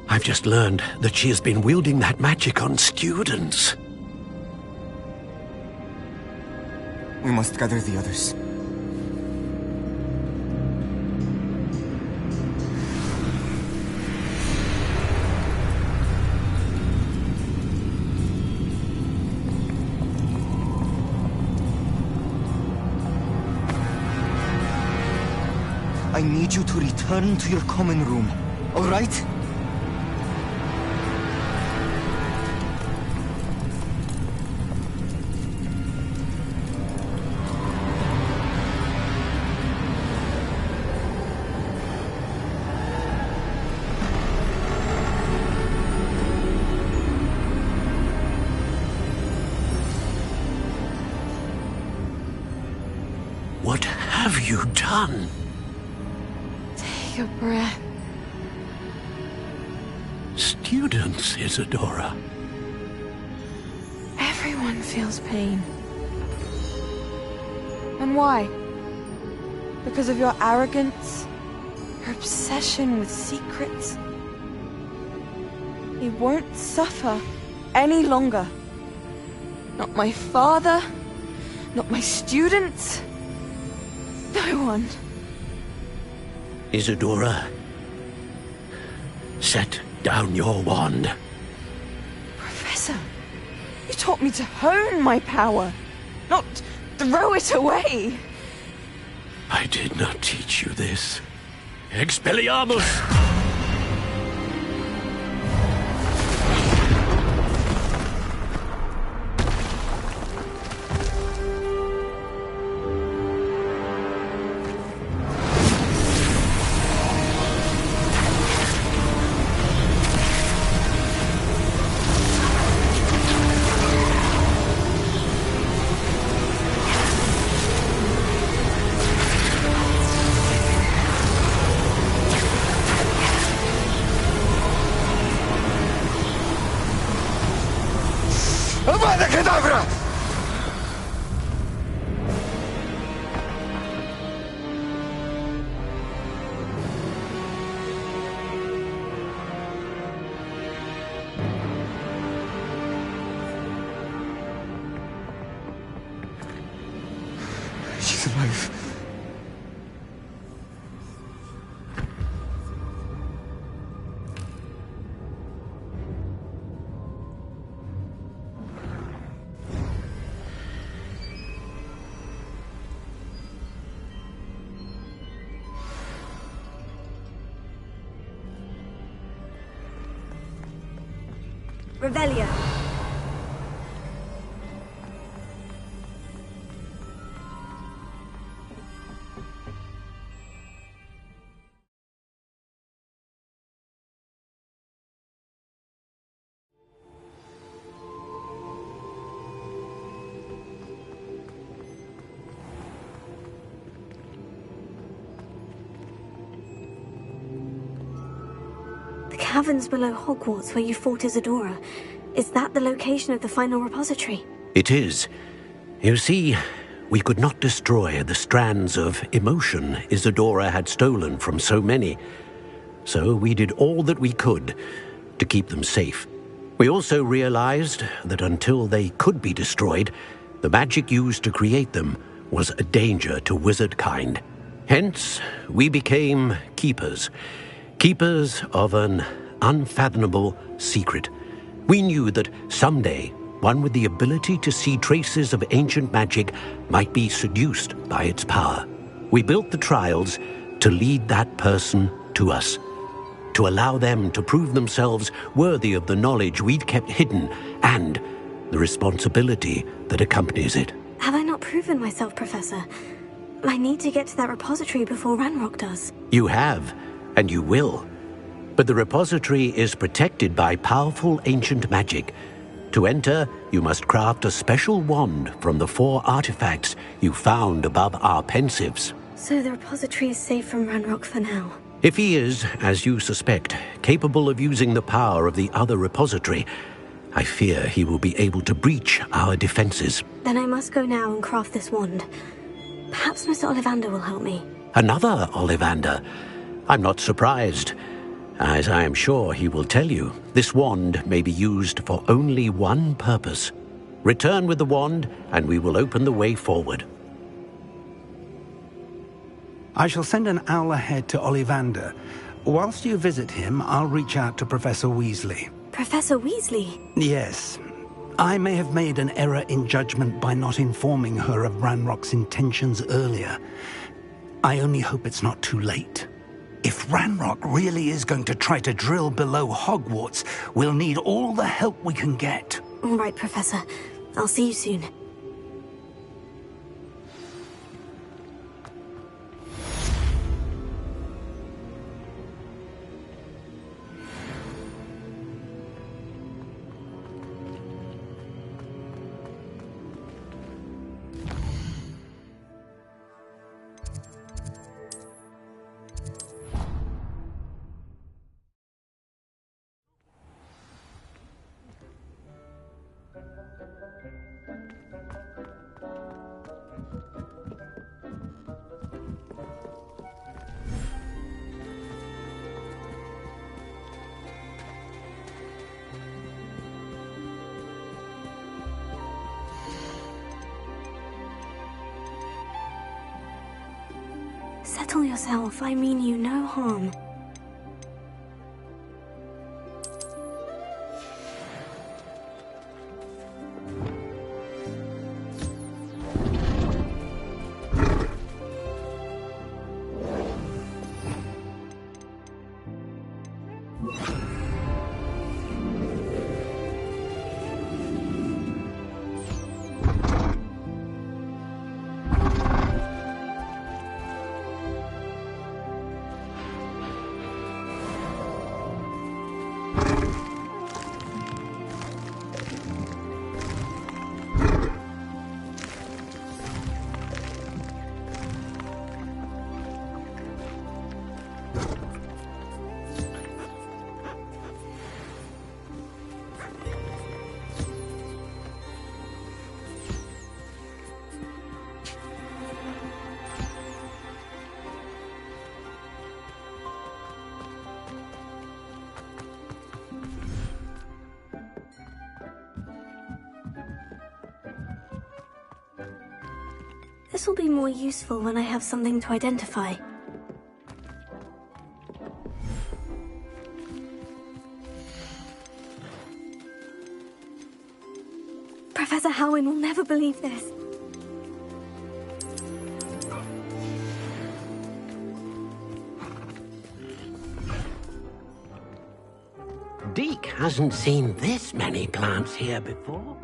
Speaker 11: I've just learned that she has been wielding that magic on students.
Speaker 2: We must gather the others. I need you to return to your common room, all right?
Speaker 11: What have you done?
Speaker 6: Take a breath.
Speaker 11: Students, Isadora.
Speaker 6: Everyone feels pain. And why? Because of your arrogance? Your obsession with secrets? He won't suffer any longer. Not my father, not my students, no one.
Speaker 11: Isadora, set down your wand.
Speaker 6: Professor, you taught me to hone my power, not throw it away.
Speaker 11: I did not teach you this. Expelliarmus!
Speaker 10: Avada Kedavra!
Speaker 2: She's alive.
Speaker 1: Revelio. The caverns below Hogwarts where you fought Isadora. Is that the location of the final repository?
Speaker 11: It is. You see, we could not destroy the strands of emotion Isadora had stolen from so many. So we did all that we could to keep them safe. We also realized that until they could be destroyed, the magic used to create them was a danger to wizard kind. Hence, we became keepers. Keepers of an unfathomable secret. We knew that someday, one with the ability to see traces of ancient magic might be seduced by its power. We built the trials to lead that person to us, to allow them to prove themselves worthy of the knowledge we'd kept hidden and the responsibility that accompanies it.
Speaker 1: Have I not proven myself, Professor? I need to get to that repository before Ranrock does.
Speaker 11: You have, and you will. But the repository is protected by powerful ancient magic. To enter, you must craft a special wand from the 4 artifacts you found above our pensives.
Speaker 1: So the repository is safe from Ranrock for now.
Speaker 11: If he is, as you suspect, capable of using the power of the other repository, I fear he will be able to breach our defenses.
Speaker 1: Then I must go now and craft this wand. Perhaps Mr. Ollivander will help me.
Speaker 11: Another Ollivander? I'm not surprised. As I am sure he will tell you, this wand may be used for only one purpose. Return with the wand, and we will open the way forward.
Speaker 21: I shall send an owl ahead to Ollivander. Whilst you visit him, I'll reach out to Professor Weasley.
Speaker 1: Professor Weasley?
Speaker 21: Yes. I may have made an error in judgment by not informing her of Ranrock's intentions earlier. I only hope it's not too late. If Ranrock really is going to try to drill below Hogwarts, we'll need all the help we can get.
Speaker 1: All right, Professor. I'll see you soon. Settle yourself. I mean you no harm. This will be more useful when I have something to identify. Professor Howin will never believe this.
Speaker 11: Deke hasn't seen this many plants here before.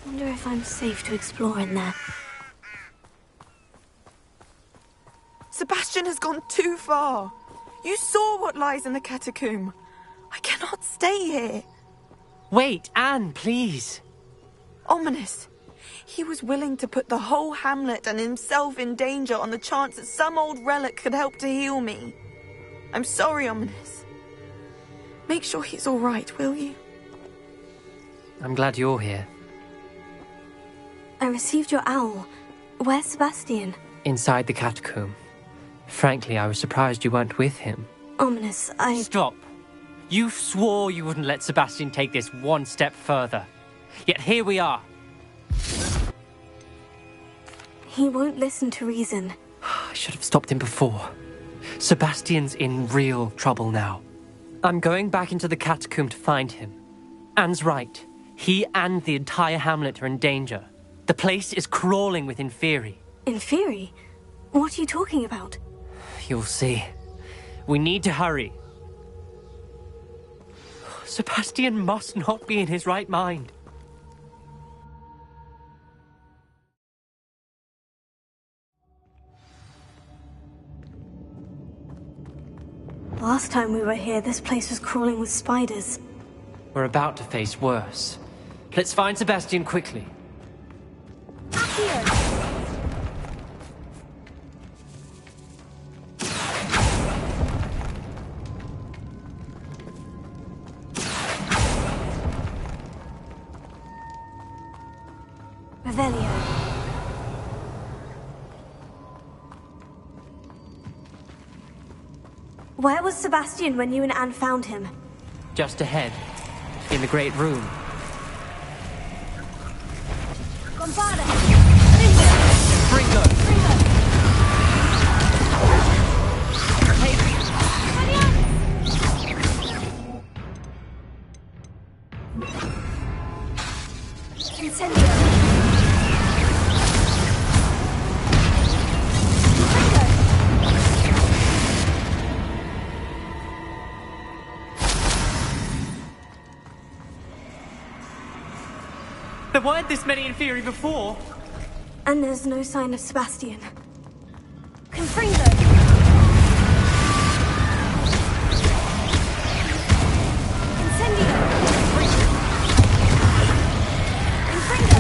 Speaker 1: Wonder if I'm safe to explore in there.
Speaker 3: Sebastian has gone too far. You saw what lies in the catacomb. I cannot stay here.
Speaker 17: Wait, Anne, please.
Speaker 3: Ominous. He was willing to put the whole hamlet and himself in danger on the chance that some old relic could help to heal me. I'm sorry, Ominous. Make sure he's all right, will you?
Speaker 17: I'm glad you're here.
Speaker 1: I received your owl. Where's Sebastian?
Speaker 17: Inside the catacomb. Frankly, I was surprised you weren't with him.
Speaker 1: Ominous,
Speaker 17: Stop. You swore you wouldn't let Sebastian take this one step further. Yet here we are.
Speaker 1: He won't listen to reason.
Speaker 17: I should have stopped him before. Sebastian's in real trouble now. I'm going back into the catacomb to find him. Anne's right. He and the entire hamlet are in danger. The place is crawling with Inferi.
Speaker 1: Inferi? What are you talking about?
Speaker 17: You'll see. We need to hurry. Sebastian must not be in his right mind.
Speaker 1: Last time we were here, this place was crawling with spiders.
Speaker 17: We're about to face worse. Let's find Sebastian quickly.
Speaker 1: Here! Revelio. Where was Sebastian when you and Anne found him?
Speaker 17: Just ahead, in the great room.
Speaker 1: Compare!
Speaker 17: Fringo! There weren't this many Inferi before.
Speaker 1: And there's no sign of Sebastian. Confringo! Incendio! Confringo!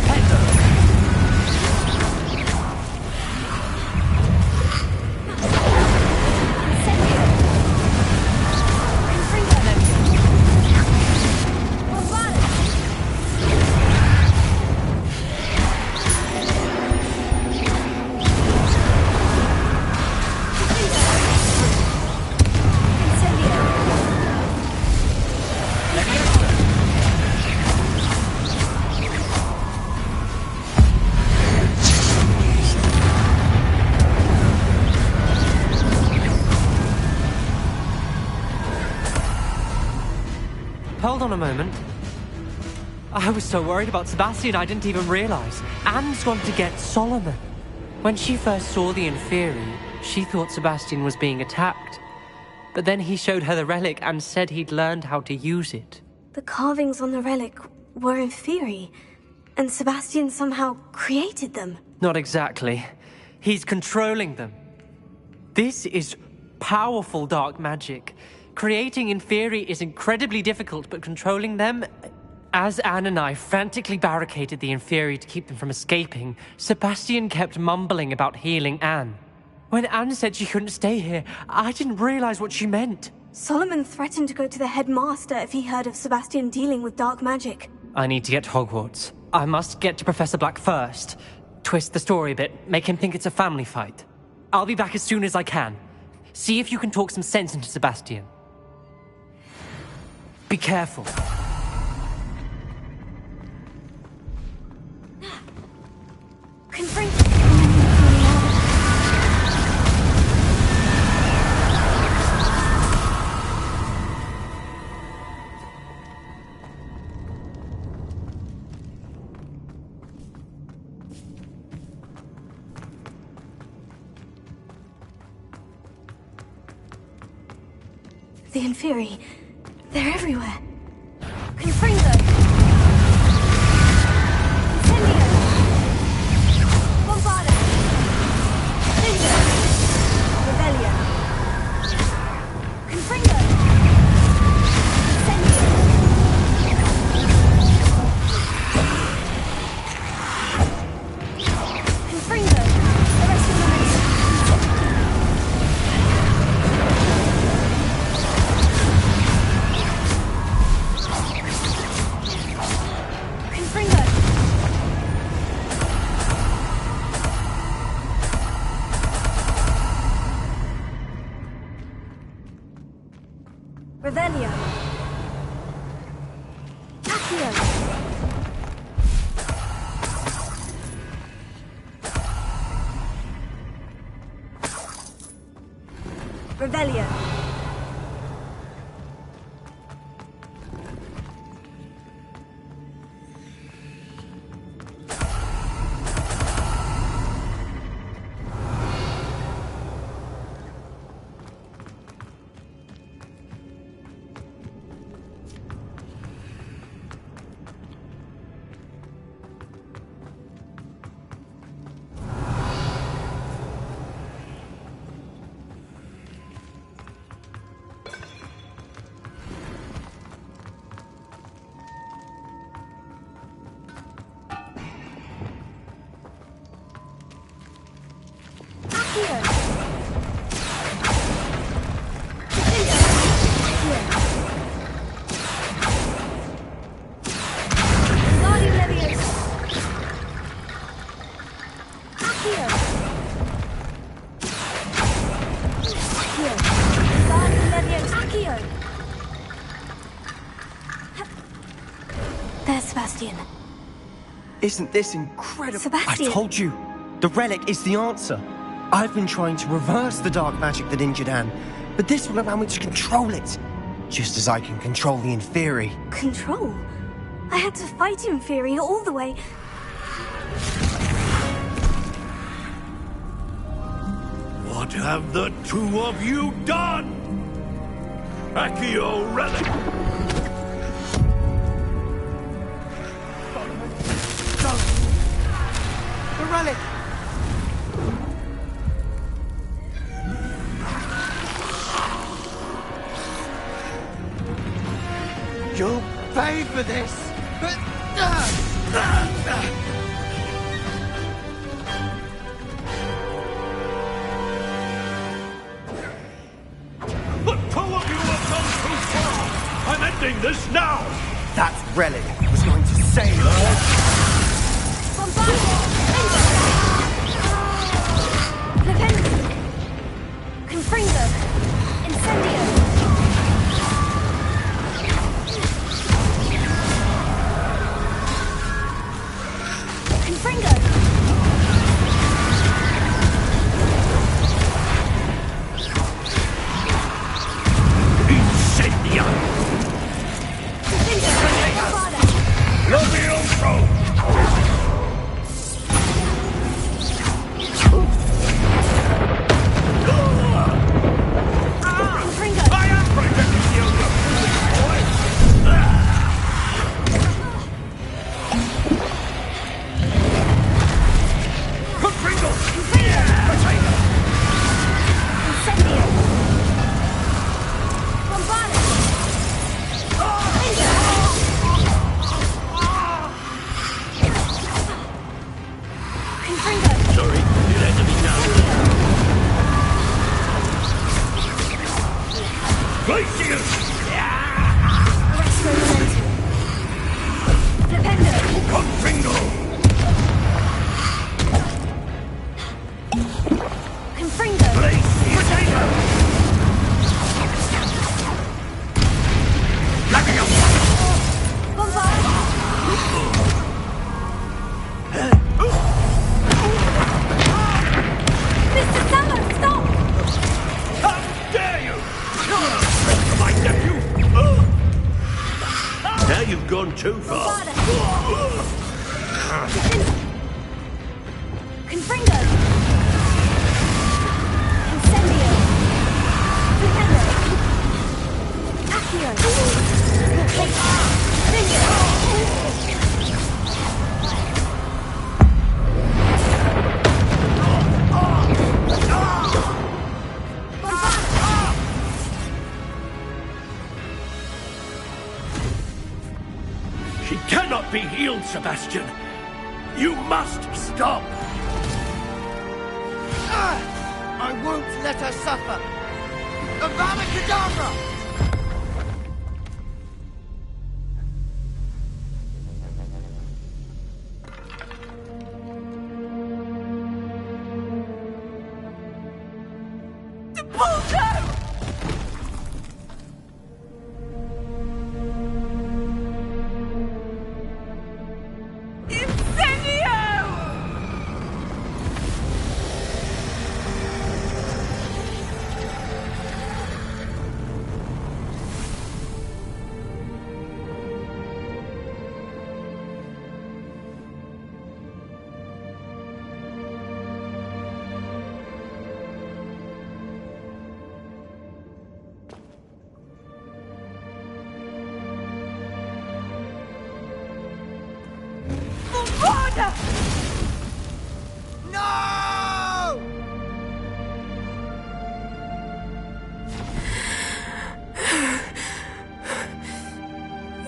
Speaker 17: on a moment. I was so worried about Sebastian I didn't even realize. Anne's gone to get Solomon. When she first saw the Inferi, she thought Sebastian was being attacked. But then he showed her the relic and said he'd learned how to use it.
Speaker 1: The carvings on the relic were Inferi, and Sebastian somehow created them.
Speaker 17: Not exactly. He's controlling them. This is powerful dark magic. Creating Inferi is incredibly difficult, but controlling them... As Anne and I frantically barricaded the Inferi to keep them from escaping, Sebastian kept mumbling about healing Anne. When Anne said she couldn't stay here, I didn't realize what she meant.
Speaker 1: Solomon threatened to go to the headmaster if he heard of Sebastian dealing with dark magic.
Speaker 17: I need to get to Hogwarts. I must get to Professor Black first. Twist the story a bit, make him think it's a family fight. I'll be back as soon as I can. See if you can talk some sense into Sebastian. Be careful.
Speaker 1: Confront. The Inferi, they're everywhere. Confront them! Revelio. Accio. Revelio. There's Sebastian.
Speaker 12: Isn't this incredible?
Speaker 1: Sebastian!
Speaker 12: I told you, the relic is the answer. I've been trying to reverse the dark magic that injured Anne, but this will allow me to control it, just as I can control the Inferi.
Speaker 1: Control? I had to fight Inferi all the way.
Speaker 14: What have the two of you done? Accio relic!
Speaker 12: The relic! You'll pay for this! But...
Speaker 14: The two of you have gone too far! I'm ending this now!
Speaker 12: That relic was going to save us!
Speaker 1: Confringo! Incendio! Confringo!
Speaker 14: Incendio!
Speaker 1: Confringo!
Speaker 13: too far.
Speaker 1: Confringo! Incendio! Defendo! Accio!
Speaker 13: She cannot be healed, Sebastian. You must stop.
Speaker 12: I won't let her suffer. Avada Kedavra! No!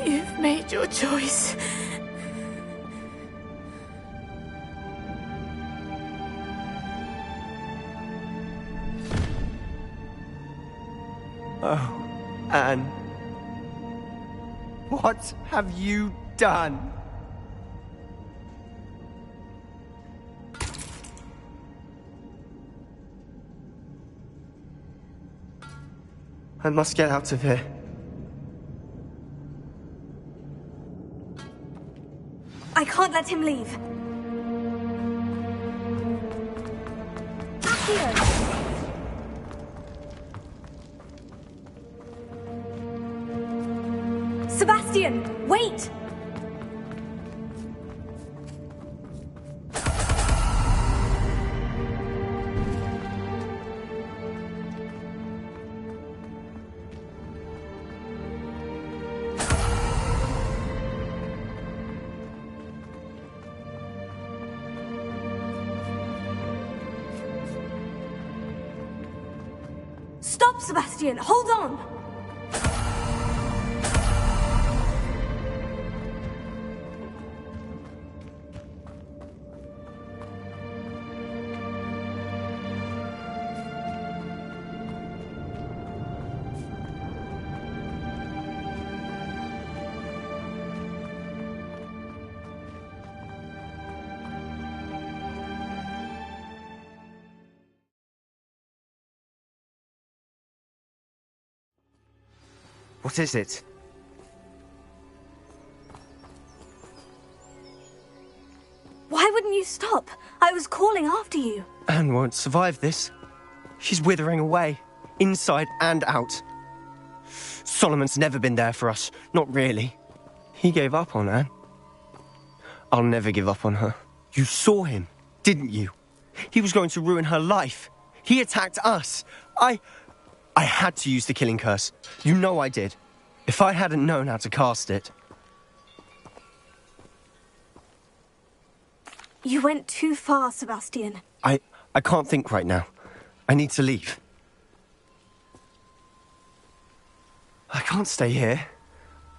Speaker 16: You've made your choice.
Speaker 12: Oh, Anne. What have you done? I must get out of here.
Speaker 1: I can't let him leave. Accio! Sebastian, wait! Stop, Sebastian! Hold on!
Speaker 12: What is it?
Speaker 1: Why wouldn't you stop? I was calling after you.
Speaker 12: Anne won't survive this. She's withering away, inside and out. Solomon's never been there for us, not really. He gave up on Anne. I'll never give up on her. You saw him, didn't you? He was going to ruin her life. He attacked us. I had to use the killing curse. You know I did. If I hadn't known how to cast it...
Speaker 1: You went too far, Sebastian.
Speaker 12: I can't think right now. I need to leave. I can't stay here.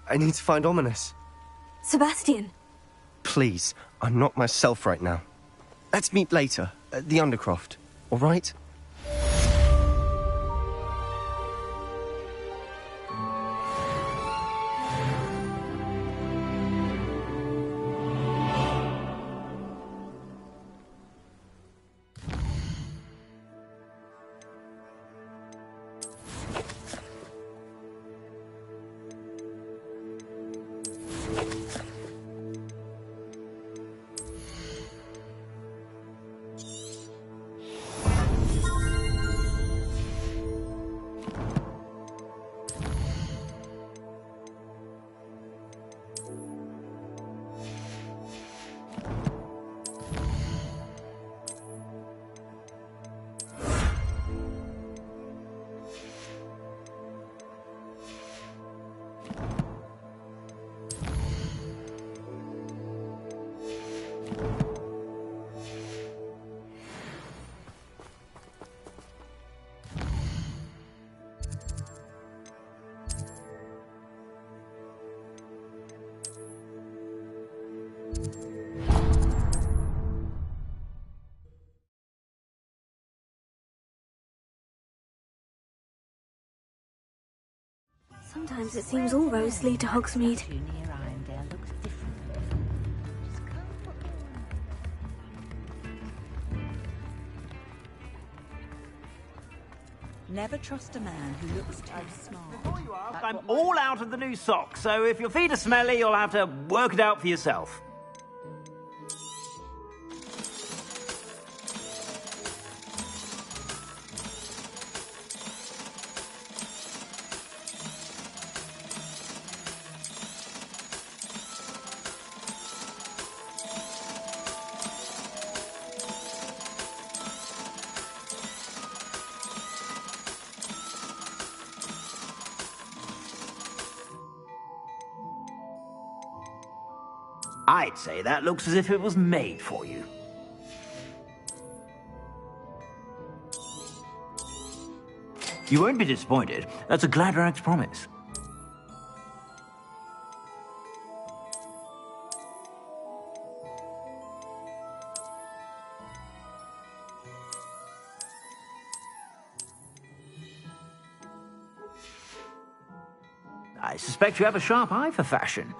Speaker 12: I need to find Ominous.
Speaker 1: Sebastian.
Speaker 12: Please, I'm not myself right now. Let's meet later, at the Undercroft, all right?
Speaker 1: Sometimes it seems all roads lead to Hogsmeade.
Speaker 9: Never trust a man who looks too smart.
Speaker 22: I'm all out of the new socks, so if your feet are smelly, you'll have to work it out for yourself. I'd say that looks as if it was made for you. You won't be disappointed. That's a Gladrag's promise. I suspect you have a sharp eye for fashion.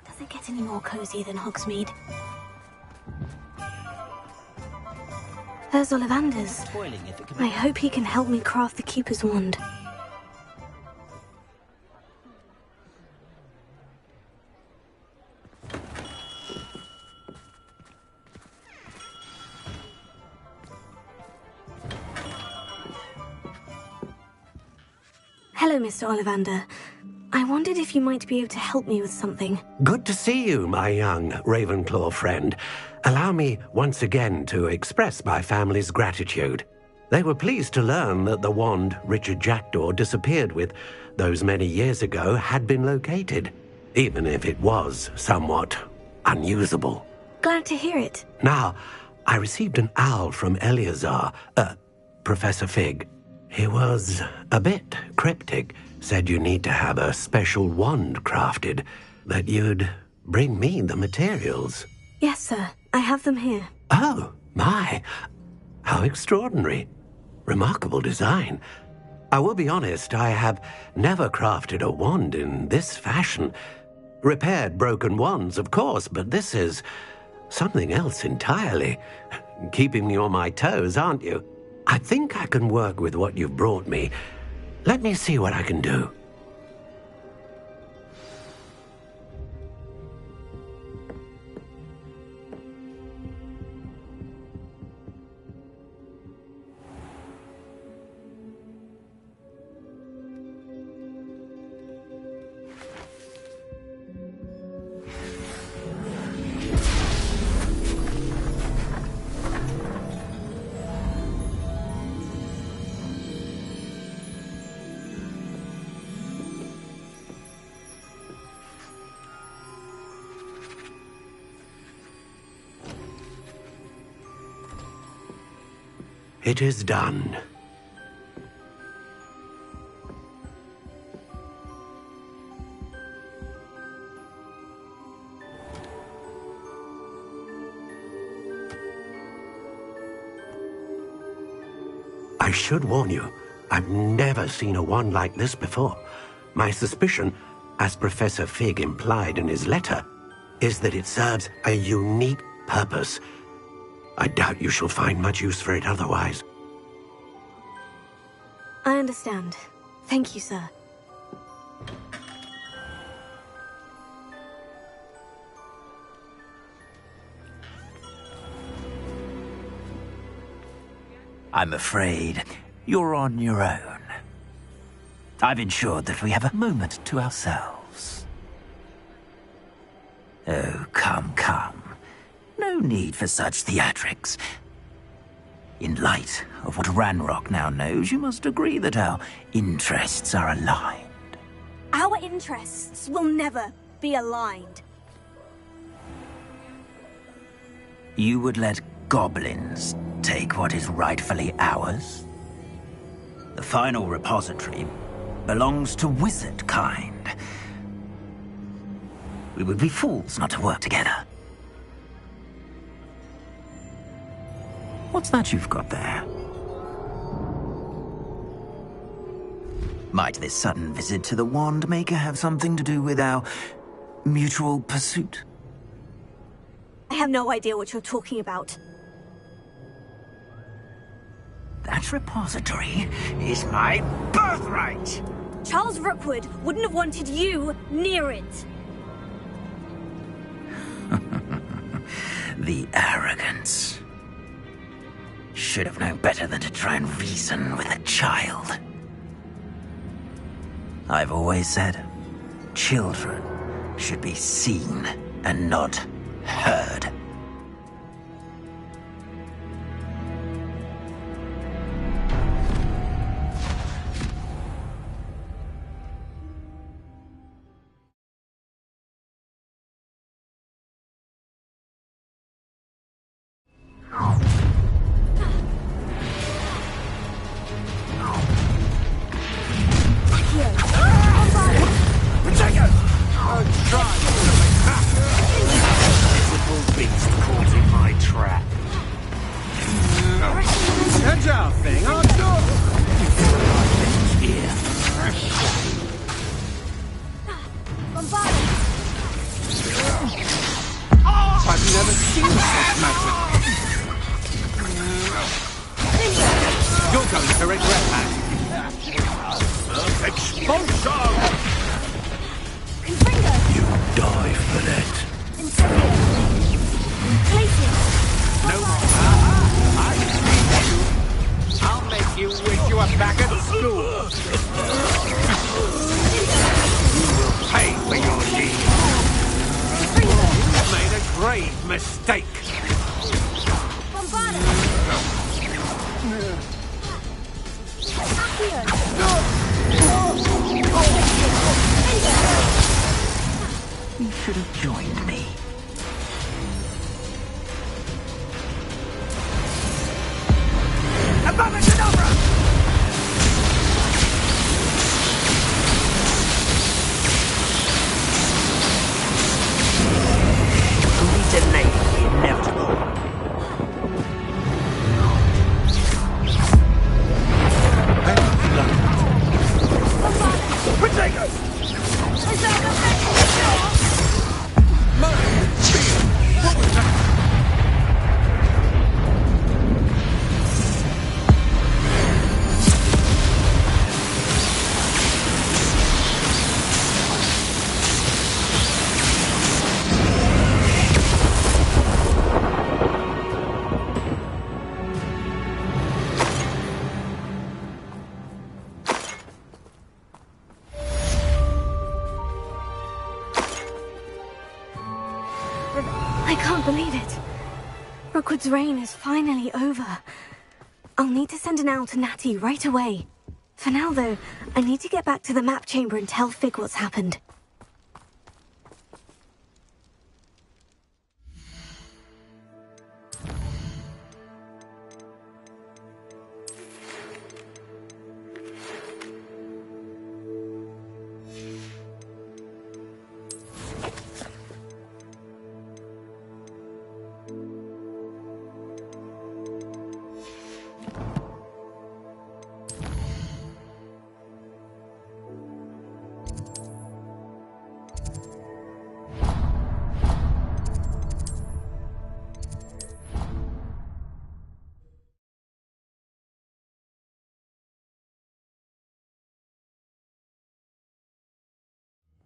Speaker 1: Does it get any more cozy than Hogsmeade? There's Ollivander's. I hope he can help me craft the Keeper's wand. Hello, Mr. Ollivander. I wondered if you might be able to help me with something.
Speaker 11: Good to see you, my young Ravenclaw friend. Allow me once again to express my family's gratitude. They were pleased to learn that the wand Richard Jackdaw disappeared with those many years ago had been located, even if it was somewhat unusable.
Speaker 1: Glad to hear it.
Speaker 11: Now, I received an owl from Eleazar, Professor Fig. He was a bit cryptic. Said you need to have a special wand crafted, that you'd bring me the materials.
Speaker 1: Yes, sir. I have them here.
Speaker 11: Oh, my. How extraordinary. Remarkable design. I will be honest, I have never crafted a wand in this fashion. Repaired broken wands, of course, but this is something else entirely. Keeping me on my toes, aren't you? I think I can work with what you've brought me. Let me see what I can do. It is done. I should warn you, I've never seen a wand like this before. My suspicion, as Professor Fig implied in his letter, is that it serves a unique purpose. I doubt you shall find much use for it otherwise.
Speaker 1: I understand. Thank you, sir.
Speaker 18: I'm afraid you're on your own. I've ensured that we have a moment to ourselves. Oh, come, come. No need for such theatrics. In light of what Ranrock now knows, you must agree that our interests are aligned.
Speaker 1: Our interests will never be aligned.
Speaker 18: You would let goblins take what is rightfully ours? The final repository belongs to wizard kind. We would be fools not to work together. What's that you've got there? Might this sudden visit to the Wand Maker have something to do with our mutual pursuit?
Speaker 1: I have no idea what you're talking about.
Speaker 18: That repository is my birthright!
Speaker 1: Charles Rookwood wouldn't have wanted you near it.
Speaker 18: The arrogance. Should have known better than to try and reason with a child. I've always said, children should be seen and not heard. You should have joined me.
Speaker 1: I can't believe it. Rookwood's reign is finally over. I'll need to send an owl to Natty right away. For now, though, I need to get back to the map chamber and tell Fig what's happened.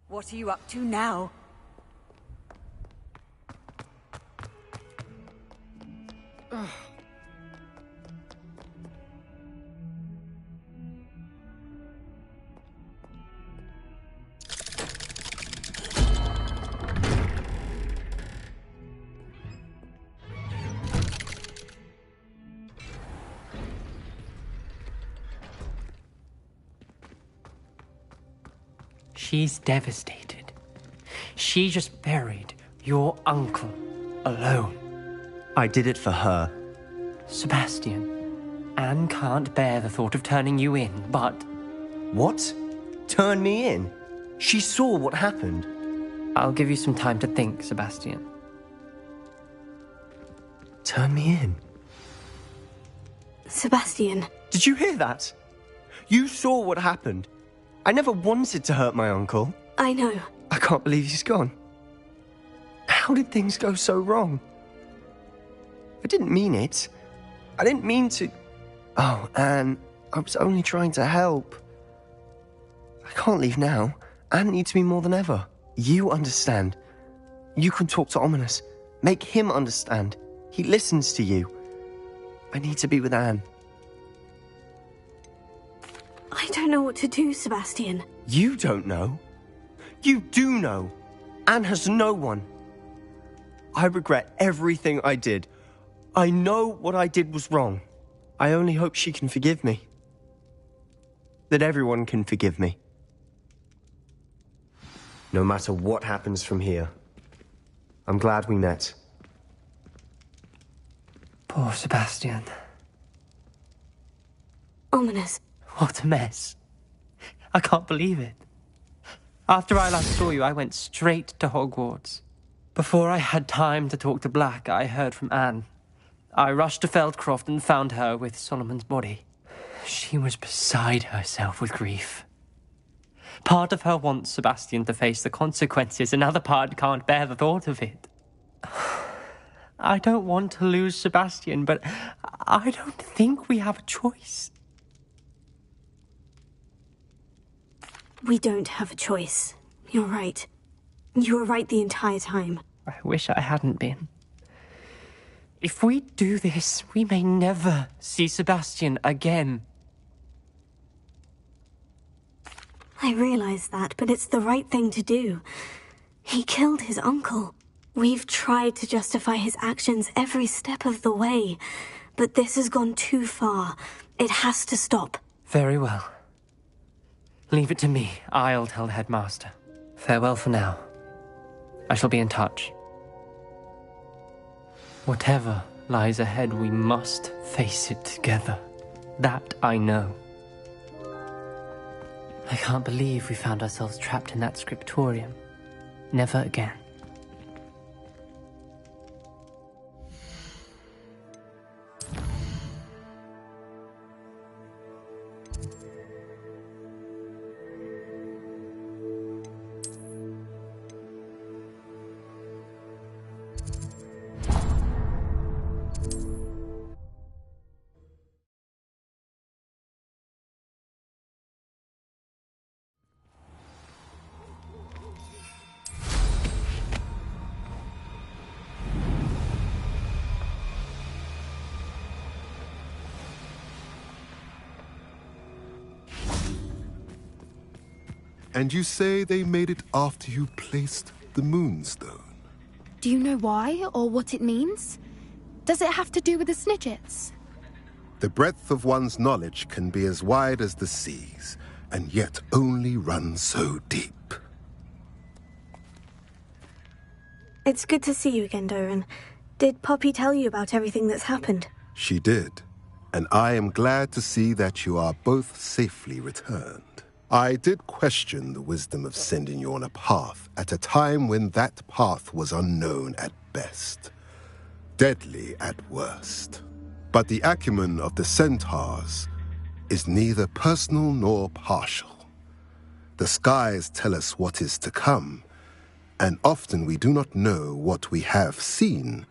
Speaker 9: What are you up to now?
Speaker 17: She's devastated. She just buried your uncle alone.
Speaker 12: I did it for her.
Speaker 17: Sebastian, Anne can't bear the thought of turning you in, but...
Speaker 12: What? Turn me in? She saw what happened.
Speaker 17: I'll give you some time to think, Sebastian.
Speaker 12: Turn me in?
Speaker 1: Sebastian.
Speaker 12: Did you hear that? You saw what happened. I never wanted to hurt my uncle.
Speaker 1: I know.
Speaker 12: I can't believe he's gone. How did things go so wrong? I didn't mean it. I didn't mean to... Oh, Anne, I was only trying to help. I can't leave now. Anne needs me more than ever. You understand. You can talk to Ominous. Make him understand. He listens to you. I need to be with Anne.
Speaker 1: I don't know what to do, Sebastian.
Speaker 12: You don't know. You do know. Anne has no one. I regret everything I did. I know what I did was wrong. I only hope she can forgive me. That everyone can forgive me. No matter what happens from here, I'm glad we met.
Speaker 17: Poor Sebastian.
Speaker 1: Ominous.
Speaker 17: What a mess. I can't believe it. After I last saw you, I went straight to Hogwarts. Before I had time to talk to Black, I heard from Anne. I rushed to Feldcroft and found her with Solomon's body. She was beside herself with grief. Part of her wants Sebastian to face the consequences, another part can't bear the thought of it. I don't want to lose Sebastian, but I don't think we have a choice.
Speaker 1: We don't have a choice. You're right. You were right the entire time.
Speaker 17: I wish I hadn't been. If we do this, we may never see Sebastian again.
Speaker 1: I realize that, but it's the right thing to do. He killed his uncle. We've tried to justify his actions every step of the way, but this has gone too far. It has to stop.
Speaker 17: Very well. Leave it to me. I'll tell the headmaster. Farewell for now. I shall be in touch. Whatever lies ahead, we must face it together. That I know. I can't believe we found ourselves trapped in that scriptorium. Never again.
Speaker 15: And you say they made it after you placed the Moonstone?
Speaker 6: Do you know why, or what it means? Does it have to do with the Snidgets?
Speaker 15: The breadth of one's knowledge can be as wide as the seas, and yet only run so deep.
Speaker 1: It's good to see you again, Doran. Did Poppy tell you about everything that's happened?
Speaker 15: She did, and I am glad to see that you are both safely returned. I did question the wisdom of sending you on a path at a time when that path was unknown at best, deadly at worst. But the acumen of the centaurs is neither personal nor partial. The skies tell us what is to come, and often we do not know what we have seen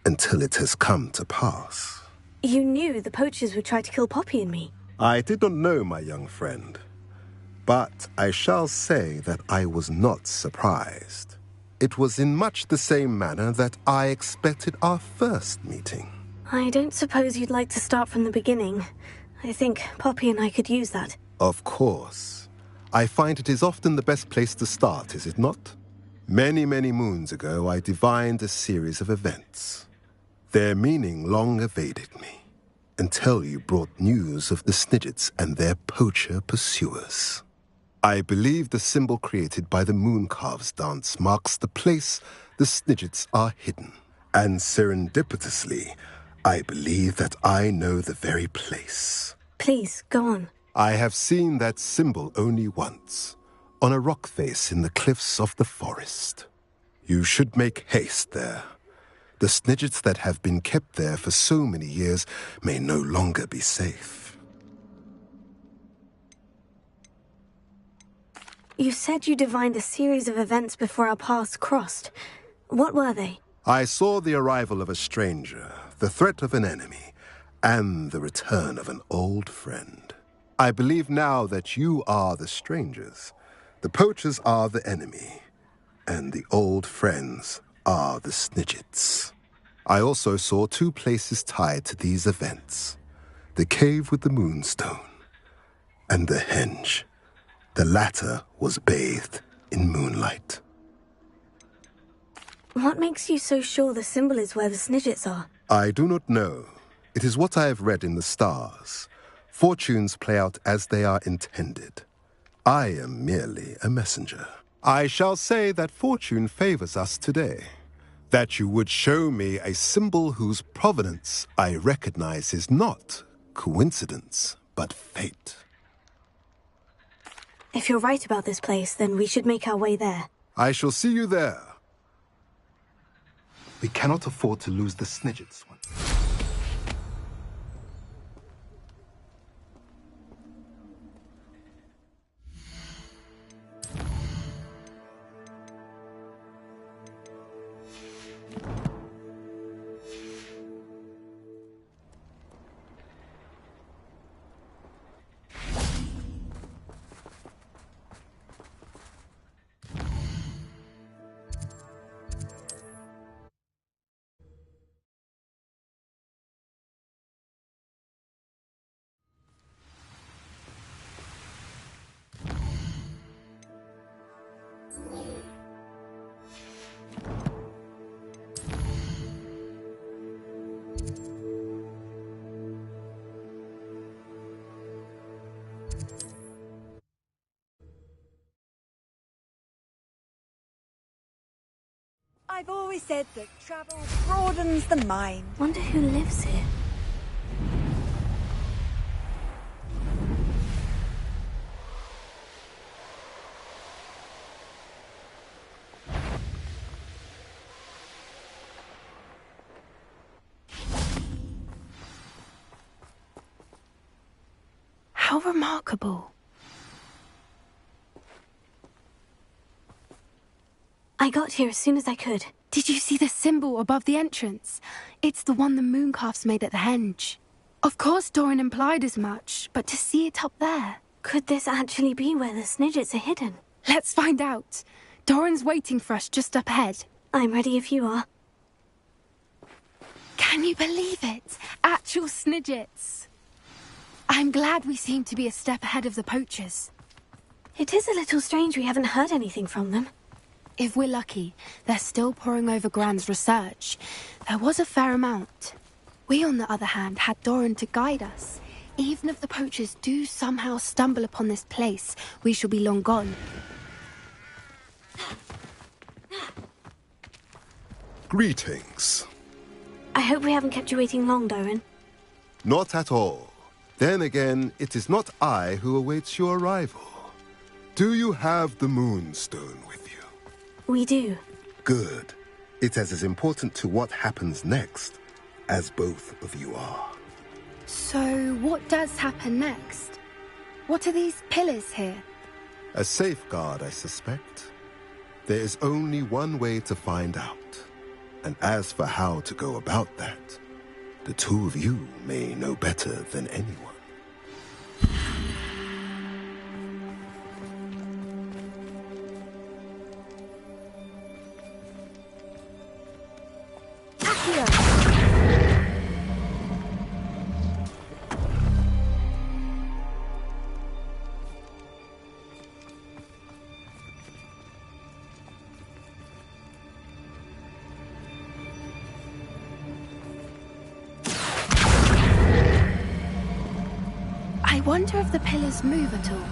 Speaker 15: until it has come to pass.
Speaker 1: You knew the poachers would try to kill Poppy and me.
Speaker 15: I did not know, my young friend. But I shall say that I was not surprised. It was in much the same manner that I expected our first meeting.
Speaker 1: I don't suppose you'd like to start from the beginning. I think Poppy and I could use that.
Speaker 15: Of course. I find it is often the best place to start, is it not? Many, many moons ago, I divined a series of events. Their meaning long evaded me, until you brought news of the Snidgets and their poacher pursuers. I believe the symbol created by the Mooncalves dance marks the place the Snidgets are hidden. And serendipitously, I believe that I know the very place.
Speaker 1: Please, go on.
Speaker 15: I have seen that symbol only once, on a rock face in the cliffs of the forest. You should make haste there. The Snidgets that have been kept there for so many years may no longer be safe.
Speaker 1: You said you divined a series of events before our paths crossed. What were they?
Speaker 15: I saw the arrival of a stranger, the threat of an enemy, and the return of an old friend. I believe now that you are the strangers. The poachers are the enemy, and the old friends are the Snidgets. I also saw two places tied to these events. The cave with the moonstone, and the henge. The latter was bathed in moonlight.
Speaker 1: What makes you so sure the symbol is where the Snidgets are?
Speaker 15: I do not know. It is what I have read in the stars. Fortunes play out as they are intended. I am merely a messenger. I shall say that fortune favors us today. That you would show me a symbol whose provenance I recognize is not coincidence, but fate.
Speaker 1: If you're right about this place, then we should make our way there.
Speaker 15: I shall see you there. We cannot afford to lose the Snidgets.
Speaker 9: I've always said that travel broadens the mind.
Speaker 1: Wonder who lives here.
Speaker 6: How remarkable.
Speaker 1: I got here as soon as I could.
Speaker 6: Did you see the symbol above the entrance? It's the one the Mooncalves made at the henge. Of course Doran implied as much, but to see it up there...
Speaker 1: Could this actually be where the Snidgets are hidden?
Speaker 6: Let's find out. Doran's waiting for us just up ahead.
Speaker 1: I'm ready if you are.
Speaker 6: Can you believe it? Actual Snidgets. I'm glad we seem to be a step ahead of the poachers.
Speaker 1: It is a little strange we haven't heard anything from them.
Speaker 6: If we're lucky, they're still poring over Gran's research. There was a fair amount. We, on the other hand, had Doran to guide us. Even if the poachers do somehow stumble upon this place, we shall be long gone.
Speaker 15: Greetings.
Speaker 1: I hope we haven't kept you waiting long, Doran.
Speaker 15: Not at all. Then again, it is not I who awaits your arrival. Do you have the Moonstone with you?
Speaker 1: We do.
Speaker 15: Good. It is as important to what happens next as both of you are.
Speaker 6: So, what does happen next? What are these pillars here?
Speaker 15: A safeguard, I suspect. There is only one way to find out. And as for how to go about that, the two of you may know better than anyone.
Speaker 6: wonder if the pillars move at all.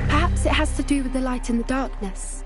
Speaker 6: Perhaps it has to do with the light in the darkness.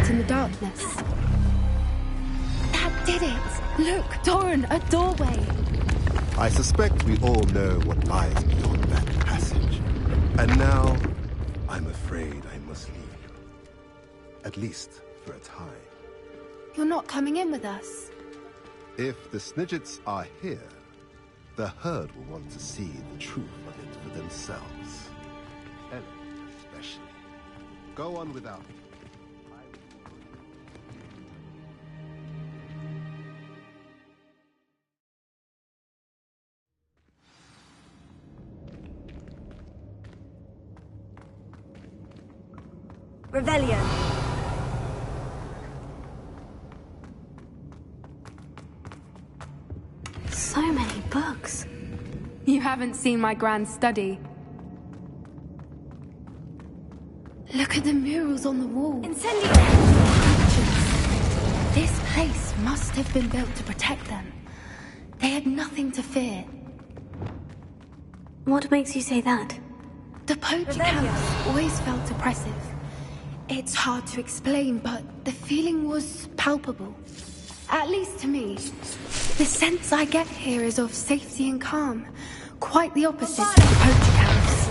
Speaker 6: In the darkness. That did it! Look, Doran, a doorway!
Speaker 15: I suspect we all know what lies beyond that passage. And now, I'm afraid I must leave you. At least for a time.
Speaker 6: You're not coming in with us?
Speaker 15: If the Snidgets are here, the herd will want to see the truth of it for themselves. Ellen, especially. Go on without me.
Speaker 1: Revelio. So many books.
Speaker 6: You haven't seen my grand study. Look at the murals on the wall.
Speaker 1: Incendio!
Speaker 6: This place must have been built to protect them. They had nothing to fear.
Speaker 1: What makes you say that?
Speaker 6: The poacher camps always felt oppressive. It's hard to explain, but the feeling was palpable. At least to me. The sense I get here is of safety and calm. Quite the opposite of the poacher camps.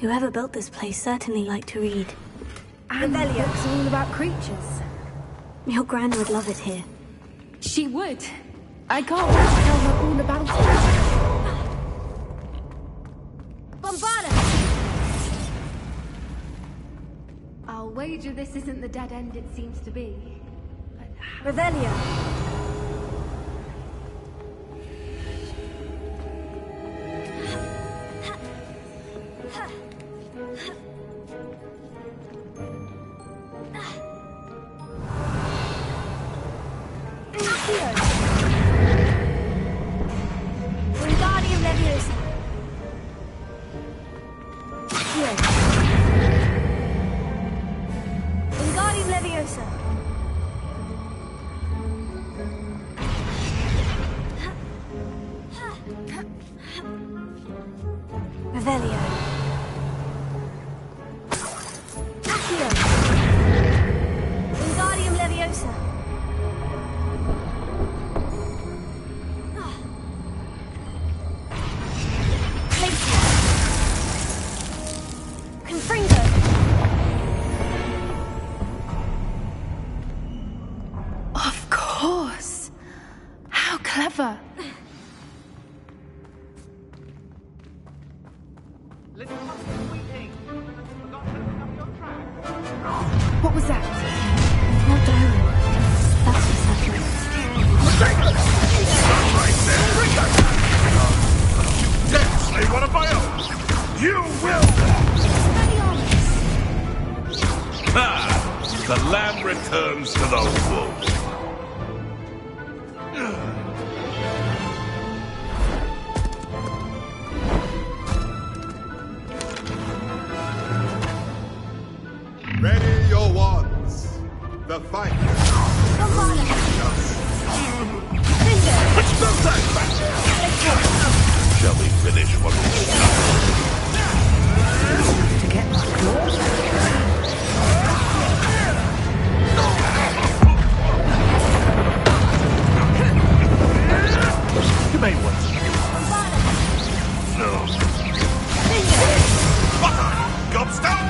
Speaker 1: Whoever built this place certainly liked to read.
Speaker 6: And books all about creatures.
Speaker 1: Your Gran would love it here.
Speaker 6: She would. I can't wait to tell her all about it.
Speaker 1: Bombarda!
Speaker 6: I'll wager this isn't the dead end it seems to be.
Speaker 1: Revelio.
Speaker 6: Of course. How clever. What was that?
Speaker 1: Not Darren. That's
Speaker 10: You dare slay one of my own! You will! Ah! The lamb returns to the wolf.
Speaker 15: Ready your wands. The fight.
Speaker 10: Which does that back? Shall we finish what we start?
Speaker 9: To get my claws back.
Speaker 10: You may want to. No. Gobstone!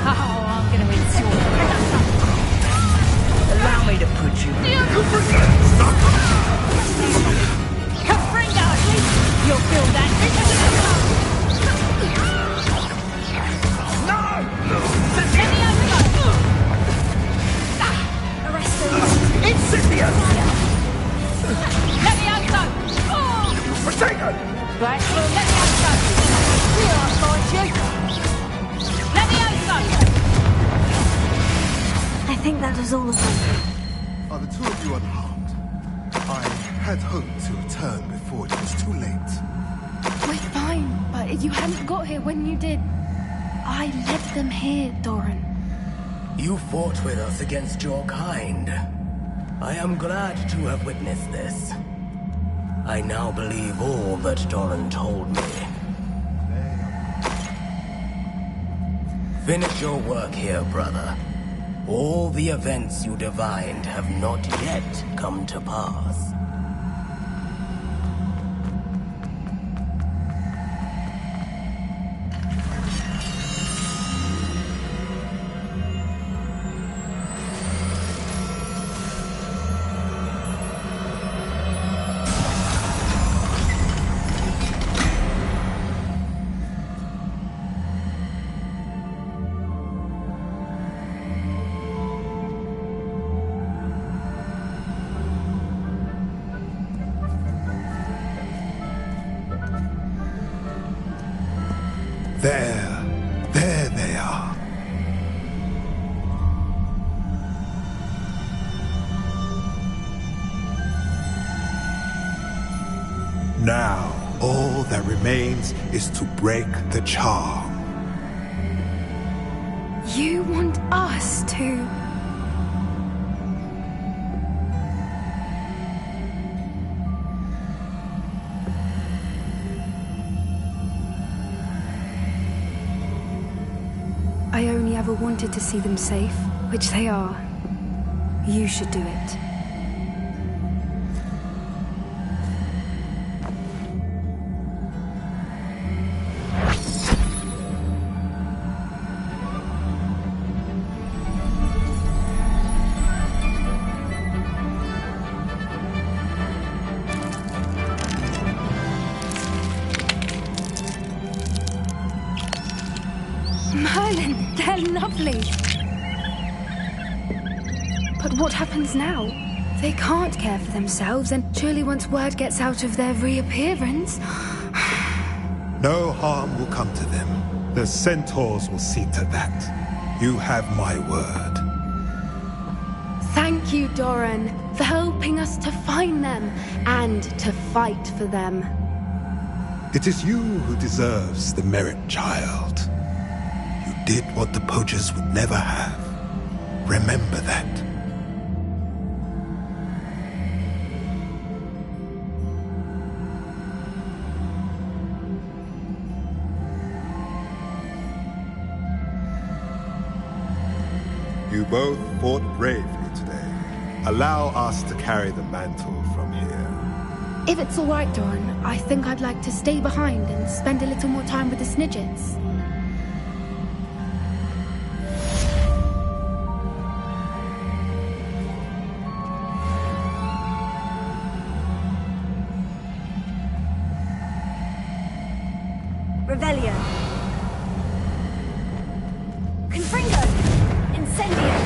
Speaker 9: Oh, I'm gonna enjoy it. Allow me to put you. Confringo! You'll feel that.
Speaker 10: No!
Speaker 9: Let me over!
Speaker 10: Incipient!
Speaker 9: Let me over!
Speaker 10: Potato!
Speaker 9: Right, well, let me over! Here, I'll find you! Let me over!
Speaker 1: I think that was all of them.
Speaker 15: Are the two of you unharmed? I had hoped to return before it was too late.
Speaker 6: We're fine, but you hadn't got here when you did. I led them here, Doran.
Speaker 8: You fought with us against your kind. I am glad to have witnessed this. I now believe all that Doran told me. Finish your work here, brother. All the events you divined have not yet come to pass.
Speaker 19: There they are. Now, all that remains is to break the charm.
Speaker 6: You want us to... I only ever wanted to see them safe, which they are. You should do it. Merlin, they're lovely. But what happens now? They can't care for themselves, and surely once word gets out of their reappearance...
Speaker 19: No harm will come to them. The centaurs will see to that. You have my word.
Speaker 6: Thank you, Doran, for helping us to find them and to fight for them.
Speaker 19: It is you who deserves the merit, child. You did what the poachers would never have. Remember that. You both fought bravely today. Allow us to carry the mantle from here.
Speaker 6: If it's all right, Doran, I think I'd like to stay behind and spend a little more time with the Snidgets.
Speaker 1: Revelio. Confringo. Incendio.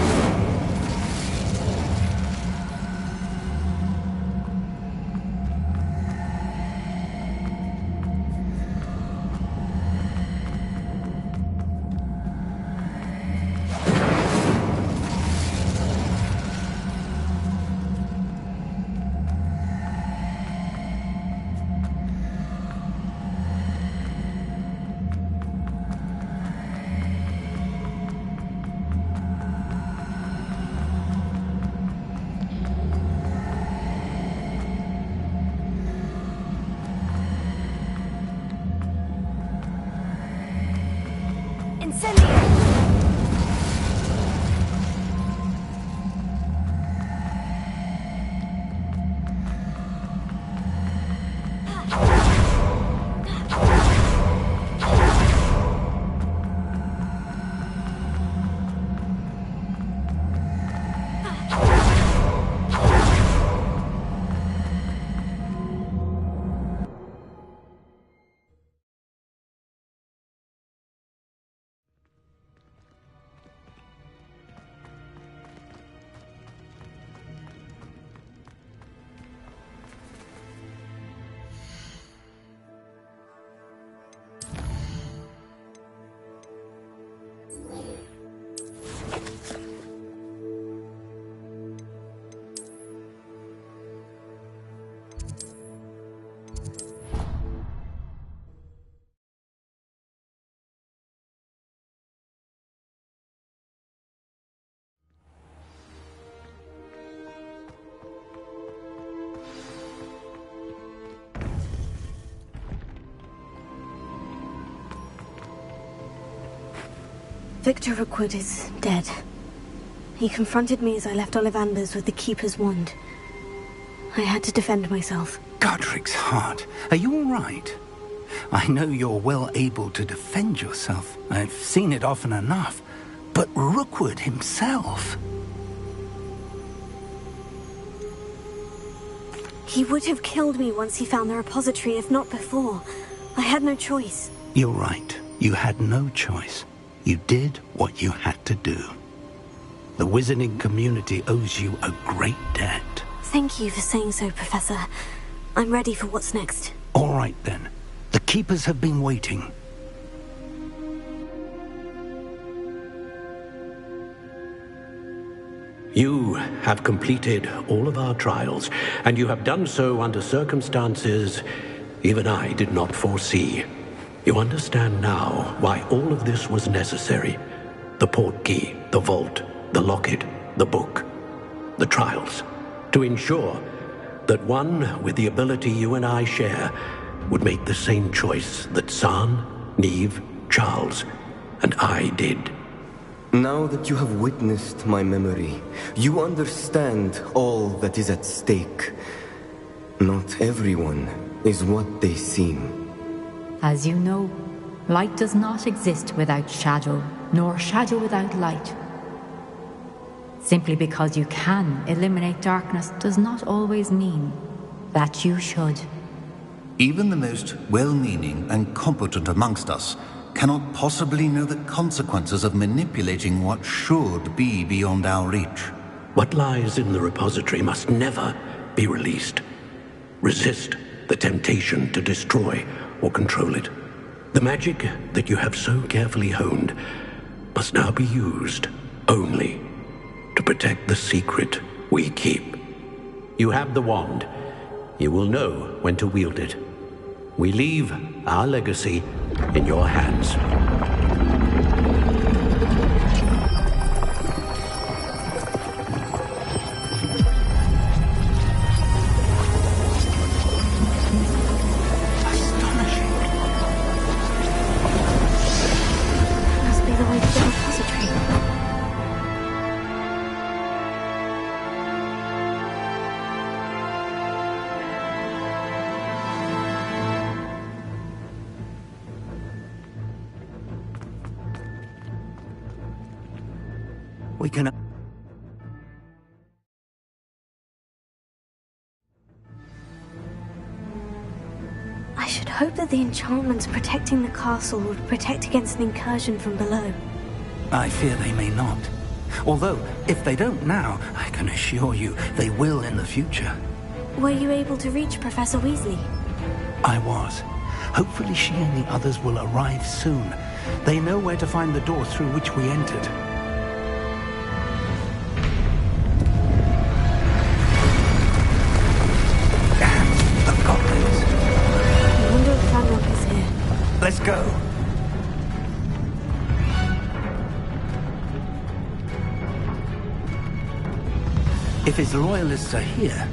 Speaker 1: Victor Rookwood is dead. He confronted me as I left Ollivanders with the Keeper's wand. I had to defend myself.
Speaker 13: Godric's heart. Are you all right? I know you're well able to defend yourself. I've seen it often enough. But Rookwood himself...
Speaker 1: He would have killed me once he found the repository, if not before. I had no choice.
Speaker 13: You're right. You had no choice. You did what you had to do. The wizarding community owes you a great debt.
Speaker 1: Thank you for saying so, Professor. I'm ready for what's next.
Speaker 13: All right, then. The Keepers have been waiting.
Speaker 11: You have completed all of our trials, and you have done so under circumstances even I did not foresee. You understand now why all of this was necessary. The portkey, the vault, the locket, the book, the trials. To ensure that one with the ability you and I share would make the same choice that San, Neve, Charles, and I did.
Speaker 2: Now that you have witnessed my memory, you understand all that is at stake. Not everyone is what they seem.
Speaker 5: As you know, light does not exist without shadow, nor shadow without light. Simply because you can eliminate darkness does not always mean that you should.
Speaker 20: Even the most well-meaning and competent amongst us cannot possibly know the consequences of manipulating what should be beyond our reach.
Speaker 11: What lies in the repository must never be released. Resist the temptation to destroy or control it. The magic that you have so carefully honed must now be used only to protect the secret we keep. You have the wand. You will know when to wield it. We leave our legacy in your hands.
Speaker 1: Must be the way to the repository.
Speaker 13: We can...
Speaker 1: I should hope that the enchantments protecting the castle would protect against an incursion from below.
Speaker 13: I fear they may not. Although, if they don't now, I can assure you they will in the future.
Speaker 1: Were you able to reach Professor Weasley?
Speaker 13: I was. Hopefully she and the others will arrive soon. They know where to find the door through which we entered. Let's go. If his loyalists are here,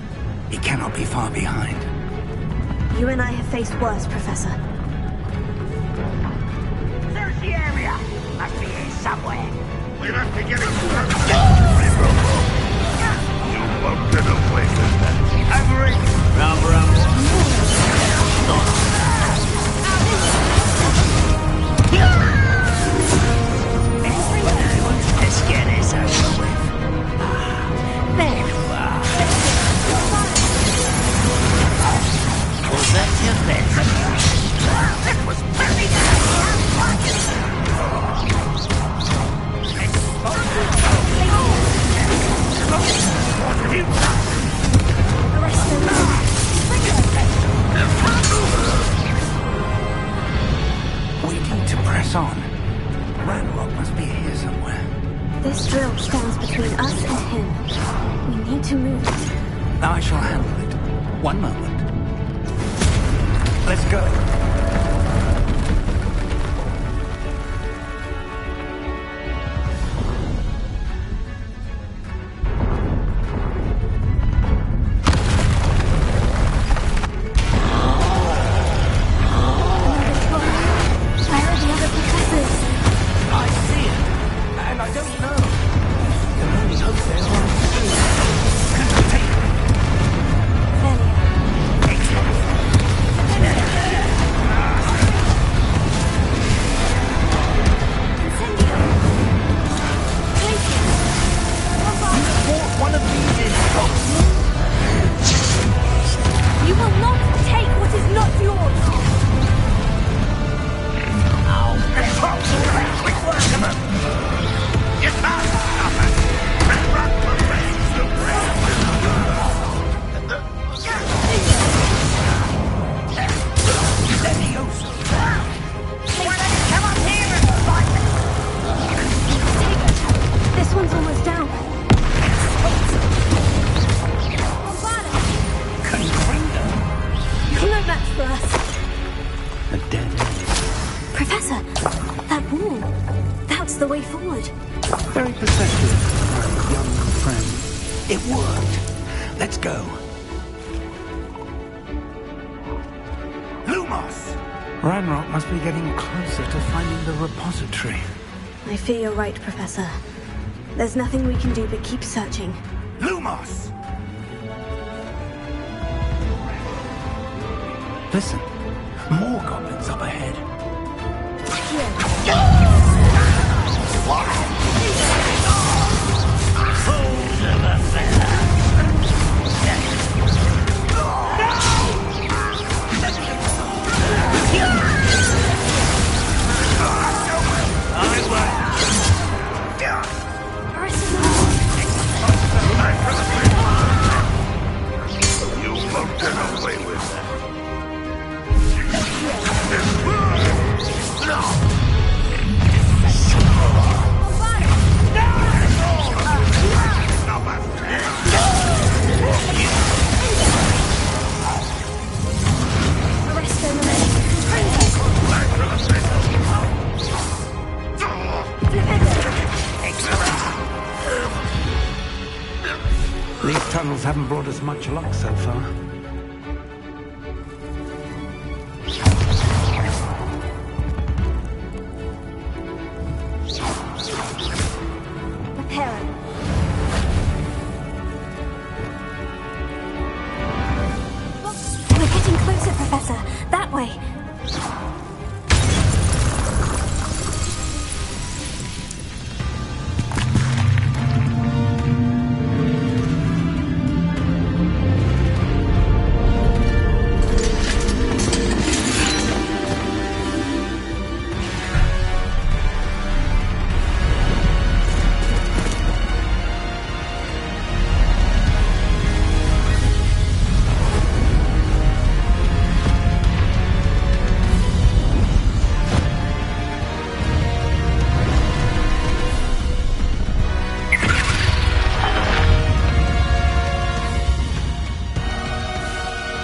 Speaker 13: he cannot be far behind.
Speaker 1: You and I have faced worse, Professor.
Speaker 14: Search the area. Must be here somewhere.
Speaker 10: We must be getting close. You won't get away with that.
Speaker 14: Over it. Let's get this over with. There you are. Was that your best? That was very What have you done?
Speaker 1: The rest of them.
Speaker 13: We need to press on. Ranrock must be here somewhere.
Speaker 1: This drill stands between us and him. We need to move it.
Speaker 13: I shall handle it. One moment. Let's go.
Speaker 1: Where are the other professors?
Speaker 13: I see it. perceptive, my young friend. It worked. Let's go. Lumos! Ranrock must be getting closer to finding the repository.
Speaker 1: I fear you're right, Professor. There's nothing we can do but keep searching.
Speaker 13: Lumos! Listen, more goblins up ahead.
Speaker 10: You won't get away with that.
Speaker 13: These tunnels haven't brought us much luck so far.
Speaker 1: We're getting closer, Professor. That way.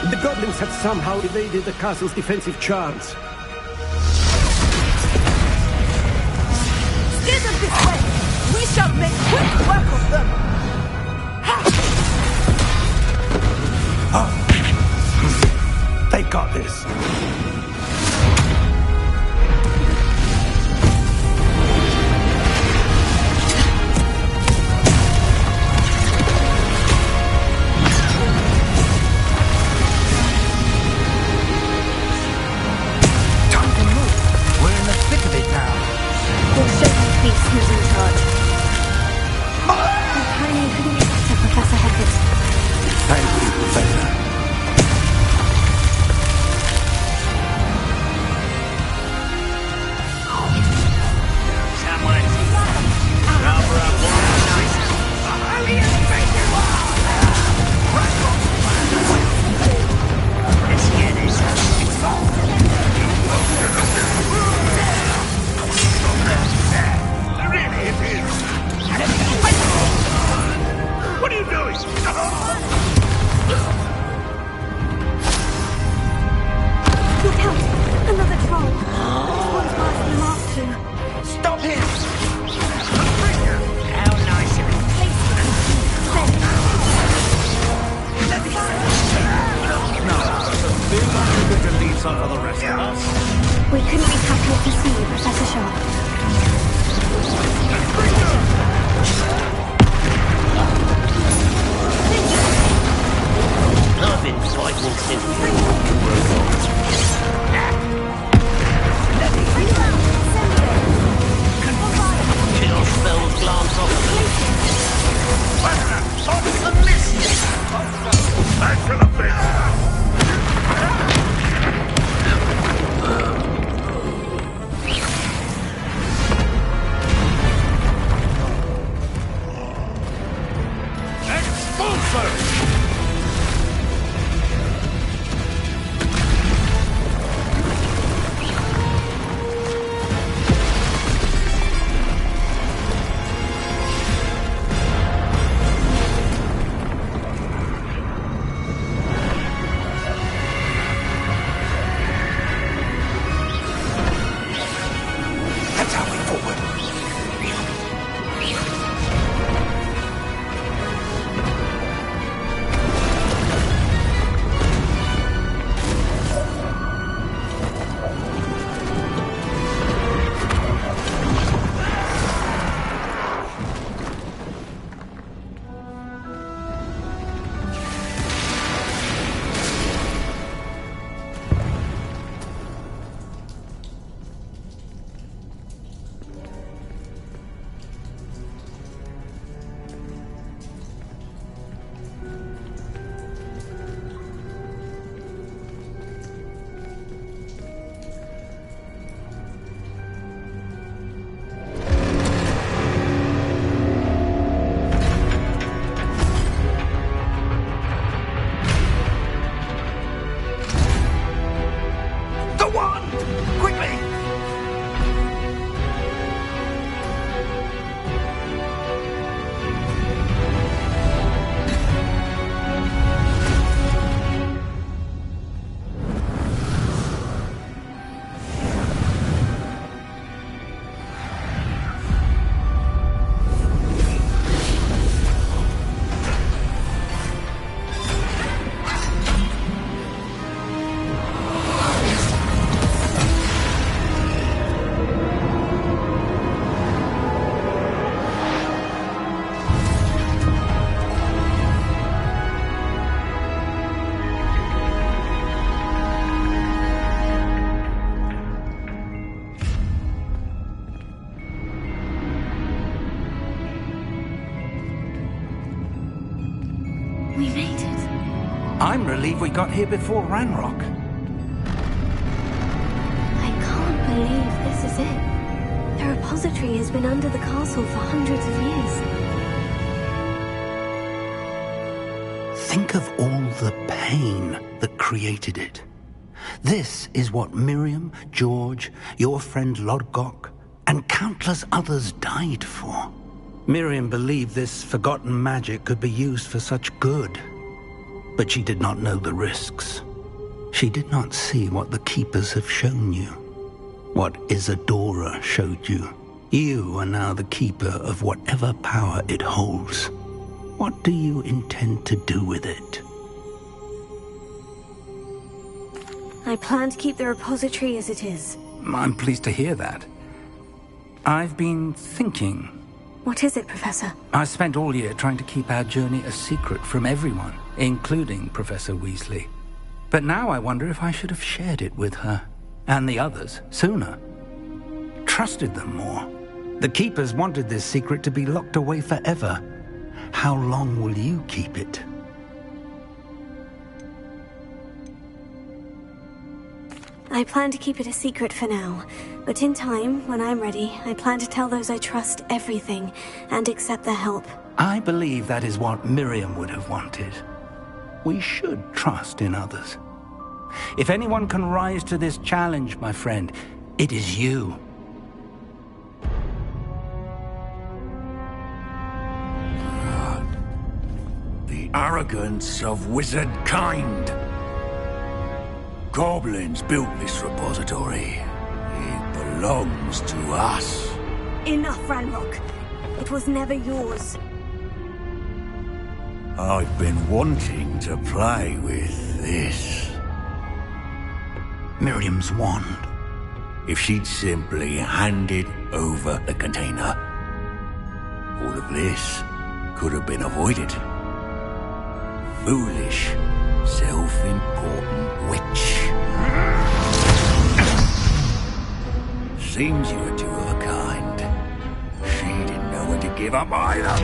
Speaker 4: The goblins had somehow evaded the castle's defensive charms.
Speaker 3: Steer them this way! We shall make quick work of them!
Speaker 13: They've got this.
Speaker 1: We'll show these beasts who's in charge. Your timing couldn't be better, Professor Hecat.
Speaker 13: Thank you, Professor.
Speaker 10: What are you doing?
Speaker 1: Look out! Another troll. This one's worse than the last two.
Speaker 22: Stop him!
Speaker 14: How nice of him.
Speaker 18: You're going to leave some for the rest of us.
Speaker 1: We couldn't be happier to see you, Professor Sharp.
Speaker 14: I've been fighting since you were Kill spells glance off the on the list!
Speaker 10: Back to the bit!
Speaker 13: That's how we forward. I'm relieved we got here before Ranrock.
Speaker 1: I can't believe this is it. The repository has been under the castle for hundreds of years.
Speaker 13: Think of all the pain that created it. This is what Miriam, George, your friend Lodgok, and countless others died for. Miriam believed this forgotten magic could be used for such good. But she did not know the risks. She did not see what the Keepers have shown you. What Isadora showed you. You are now the Keeper of whatever power it holds. What do you intend to do with it?
Speaker 1: I plan to keep the repository as it is.
Speaker 13: I'm pleased to hear that. I've been thinking.
Speaker 1: What is it, Professor?
Speaker 13: I spent all year trying to keep our journey a secret from everyone, including Professor Weasley. But now I wonder if I should have shared it with her, and the others, sooner. Trusted them more. The Keepers wanted this secret to be locked away forever. How long will you keep it?
Speaker 1: I plan to keep it a secret for now, but in time, when I'm ready, I plan to tell those I trust everything and accept their help.
Speaker 13: I believe that is what Miriam would have wanted. We should trust in others. If anyone can rise to this challenge, my friend, it is you.
Speaker 14: The arrogance of wizard kind. Goblins built this repository. It belongs to us.
Speaker 1: Enough, Ranrock. It was never yours.
Speaker 14: I've been wanting to play with this.
Speaker 13: Miriam's wand.
Speaker 14: If she'd simply handed over the container, all of this could have been avoided. Foolish, self-important witch. Seems you were two of a kind. She didn't know when to give up either.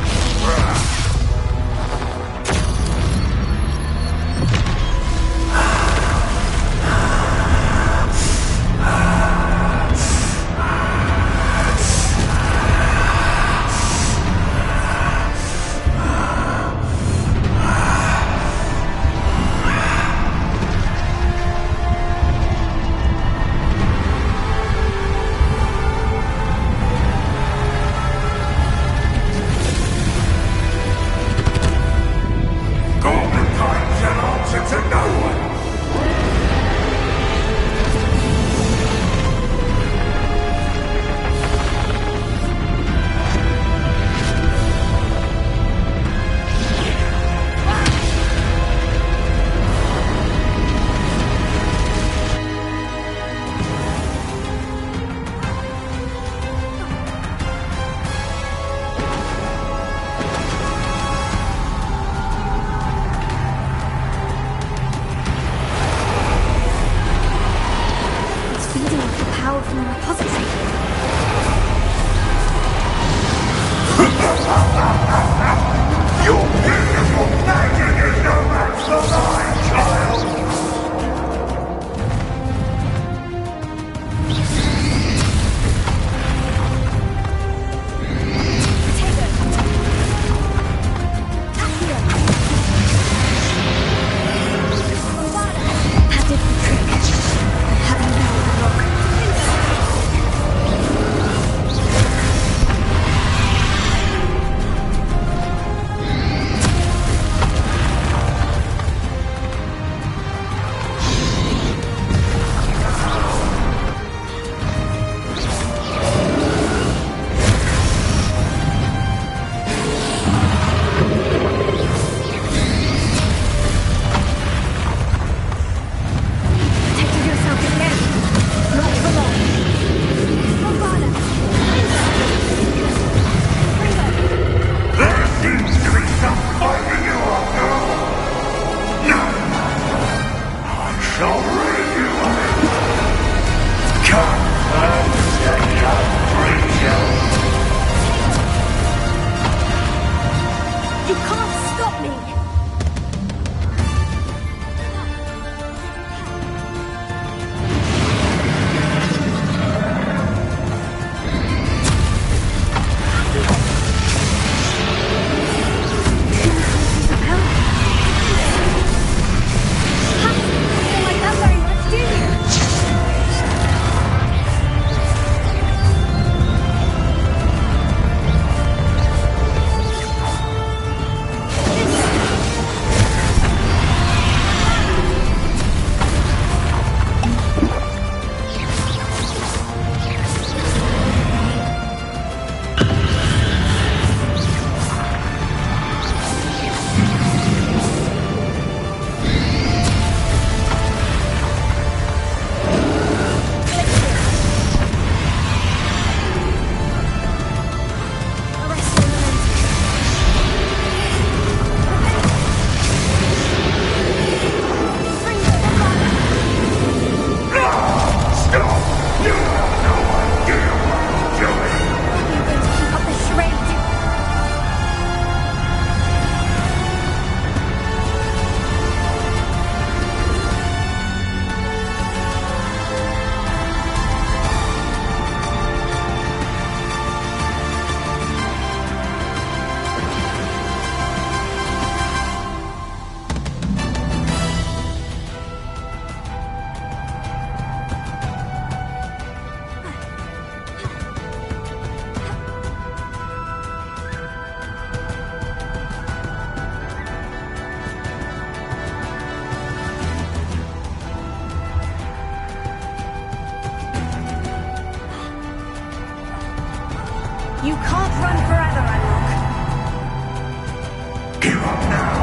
Speaker 10: up now.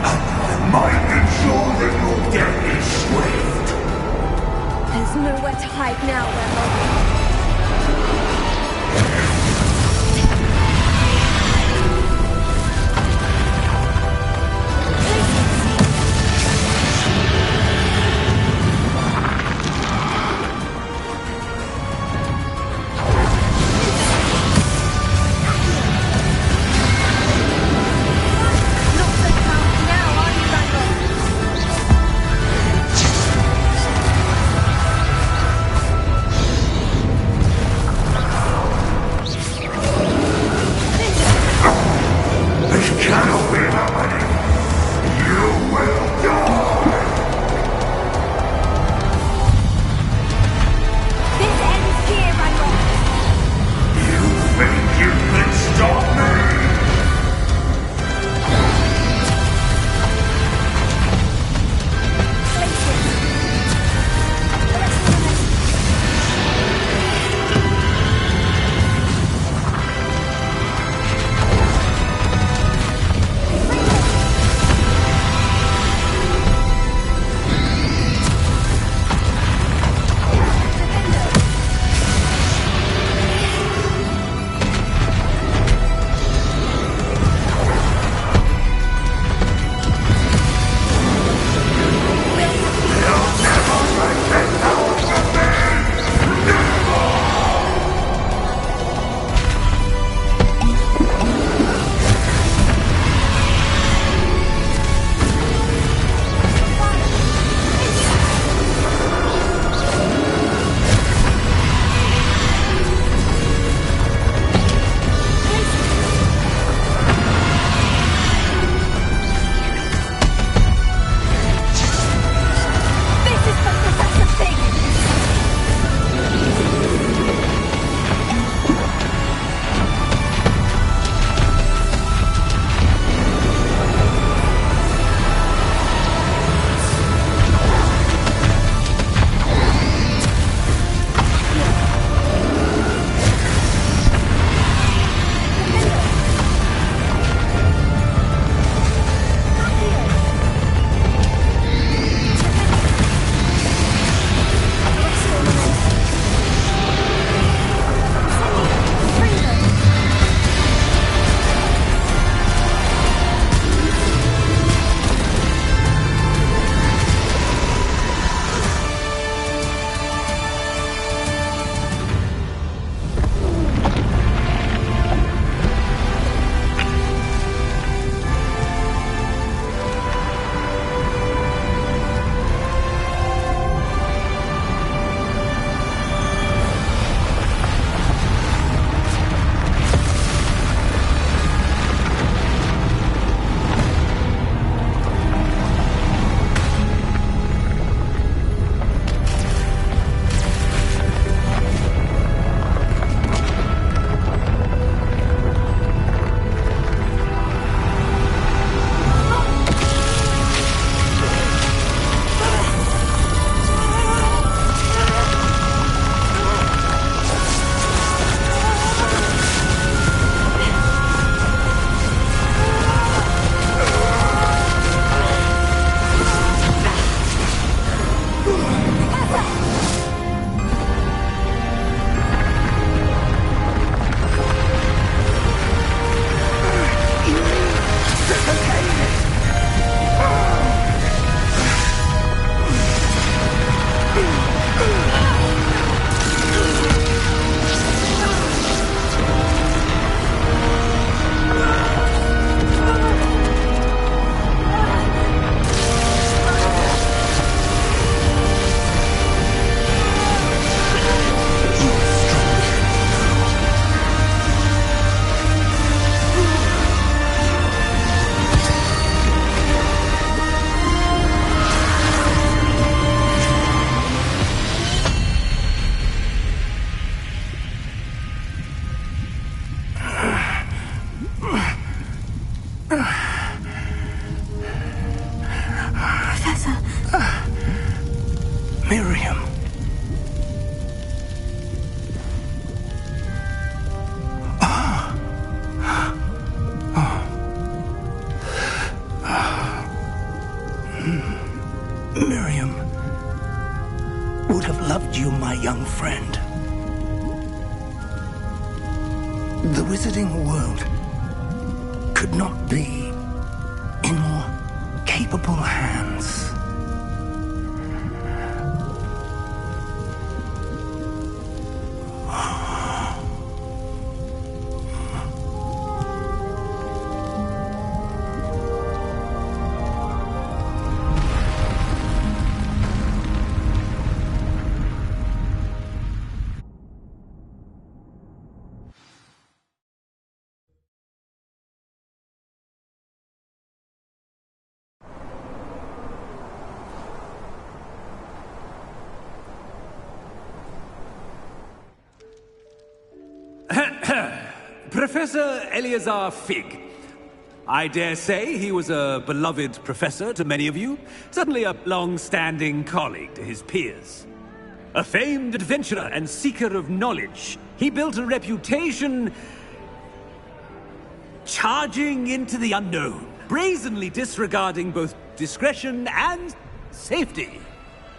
Speaker 10: I might ensure that your death is swift.
Speaker 1: There's nowhere to hide now, Remo.
Speaker 13: Miriam. Miriam would have loved you, my young friend. The wizarding world could not be in more capable hands.
Speaker 7: Professor Eleazar Fig. I dare say he was a beloved professor to many of you, certainly a long-standing colleague to his peers. A famed adventurer and seeker of knowledge, he built a reputation charging into the unknown, brazenly disregarding both discretion and safety,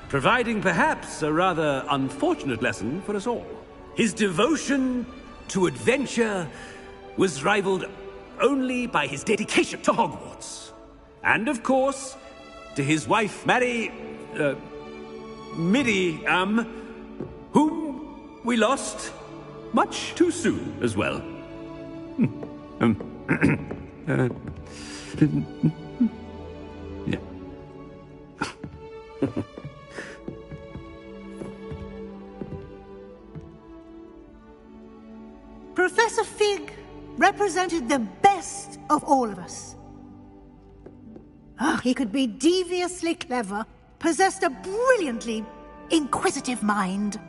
Speaker 7: providing perhaps a rather unfortunate lesson for us all. His devotion to adventure was rivaled only by his dedication to Hogwarts. And of course, to his wife, Midi, whom we lost much too soon as well. Yeah.
Speaker 21: Professor Fig represented the best of all of us. He could be deviously clever, possessed a brilliantly inquisitive mind,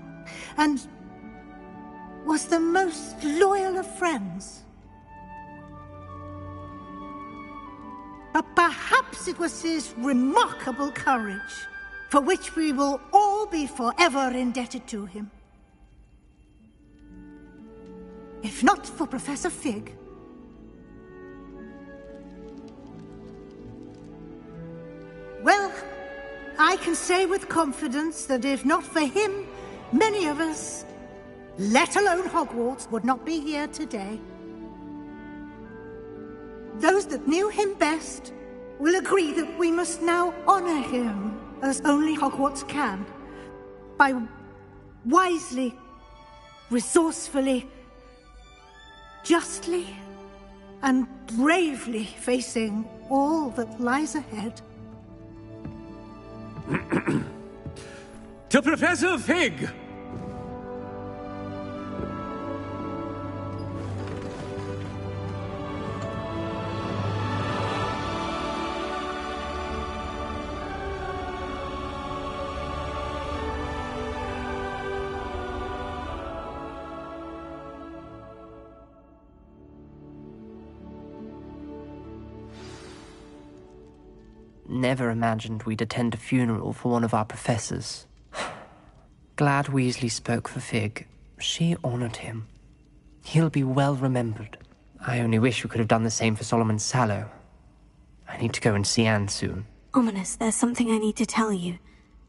Speaker 21: and was the most loyal of friends. But perhaps it was his remarkable courage, for which we will all be forever indebted to him. If not for Professor Fig, well, I can say with confidence that if not for him, many of us, let alone Hogwarts, would not be here today. Those that knew him best will agree that we must now honor him as only Hogwarts can, by wisely, resourcefully, justly and bravely facing all that lies ahead.
Speaker 7: To Professor Fig!
Speaker 17: Never imagined we'd attend a funeral for one of our professors. Glad Weasley spoke for Fig. She honored him. He'll be well remembered. I only wish we could have done the same for Solomon Sallow. I need to go and see Anne soon.
Speaker 1: Ominous, there's something I need to tell you.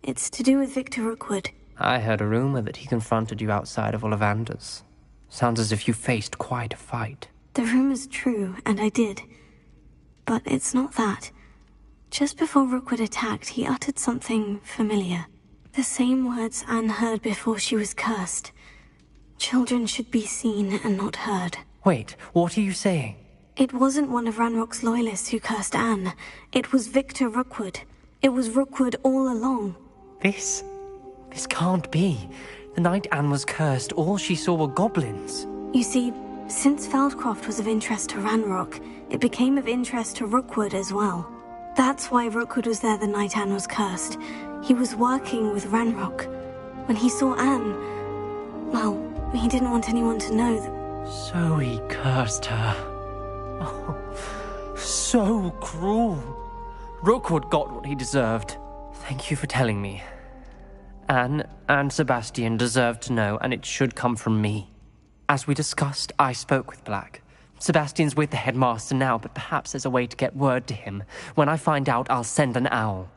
Speaker 1: It's to do with Victor Rookwood.
Speaker 17: I heard a rumor that he confronted you outside of Ollivander's. Sounds as if you faced quite a fight.
Speaker 1: The rumor's true, and I did. But it's not that. Just before Rookwood attacked, he uttered something familiar. The same words Anne heard before she was cursed. Children should be seen and not heard.
Speaker 17: Wait, what are you saying?
Speaker 1: It wasn't one of Ranrock's loyalists who cursed Anne. It was Victor Rookwood. It was Rookwood all along.
Speaker 17: This can't be. The night Anne was cursed, all she saw were goblins.
Speaker 1: You see, since Feldcroft was of interest to Ranrock, it became of interest to Rookwood as well. That's why Rookwood was there the night Anne was cursed. He was working with Ranrock. When he saw Anne, well, he didn't want anyone to know that...
Speaker 17: So he cursed her. Oh, so cruel. Rookwood got what he deserved. Thank you for telling me. Anne and Sebastian deserve to know, and it should come from me. As we discussed, I spoke with Black. Sebastian's with the headmaster now, but perhaps there's a way to get word to him. When I find out, I'll send an owl.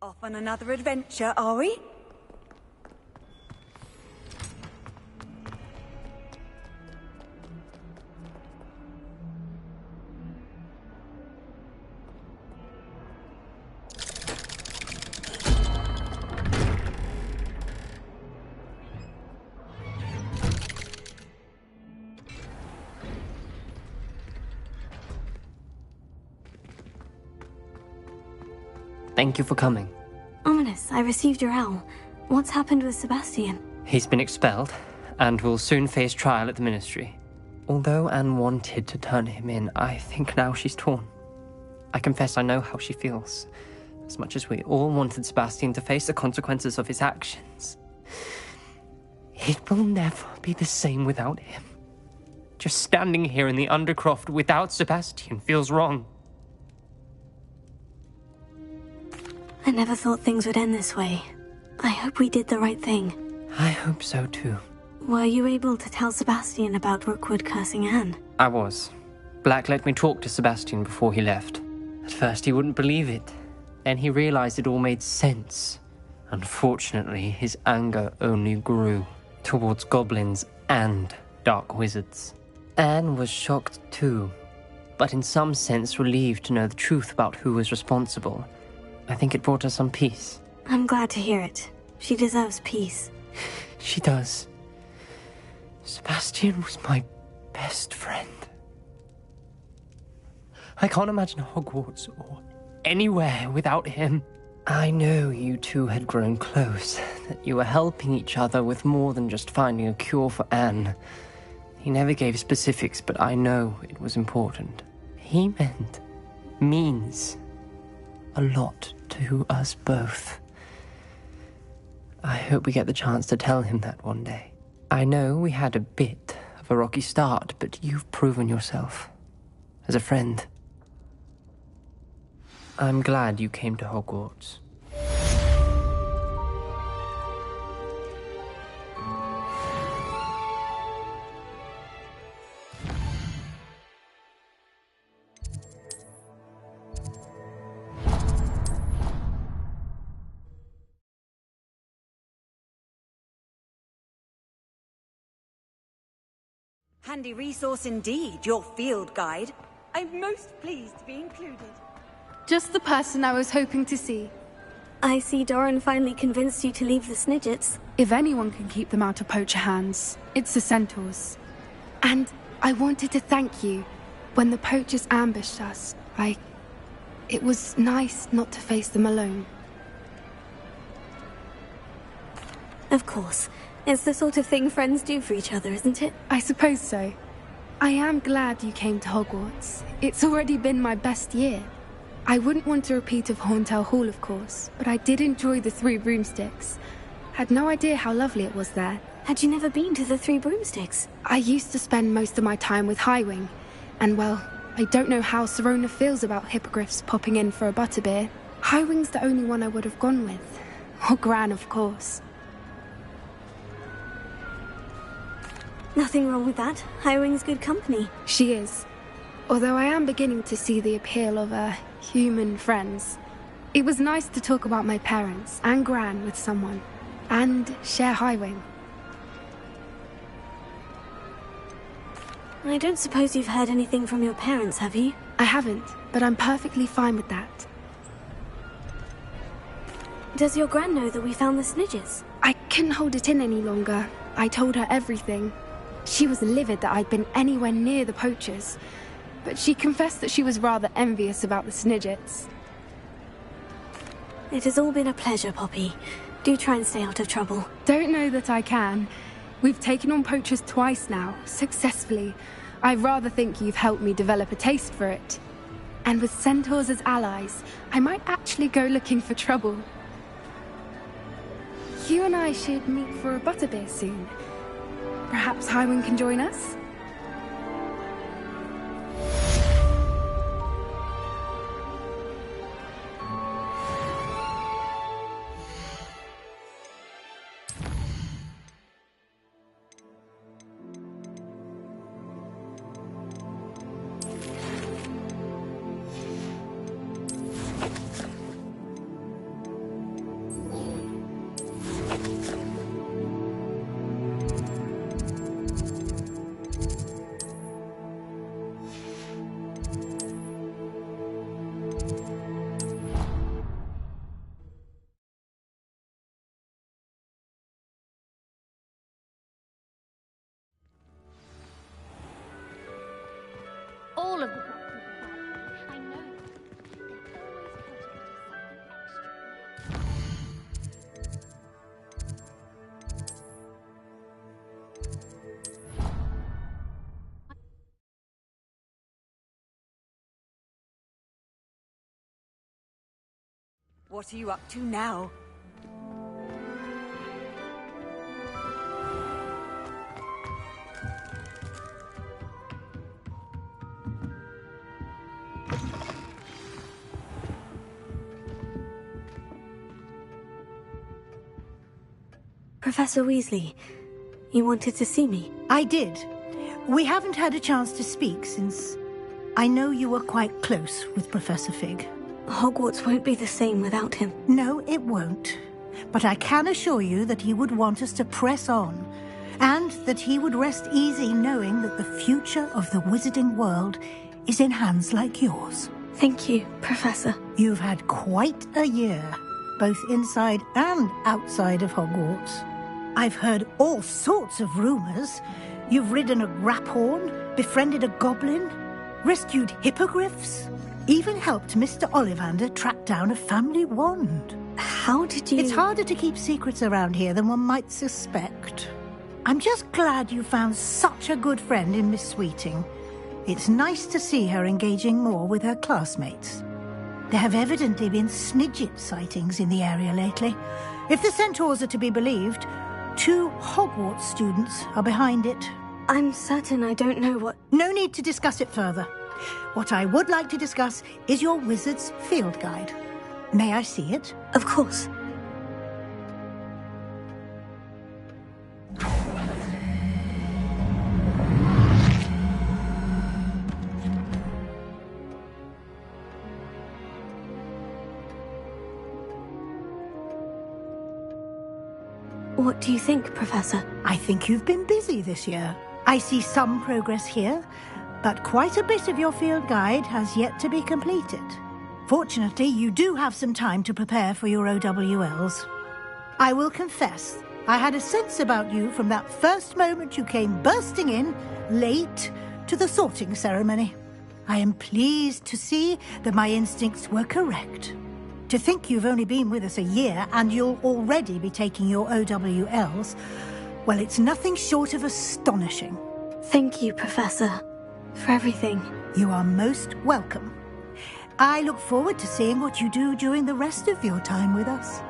Speaker 9: Off on another adventure, are we?
Speaker 17: Thank you for coming.
Speaker 1: Ominous, I received your owl. What's happened with Sebastian?
Speaker 17: He's been expelled, and will soon face trial at the Ministry. Although Anne wanted to turn him in, I think now she's torn. I confess I know how she feels. As much as we all wanted Sebastian to face the consequences of his actions. It will never be the same without him. Just standing here in the Undercroft without Sebastian feels wrong.
Speaker 1: I never thought things would end this way. I hope we did the right thing.
Speaker 17: I hope so too.
Speaker 1: Were you able to tell Sebastian about Rookwood cursing Anne?
Speaker 17: I was. Black let me talk to Sebastian before he left. At first he wouldn't believe it. Then he realized it all made sense. Unfortunately, his anger only grew towards goblins and dark wizards. Anne was shocked too, but in some sense relieved to know the truth about who was responsible. I think it brought her some peace.
Speaker 1: I'm glad to hear it. She deserves peace.
Speaker 17: She does. Sebastian was my best friend. I can't imagine Hogwarts or anywhere without him. I know you two had grown close, that you were helping each other with more than just finding a cure for Anne. He never gave specifics, but I know it was important. He means a lot to us both. I hope we get the chance to tell him that one day. I know we had a bit of a rocky start, but you've proven yourself as a friend. I'm glad you came to Hogwarts.
Speaker 9: Handy resource indeed, your field guide. I'm most pleased to be included.
Speaker 6: Just the person I was hoping to see.
Speaker 1: I see Doran finally convinced you to leave the Snidgets.
Speaker 6: If anyone can keep them out of poacher hands, it's the centaurs. And I wanted to thank you. When the poachers ambushed us, it was nice not to face them alone.
Speaker 1: Of course. It's the sort of thing friends do for each other, isn't it?
Speaker 6: I suppose so. I am glad you came to Hogwarts. It's already been my best year. I wouldn't want a repeat of Horntail Hall, of course, but I did enjoy the Three Broomsticks. Had no idea how lovely it was there.
Speaker 1: Had you never been to the Three Broomsticks?
Speaker 6: I used to spend most of my time with Highwing, and well, I don't know how Serona feels about hippogriffs popping in for a butterbeer. Highwing's the only one I would have gone with. Or Gran, of course.
Speaker 1: Nothing wrong with that. Highwing's good company.
Speaker 6: She is. Although I am beginning to see the appeal of human friends. It was nice to talk about my parents and Gran with someone. And share Highwing.
Speaker 1: I don't suppose you've heard anything from your parents, have you?
Speaker 6: I haven't, but I'm perfectly fine with that.
Speaker 1: Does your gran know that we found the Snidges?
Speaker 6: I couldn't hold it in any longer. I told her everything. She was livid that I'd been anywhere near the poachers, but she confessed that she was rather envious about the Snidgets.
Speaker 1: It has all been a pleasure, Poppy. Do try and stay out of trouble.
Speaker 6: Don't know that I can. We've taken on poachers twice now, successfully. I rather think you've helped me develop a taste for it. And with centaurs as allies, I might actually go looking for trouble. You and I should meet for a butterbeer soon. Perhaps Highwind can join us?
Speaker 12: All of the I know.
Speaker 9: What are you up to now?
Speaker 1: Professor Weasley, you wanted to see me?
Speaker 21: I did. We haven't had a chance to speak since I know you were quite close with Professor Fig.
Speaker 1: Hogwarts won't be the same without him.
Speaker 21: No, it won't. But I can assure you that he would want us to press on, and that he would rest easy knowing that the future of the wizarding world is in hands like yours.
Speaker 1: Thank you, Professor.
Speaker 21: You've had quite a year, both inside and outside of Hogwarts. I've heard all sorts of rumors. You've ridden a graphorn, befriended a goblin, rescued hippogriffs, even helped Mr. Ollivander track down a family wand.
Speaker 1: How did you...
Speaker 21: It's harder to keep secrets around here than one might suspect. I'm just glad you found such a good friend in Miss Sweeting. It's nice to see her engaging more with her classmates. There have evidently been Snidget sightings in the area lately. If the centaurs are to be believed, 2 Hogwarts students are behind it.
Speaker 1: I'm certain I don't know what...
Speaker 21: No need to discuss it further. What I would like to discuss is your wizard's field guide. May I see it?
Speaker 1: Of course. What do you think, Professor?
Speaker 21: I think you've been busy this year. I see some progress here, but quite a bit of your field guide has yet to be completed. Fortunately, you do have some time to prepare for your OWLs. I will confess, I had a sense about you from that first moment you came bursting in, late, to the sorting ceremony. I am pleased to see that my instincts were correct. To think you've only been with us a year and you'll already be taking your OWLs, well, it's nothing short of astonishing.
Speaker 1: Thank you, Professor, for everything.
Speaker 21: You are most welcome. I look forward to seeing what you do during the rest of your time with us.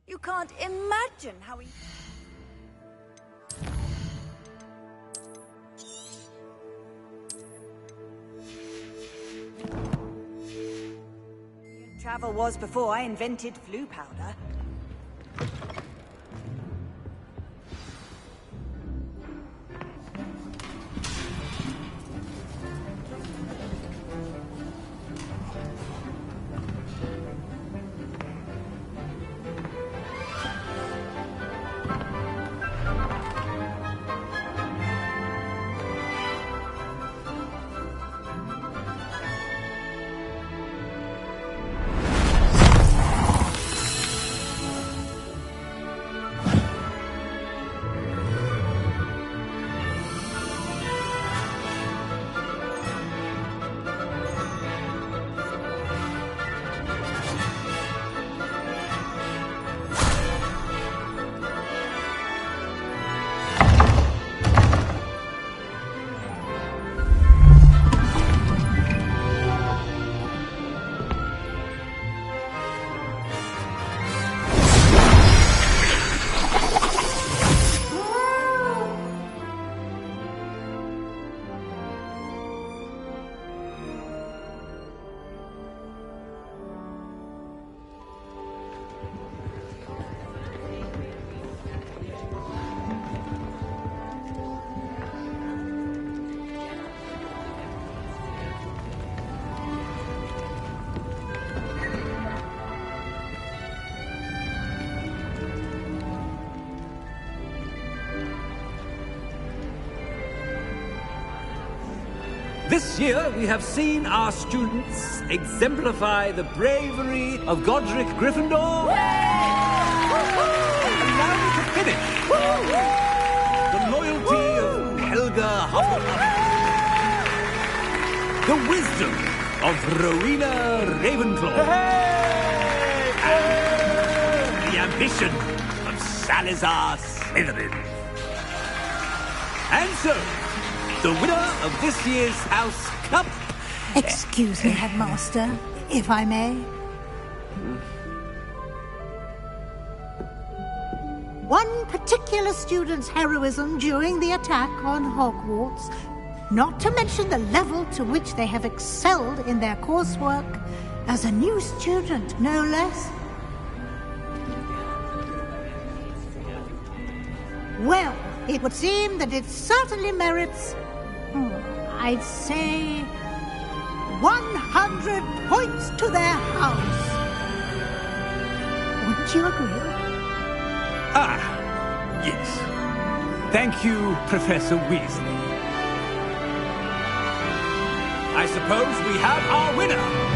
Speaker 9: You can't imagine how he... Travel was before I invented flu powder.
Speaker 7: This year, we have seen our students exemplify the bravery of Godric Gryffindor. And now we can finish. The loyalty of Helga Hufflepuff. The wisdom of Rowena Ravenclaw. And the ambition of Salazar Slytherin. And so, the winner of this year's House Cup...
Speaker 21: Excuse me, Headmaster, if I may. One particular student's heroism during the attack on Hogwarts, not to mention the level to which they have excelled in their coursework, as a new student, no less. Well, it would seem that it certainly merits... I'd say 100 points to their house. Wouldn't you agree?
Speaker 7: Ah, yes. Thank you, Professor Weasley. I suppose we have our winner.